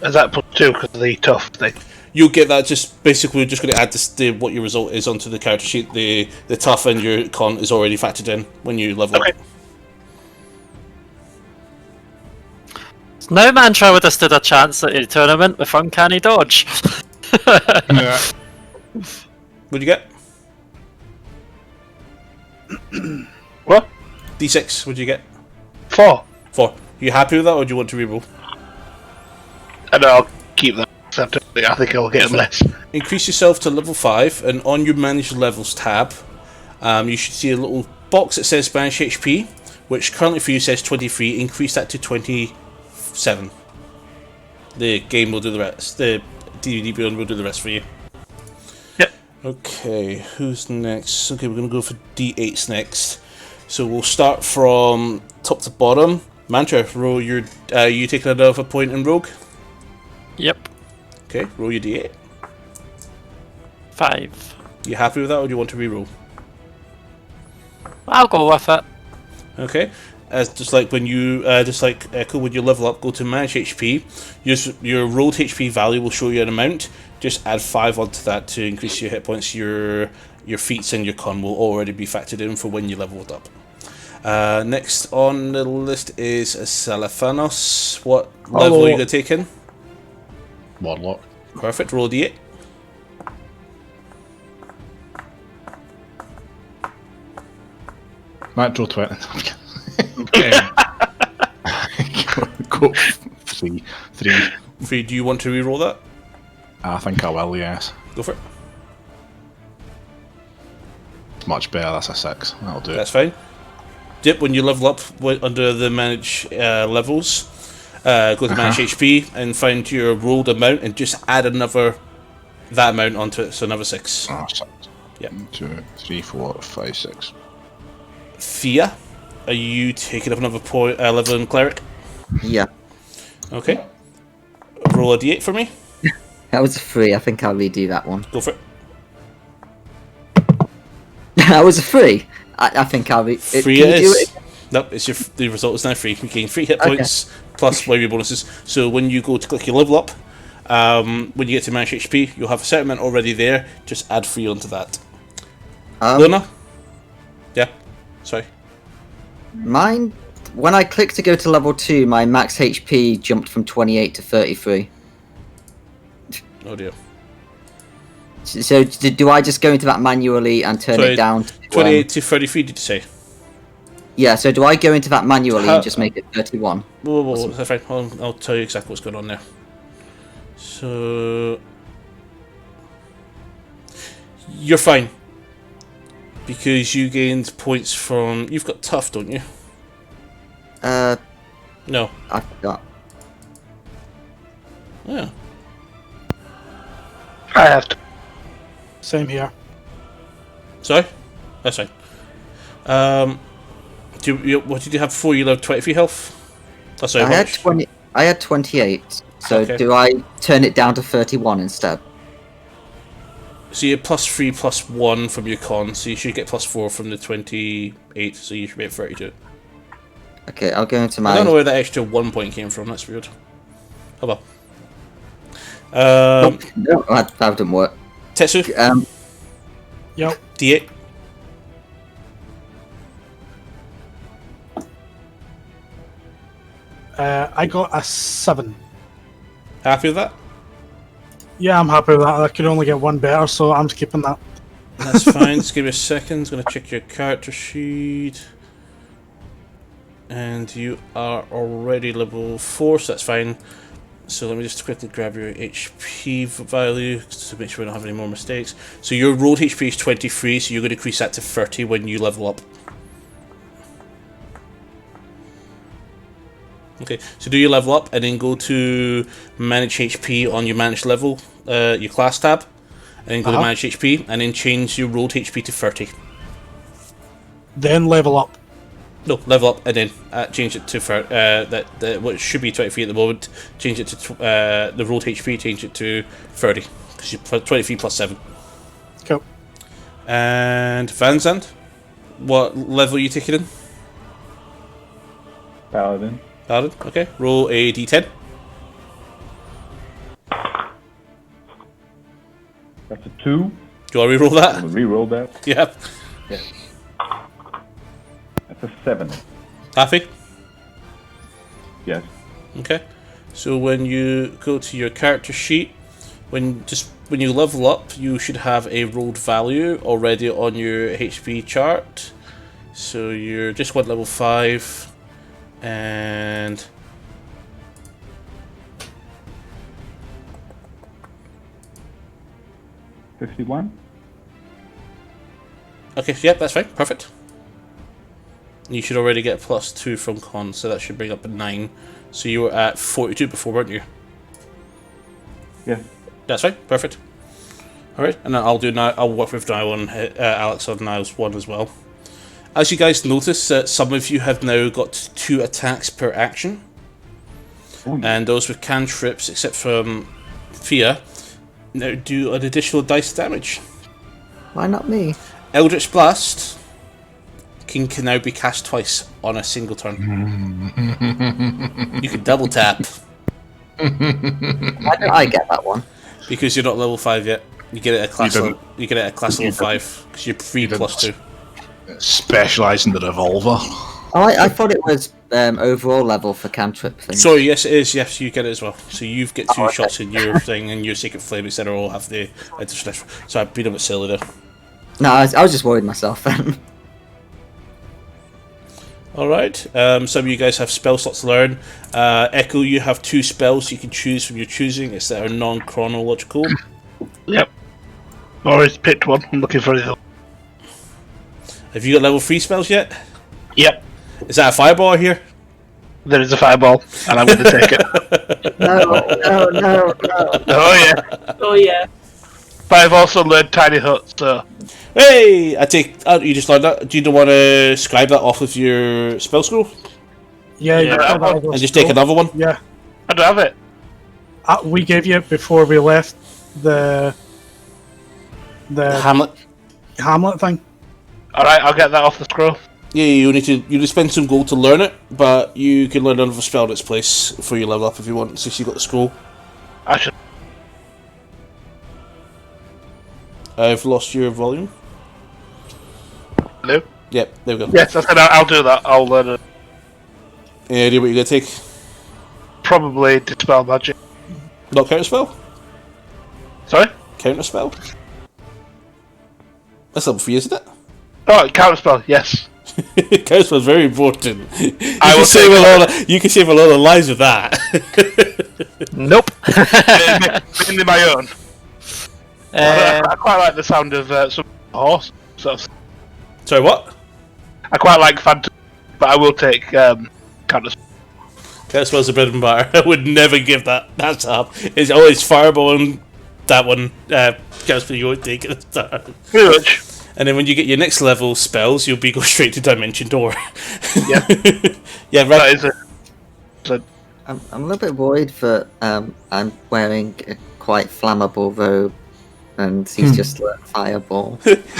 Is that +2 because of the tough thing? You'll get that. Just basically, we're just going to add what your result is onto the character sheet. The tough and your con is already factored in when you level Okay. up. No mantra would have stood a chance at a tournament with uncanny dodge. Yeah. What'd you get? What? D6. What'd you get? 4. 4. You happy with that, or do you want to reroll? And I'll keep that. I think I'll get them less. Increase yourself to level 5, and on your Manage Levels tab, you should see a little box that says Manage HP, which currently for you says 23. Increase that to 27. The game will do the rest. The DVD Beyond will do the rest for you. Yep. Okay, who's next? Okay, we're going to go for D8s next. So we'll start from top to bottom. Mantra, roll your... you take another point in Rogue? Yep. Okay, roll your D8. 5. You happy with that, or do you want to reroll? I'll go with it. Okay, as just like when you, just like Echo, when you level up, go to Manage HP. Your rolled HP value will show you an amount. Just add 5 onto that to increase your hit points. Your feats and your con will already be factored in for when you leveled up. Next on the list is Salathanos. What level are you gonna take in? Warlock. Perfect. Roll D8. Natural 20. Okay. Go 3. 3. Do you want to reroll that? I think I will, yes. Go for it. Much better, that's a 6. That'll do it. That's fine. Dip, when you level up under the manage levels, go to manage HP and find your rolled amount and just add that amount onto it, so another 6. Oh, 6. Yeah. 1, 2, 3, 4, 5, 6. Thea, are you taking up another level in cleric? Yeah. Okay. Roll a d8 for me. That was a 3. I think I'll redo that one. Go for it. That was a 3. I think I'll redo 3 can it you do is. it? Nope, the result is now 3. You gain 3 hit Okay. points plus whatever your bonuses. So when you go to click your level up, when you get to manage HP, you'll have a certain amount already there. Just add 3 onto that. Luna? Yeah? Sorry. Mine, when I clicked to go to level 2, my max HP jumped from 28 to 33. Oh dear. So do I just go into that manually and turn Sorry, it down to 28 to 33, did you say? Yeah, so do I go into that manually How- and just make it 31? Whoa, that's fine. I'll tell you exactly what's going on there. So... You're fine. Because you gained points from... You've got tough, don't you? No. I forgot. Yeah. I have to. Same here. Sorry? That's fine. what did you have before? You had 23 health. Oh, sorry, I how had much? 20. I had 28. So Okay. do I turn it down to 31 instead? So you're +3 +1 from your con, so you should get +4 from the 28. So you should be at 32. Okay, I'll go into I don't know my. where that extra 1 point came from. That's weird. Oh well. No, that didn't work. Tetsu, Yep. D8. I got a 7. Happy with that? Yeah, I'm happy with that. I could only get one better, so I'm keeping that. That's fine. Just give me a second. Gonna check your character sheet. And you are already level 4, so that's fine. So let me just quickly grab your HP value to make sure we don't have any more mistakes. So your rolled HP is 23, so you're going to increase that to 30 when you level up. Okay, so do your level up and then go to manage HP on your managed level, your class tab, and then go to manage HP and then change your rolled HP to 30. Then level up. No, level up and then change it to what should be 23 at the moment. Change it to the rolled HP. Change it to 30 because you're 23 plus 7. Cool. And Van Zandt, what level are you taking in? Paladin. Paladin. Okay. Roll a d10. That's a 2. Do you want to re-roll that? I'm gonna re-roll that. Yeah. Yes. That's a 7. Happy? Yes. Okay. So when you go to your character sheet, when you level up, you should have a rolled value already on your HP chart. So you're just one level 5, and $51. okay, yeah, that's fine, perfect. You should already get +2 from con, so that should bring up a 9. So you were at 42 before, weren't you? Yes. That's right, perfect. Alright, and then I'll work with Niall and Alex on Niall's one as well. As you guys notice, some of you have now got 2 attacks per action. Ooh. And those with cantrips, except from Fia, now do an additional dice damage. Why not me? Eldritch Blast can now be cast twice on a single turn. You can double tap. Why don't I get that one? Because you're not level 5 yet. You get it at class You level. You get it at class level 5 because you're 3 plus 2. Specialise in the revolver. Oh, I thought it was overall level for cantrip things. Sorry, yes it is. Yes, you get it as well. So you've get 2 okay. shots in your thing, and your Sacred Flame, etc. all have the additional. So I've been a bit silly there. No, I was just worried myself then. Alright, some of you guys have spell slots to learn. Echo, you have 2 spells you can choose from your choosing. It's that are non-chronological. Yep. Always picked one. I'm looking for it. Have you got level 3 spells yet? Yep. Is that a fireball here? There is a fireball, and I'm going to take it. No. Oh yeah. Oh yeah. But I've also learned Tiny Hut, so Hey! You just learned that. Do you want to scribe that off with your spell scroll? Yeah, Yeah, you got that other And just take scroll. another one? Yeah. I don't have it. We gave you it before we left the Hamlet? Hamlet thing. Alright, I'll get that off the scroll. Yeah, you need to spend some gold to learn it, but you can learn another spell in its place before you level up if you want, since you got the scroll. I should. I've lost your volume. Hello? Yep, there we go. Yes, I said I'll do that. I'll learn it. Any idea what you're going to take? Probably Dispel Magic. Not counter spell? Sorry? Counter spell? That's level 3, isn't it? Oh, Counterspell, yes. Counter spell is very important. I will take You can save a lot of lives with that. Nope. Mainly my own. I quite like the sound of some horse. So Sorry, what? I quite like Phantom, but I will take Counterspell. Counter spell's a bread and butter. I would never give that up. It's always fireball and that one. Counter spell you won't take at the start. Pretty much. And then when you get your next level spells, you'll be go straight to Dimension Door. Yeah. Yeah, That right. is it. So, I'm a little bit worried that I'm wearing a quite flammable robe, and he's just lit fireball.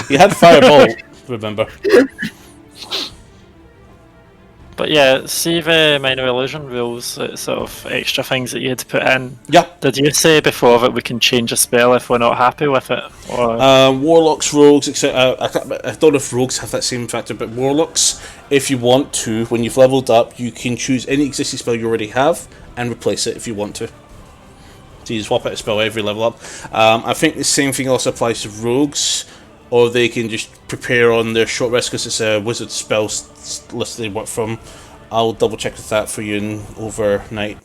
You had Fireball, remember? But yeah, see the minor illusion rules, sort of extra things that you had to put in. Yeah. Did you say before that we can change a spell if we're not happy with it? Or Warlocks, rogues, etc. I don't know if rogues have that same factor, but warlocks, if you want to, when you've leveled up, you can choose any existing spell you already have and replace it if you want to. So you swap out a spell every level up. I think the same thing also applies to rogues, or they can just prepare on their short rest because it's a wizard spell list they work from. I'll double check with that for you in overnight.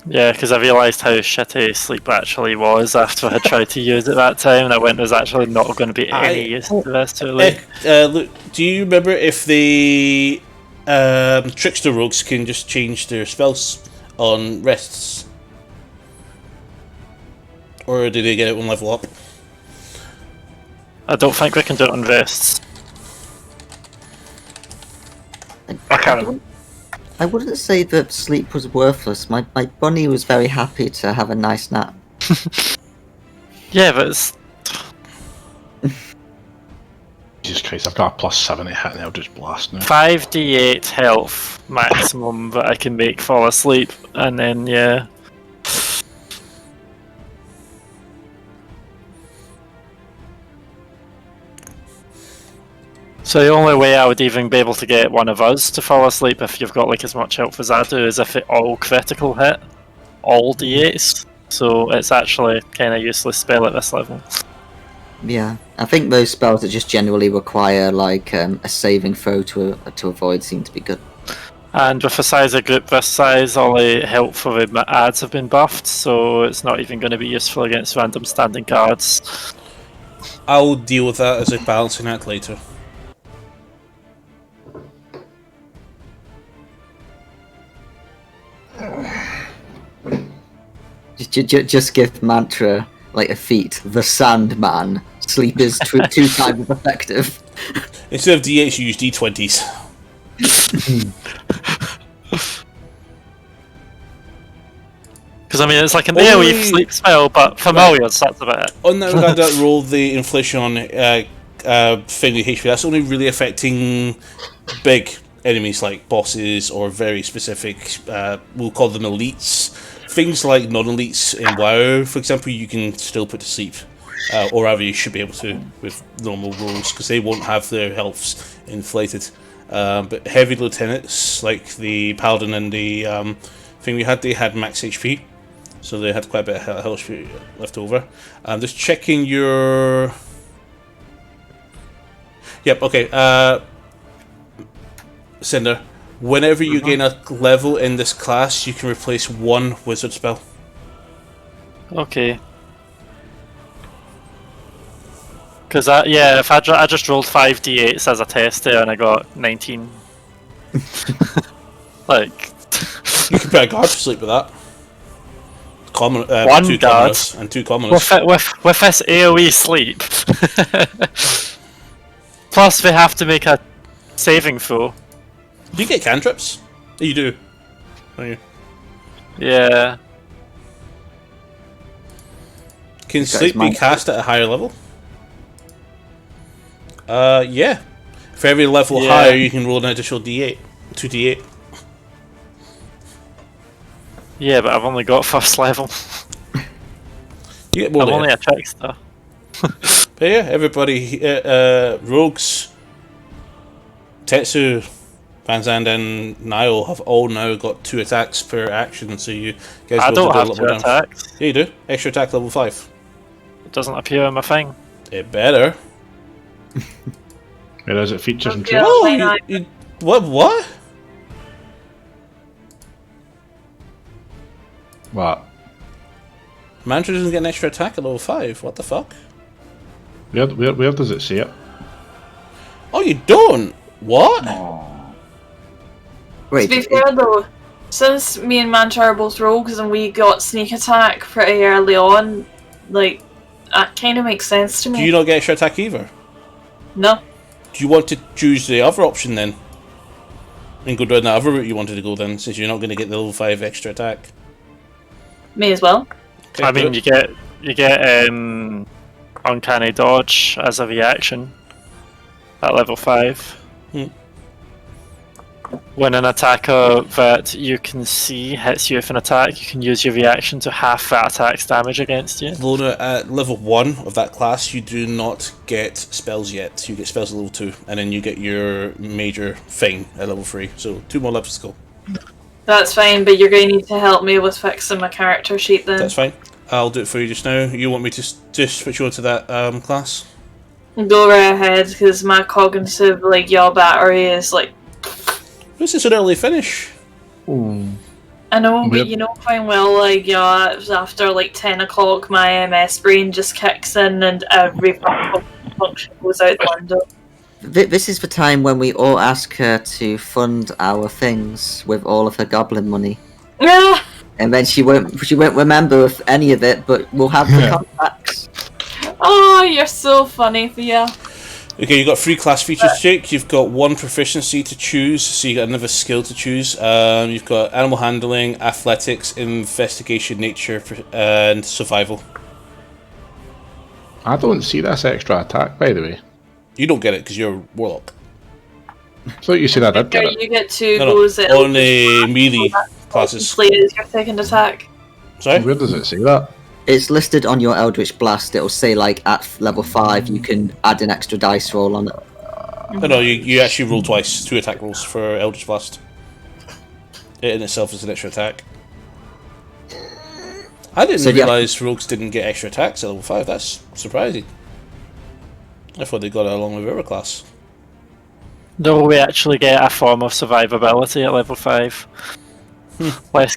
yeah, because I realised how shitty sleep actually was after I tried to use it that time, and I went, there's actually not going to be any use to this too late. Look, do you remember if the trickster rogues can just change their spells on rests? Or do they get it one level up? I don't think we can do it on rests. I can't. I wouldn't say that sleep was worthless. My bunny was very happy to have a nice nap. Yeah, but it's... Jesus Christ, I've got a plus 7 hit and I'll just blast now. 5d8 health maximum that I can make fall asleep, and then, yeah. So the only way I would even be able to get one of us to fall asleep if you've got like as much health as I do is if it all critical hit, all d8s. So it's actually kind of useless spell at this level. Yeah, I think those spells that just generally require like a saving throw to avoid seem to be good. And with a size of group this size, all the help for the ads have been buffed, so it's not even going to be useful against random standing cards. I'll deal with that as a balancing act later. Just give Mantra like a feat. The Sandman. Sleep is 2 times as effective. Instead of D8s, you use D20s. Because I mean, it's like an AoE sleep spell, but familiars, that's about it. On that regard, that roll the inflation on thing with HP, that's only really affecting big enemies like bosses or very specific, we'll call them elites. Things like non-elites in WoW, for example, you can still put to sleep. Or rather, you should be able to with normal rolls, because they won't have their healths inflated. But heavy lieutenants, like the Paladin and the thing we had, they had max HP. So they had quite a bit of health left over. Just checking your... Yep, okay. Cinder, whenever you gain a level in this class, you can replace one wizard spell. Okay. Because, yeah, if I just rolled 5d8s as a test there and I got 19. Like... You can put a guard to sleep with that. Common, One 2 guard. commoners and 2 commoners. With this AoE sleep. Plus, they have to make a saving throw. Do you get cantrips? You do. Don't you? Yeah. Can guys sleep be might- cast at a higher level? Yeah. For every level Yeah. higher, you can roll an additional D8. 2d8. Yeah, but I've only got first level. You get more I'm later. only a trickster. But yeah, everybody, rogues, Tetsu, Vanzand, and Niall have all now got 2 attacks per action, so you guys I will don't do a have lot 2 more damage. attacks. Yeah, you do. Extra attack level 5. It doesn't appear on my thing. It better. Whereas it features in Yeah. true. Oh, why not? you, what? What? Mantra doesn't get an extra attack at level 5. What the fuck? Where does it say it? Oh, you don't? What? Wait, To be fair though, since me and Mantra are both rogues and we got sneak attack pretty early on, like, that kind of makes sense to Do me. you not get extra attack either? No. Do you want to choose the other option then? And go down the other route you wanted to go then, since you're not going to get the level 5 extra attack? May as well. Okay, I mean, do it. you get uncanny dodge as a reaction at level 5. When an attacker that you can see hits you with an attack, you can use your reaction to half that attack's damage against you. Lona, at level 1 of that class, you do not get spells yet. You get spells at level 2, and then you get your major thing at level 3. So 2 more levels to go. That's fine, but you're going to need to help me with fixing my character sheet then. That's fine. I'll do it for you just now. You want me to just switch you on to that class? Go right ahead, because my cognitive, yaw battery is, This is an early finish. I know, but you know fine well, it was after 10 o'clock, my MS brain just kicks in and every function goes out the window. This is the time when we all ask her to fund our things with all of her goblin money. Yeah. And then she won't remember of any of it, but we'll have the contacts. Oh, you're so funny, Thea. Okay, you've got 3 class features, Jake. You've got 1 proficiency to choose, so you got another skill to choose. You've got animal handling, athletics, investigation, nature, and survival. I don't see this extra attack, by the way. You don't get it because you're a warlock. I thought you said I did get it. You get to No, those on the melee classes. play as your second attack. Sorry? Where does it say that? It's listed on your Eldritch Blast. It'll say at level 5 you can add an extra dice roll on it. No, you actually roll twice. 2 attack rolls for Eldritch Blast. It in itself is an extra attack. I didn't realise rogues didn't get extra attacks at level 5. That's surprising. I thought they got it along with the other class. No, we actually get a form of survivability at level 5. Less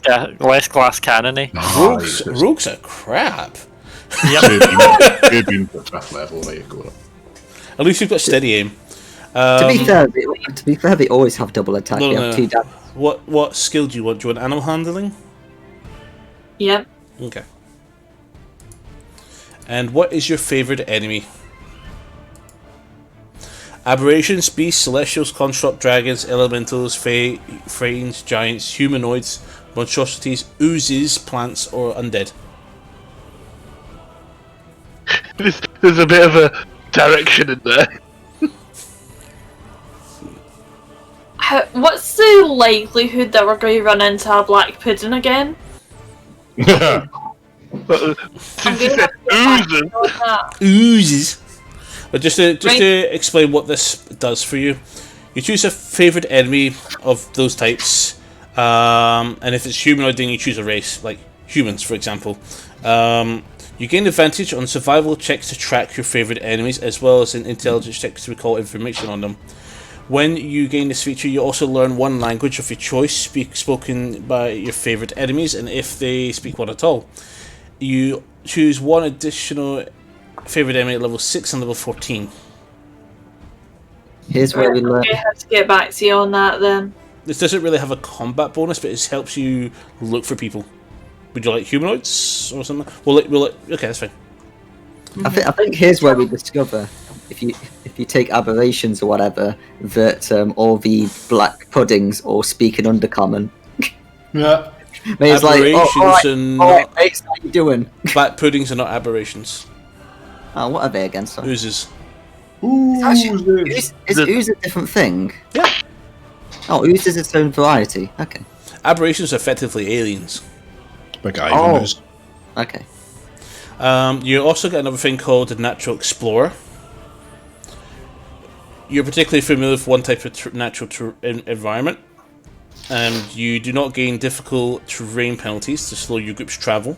glass cannony. Rogues are crap. Yep. You've been to 5th level, there you go. At least you've got steady aim. To be fair, they always have double attack. They have 2 damage. What skill do you want? Do you want animal handling? Yep. Okay. And what is your favourite enemy? Aberrations, beasts, celestials, construct, dragons, elementals, fiends, giants, humanoids, monstrosities, oozes, plants, or undead. There's a bit of a direction in there. What's the likelihood that we're going to run into a black pudding again? Since you said oozes. Oozes. But just to explain what this does for you, you choose a favourite enemy of those types, and if it's humanoid, then you choose a race, like humans, for example. You gain advantage on survival checks to track your favourite enemies, as well as in intelligence checks to recall information on them. When you gain this feature, you also learn 1 language of your choice spoken by your favourite enemies, and if they speak one at all. You choose 1 additional favourite enemy at level 6 and level 14. Here's where we learn. I have to get back to you on that then. This doesn't really have a combat bonus, but it helps you look for people. Would you like humanoids or something? Okay, that's fine. I think here's where we discover, if you take aberrations or whatever, that all the black puddings all speak in Undercommon. Yeah. It's Aberrations alright, mates, how you doing? Black puddings are not aberrations. Oh, what are they again? Sorry. Oozes. Is ooze a different thing? Yeah. Oh, ooze is its own variety. Okay. Aberrations are effectively aliens. Big Ivan is. Okay. You also get another thing called the Natural Explorer. You're particularly familiar with 1 type of natural environment. You do not gain difficult terrain penalties to slow your group's travel.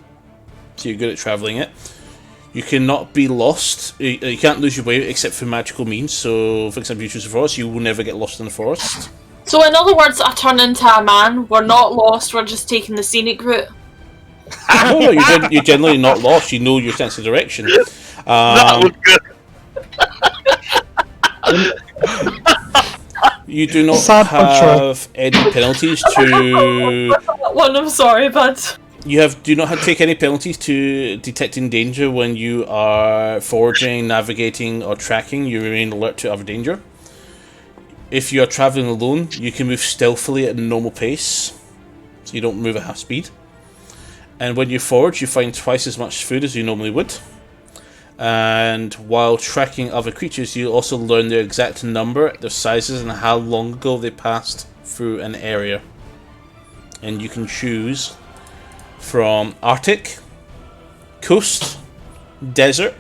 So you're good at travelling it. You cannot be lost. You can't lose your way except for magical means. So, for example, you choose a forest, you will never get lost in the forest. So in other words, I turn into a man. We're not lost. We're just taking the scenic route. No, you're generally not lost. You know your sense of direction. That was good. You do not Sad but true. have any penalties to. That one, I'm sorry, bud. do not have to take any penalties to detecting danger when you are foraging, navigating, or tracking. You remain alert to other danger. If you are traveling alone, you can move stealthily at a normal pace, so you don't move at half speed. And when you forage, you find twice as much food as you normally would. And while tracking other creatures, you also learn their exact number, their sizes, and how long ago they passed through an area. And you can choose from Arctic, coast, desert,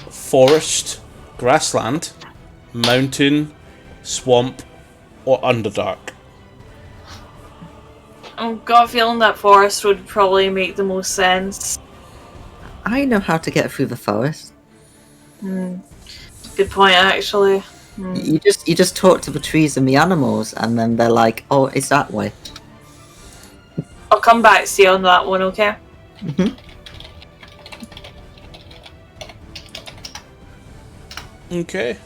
forest, grassland, mountain, swamp, or underdark. I've got a feeling that forest would probably make the most sense. I know how to get through the forest. Good point, actually. You just talk to the trees and the animals, and then they're like, "Oh, it's that way." I'll come back to you on that one, okay? Okay.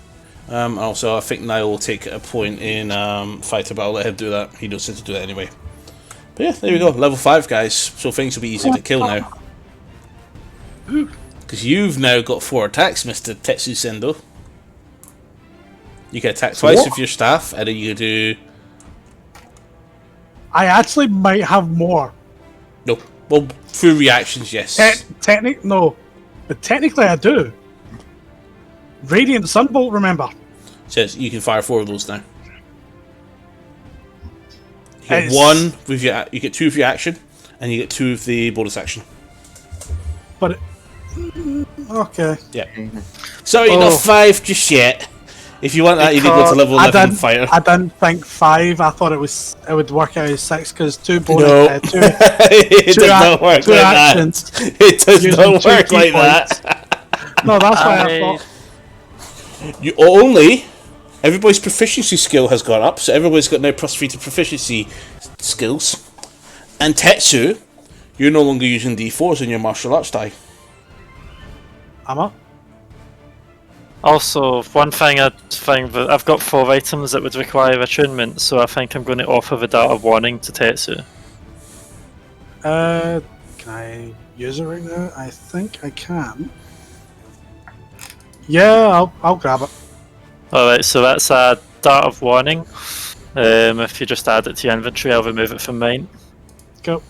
Also, I think Niall will take a point in fighter, but I'll let him do that. He knows how to do that anyway. But yeah, there we go. Level 5, guys. So things will be easier to kill now. Because you've now got 4 attacks, Mr. Tetsu Sendo. You can attack twice with your staff, and then you do... I actually might have more. No. Well, through reactions, yes. No. But technically I do. Radiant Sunbolt, remember? Says you can fire 4 of those now. You get It's- 1 with your... You get 2 with your action, and you get 2 with the bonus action. But okay. Yeah. Sorry, not 5 just yet. If you want that, you need to go to level 11 fighter. I didn't think 5. I thought it would work out as 6 because 2 bonus. No. Two, It does not work two like actions. that. It does using not 2 work key like points. that. No, that's why I thought. You only... Everybody's proficiency skill has gone up, so everybody's got now +3 to proficiency skills. And Tetsu, you're no longer using D4s in your martial arts die. Am I? Also, one thing that I've got 4 items that would require attunement, so I think I'm going to offer the Dart of Warning to Tetsu. Can I use it right now? I think I can. Yeah, I'll grab it. Alright, so that's a Dart of Warning. If you just add it to your inventory, I'll remove it from mine. Go.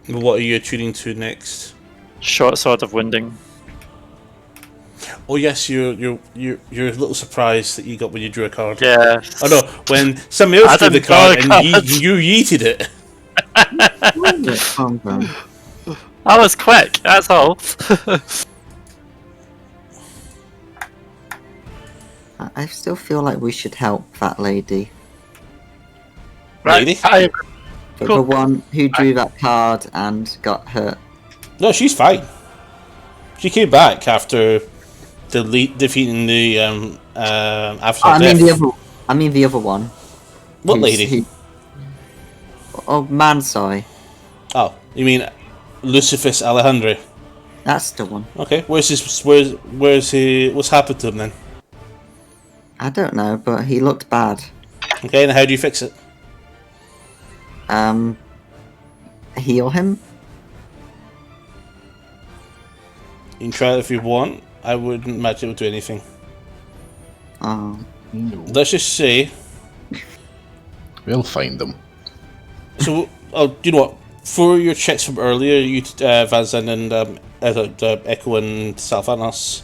What are you tuning to next? Short Sword of Wounding. Oh yes, you're a little surprised that you got when you drew a card. Yeah. Oh no, when somebody else I drew the didn't draw card a and card. you yeeted it. Calm down. I was quick, that's all. I still feel like we should help that lady. Lady? I, The one who drew that card and got hurt. No, she's fine. She came back after defeating the after I mean death. the other one. What Who's- lady? Oh, Mansai. Oh, you mean Lucifus Alejandro? That's the one. Okay, where's he? What's happened to him then? I don't know, but he looked bad. Okay, and how do you fix it? Heal him? You can try it if you want. I wouldn't imagine it would do anything. Oh. Let's just say. We'll find them. So, you know what? For your checks from earlier, you Van and Echo and Salvanas.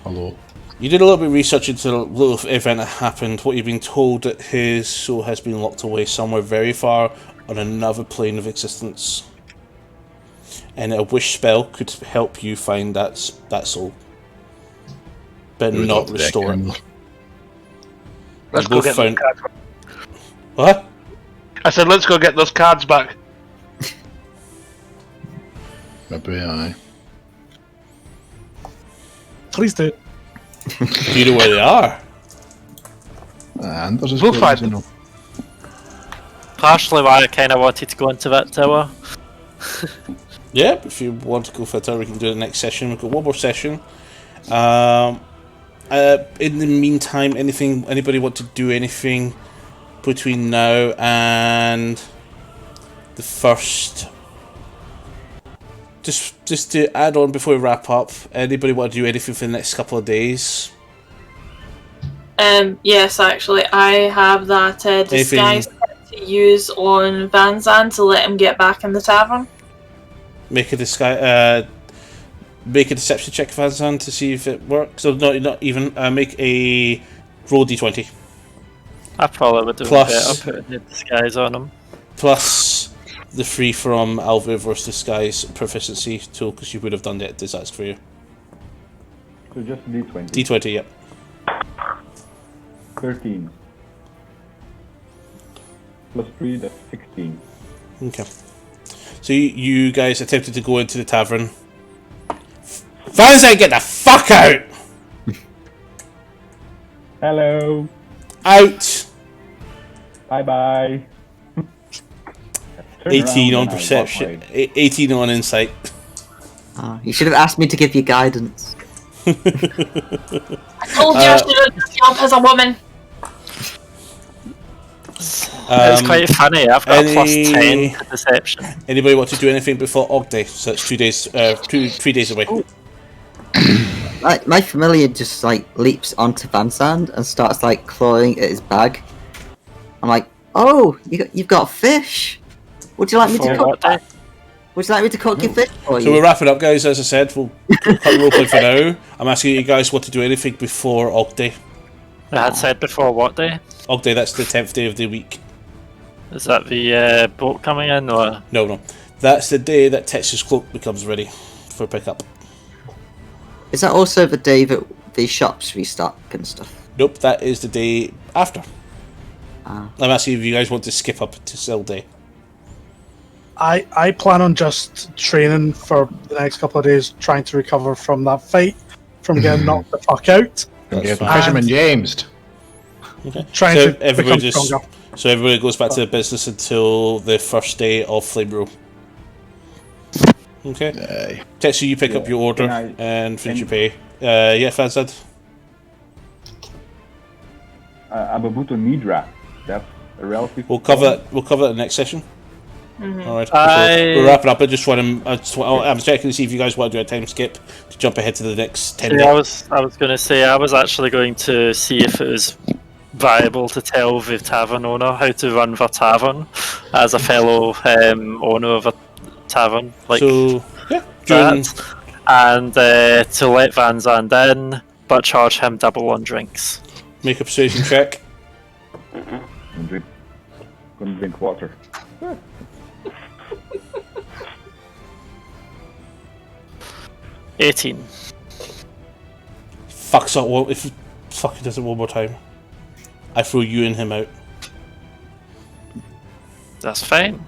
Hello. You did a little bit of research into the little event that happened. What you've been told that his soul has been locked away somewhere very far on another plane of existence, and a wish spell could help you find that soul, but Who's not up restore there? it. Let's You go both get found- those cards. What? I said, let's go get those cards back. Maybe aye. Please do. Do you know where they are? And there's We'll find them. know. partially why I kind of wanted to go into that tower. Yeah, if you want to go for a tower, we can do it next session. We've got one more session. In the meantime, anybody want to do anything between now and the first just to add on before we wrap up, anybody want to do anything for the next couple of days? Yes, actually, I have that disguise to use on Van Zandt to let him get back in the tavern. Make a deception check, Van Zandt, to see if it works. So not even. Make a roll d20. I probably would do Plus- better putting the disguise on him. Plus the free from Alvivor's disguise proficiency tool, because you would have done that disaster for you. So just D20. D20, yep. 13. Plus 3, that's 16. Okay. So you guys attempted to go into the tavern. Van Zandt, get the fuck out! Hello. Out! Bye bye. 18 on perception. 18 on insight. Oh, you should have asked me to give you guidance. I told you I should have done job as a woman. It's quite funny. I've got a plus 10 to deception. Anybody want to do anything before Og Day? So it's 3 days away. My familiar just like leaps onto Van Zandt and starts like clawing at his bag. I'm like, oh, you've got fish. Would you like me to cook that? Would you like me to cook your fish for you? So we're wrapping up, guys. As I said, we'll cut roleplay for now. I'm asking you guys what to do anything before Og Day. I had said before what day? Og Day, that's the 10th day of the week. Is that the boat coming in, or...? No. That's the day that Texas Cloak becomes ready for pickup. Is that also the day that the shops restock and stuff? Nope, that is the day after. Ah. I'm asking if you guys want to skip up to Sell Day. I plan on just training for the next couple of days, trying to recover from that fight, from getting knocked the fuck out. That's fine. Fisherman James. Okay. Trying So to everybody become just stronger. so everybody goes back to the business until the first day of Flame Row. Okay. Tetsu, you pick up your order and finish your pay. Yeah, Fazad. Ababuto Nidra. That's a relative. We'll cover that in the next session. All right. I- We're wrapping up. I'm checking to see if you guys want to do a time skip to jump ahead to the next 10 Yeah, days. I was going to say, I was actually going to see if it was viable to tell the tavern owner how to run the tavern as a fellow owner of a tavern. Like So yeah, during, that. And to let Van Zandt in, but charge him double on drinks. make a persuasion check. Couldn't drink water. 18. Fucks up. Well, if fucking does it one more time, I throw you and him out. That's fine.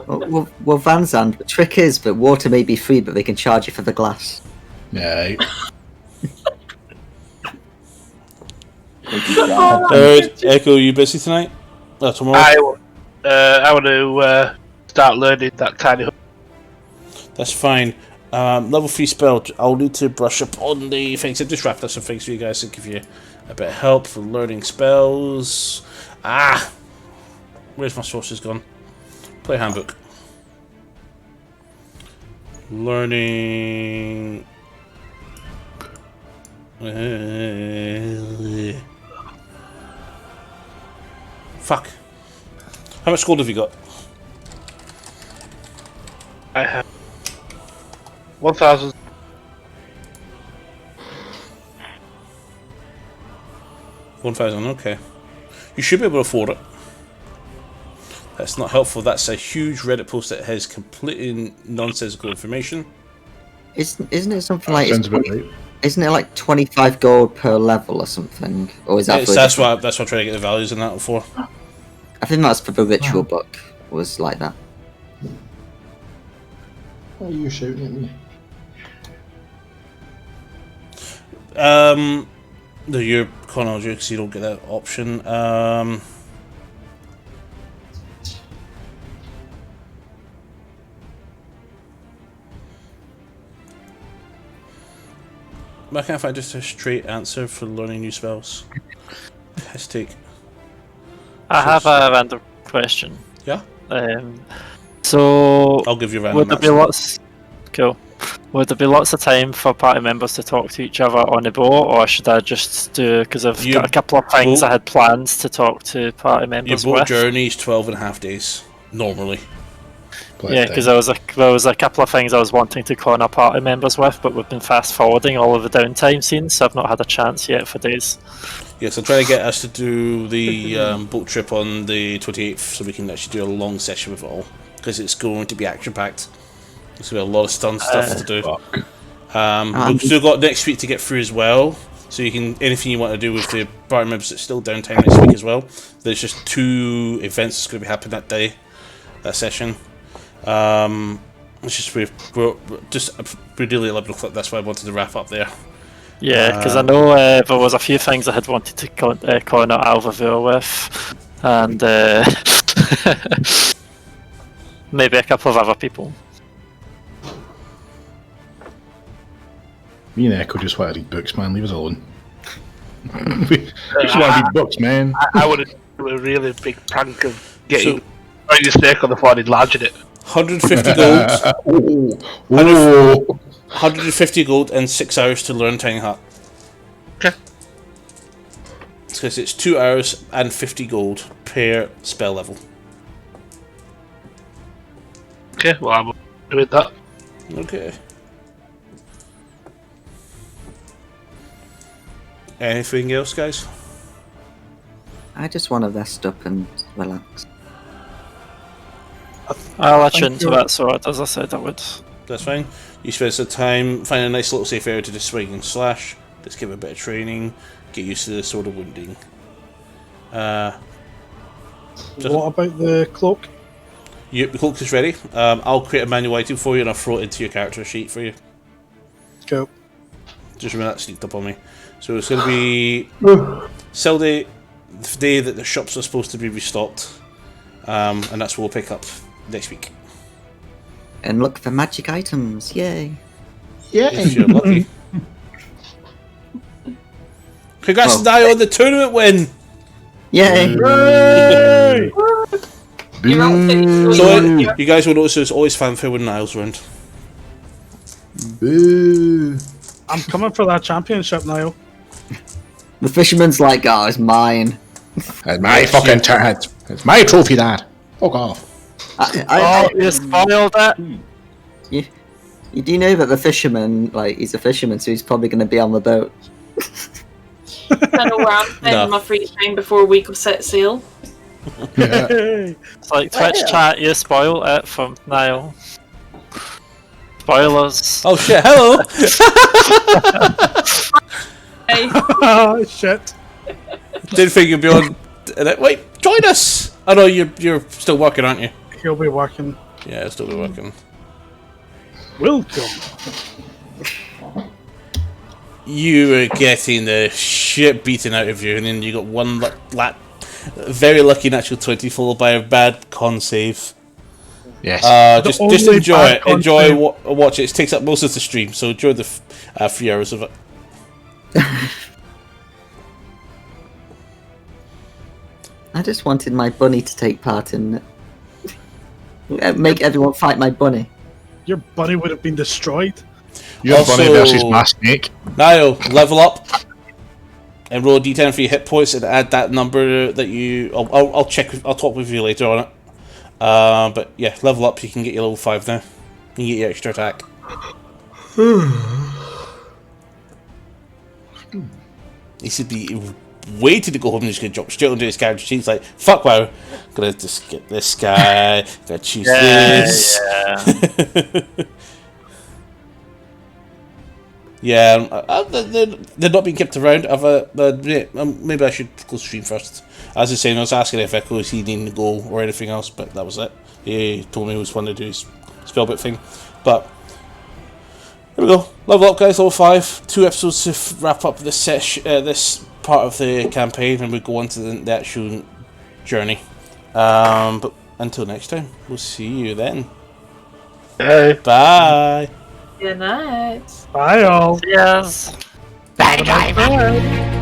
Well, Van Zandt, the trick is that water may be free, but they can charge you for the glass. Yeah. Echo, you busy tonight? Tomorrow? I want to start learning that tiny. That's fine. Level 3 spell. I'll need to brush up on the things. I just wrapped up some things for you guys to give you a bit of help for learning spells. Where's my sources gone? Play handbook. Learning. Fuck. How much gold have you got? I have 1,000. Okay. You should be able to afford it. That's not helpful. That's a huge Reddit post that has completely nonsensical information. Isn't it something like? Sounds about right. Isn't it like 25 gold per level or something? Or is that? It's, for a that's different- why I'm trying to get the values in that for. I think that's for the ritual book. Was like that. Why are you shouting at me? No, you're chronology because you don't get that option. Why can't I find just a straight answer for learning new spells? Hesitate. I have a random question. Yeah? So I'll give you a random would there be answer. lots? Cool. Would there be lots of time for party members to talk to each other on the boat, or should I just do, because I've got a couple of things I had plans to talk to party Your members boat with. journey is 12.5 days, normally. Yeah, because there was a couple of things I was wanting to corner party members with, but we've been fast forwarding all of the downtime scenes, so I've not had a chance yet for days. Yes, I'm trying to get us to do the boat trip on the 28th, so we can actually do a long session with it all, because it's going to be action-packed. There's going to be a lot of stuff to do. We've still got next week to get through as well, so you can anything you want to do with the party members that's still downtime next week as well. There's just 2 events that's going to be happening that day, that session. It's just we're nearly 11 o'clock. That's why I wanted to wrap up there. Yeah, because I know there was a few things I had wanted to corner Alvaville with, and maybe a couple of other people. Me and Echo just want to read books, man. Leave us alone. we just want to read books, man. I would do a really big prank of getting your snake on the floor and enlarging it. 150 gold. 150 gold and 6 hours to learn Tiny Hut. Okay. Because it's 2 hours and 50 gold per spell level. Okay, well, I'm doing that. Okay. Anything else, guys? I just want to rest up and relax. I'll let you into that sword, as I said I would. That's fine. You spend some time, find a nice little safe area to just swing and slash. Just give it a bit of training. Get used to the sword of wounding. What about the cloak? The cloak is ready. I'll create a manual item for you and I'll throw it into your character sheet for you. Cool. Just remember that sneaked up on me. So it's going to be sell day, the day that the shops are supposed to be restocked, and that's what we'll pick up next week. And look for magic items, yay! If you're lucky. Congrats to Dio on the tournament win! Yay! So you guys will notice there's always fanfare when Niall's around. Boo! I'm coming for that championship, Niall. The fisherman's like, oh, it's mine. It's my fucking turn. It's my trophy, Dad. Fuck off. You spoiled it. You do know that the fisherman, like, he's a fisherman, so he's probably going to be on the boat. I know where I'm spending my free time before we go set sail. It's like Twitch chat, you spoiled it from Niall. Spoilers. Oh shit, hello! Hey. Oh shit. Didn't think you'd be on. Wait, join us! I know you're still working, aren't you? He'll be working. Yeah, I'll still be working. Welcome. You were getting the shit beaten out of you, and then you got one very lucky natural 20 followed by a bad con save. Yes. Just enjoy it. Enjoy watch it. It takes up most of the stream, so enjoy the 3 hours of it. I just wanted my bunny to take part in it. Make everyone fight my bunny. Your bunny would have been destroyed. Your bunny versus my snake. Niall, level up and roll a d10 for your hit points and add that number that you. I'll check. I'll talk with you later on it. But yeah, level up. You can get your level 5 now. You can get your extra attack. He should be waiting to go home and just gonna drop straight onto his character sheet. He's like, fuck wow, gonna just get this guy, gotta choose this. Yeah, they're not being kept around. Maybe I should close stream first. As I was saying, I was asking if Echo was he needing to go or anything else, but that was it. He told me he was wanting to do his spellbook thing. But there we go. Level up, guys. Level 5. 2 episodes to wrap up this this part of the campaign, and we go on to the actual journey. But until next time, we'll see you then. Hey. Bye. Good night. Bye, all. Yes. Bye, bye, bye.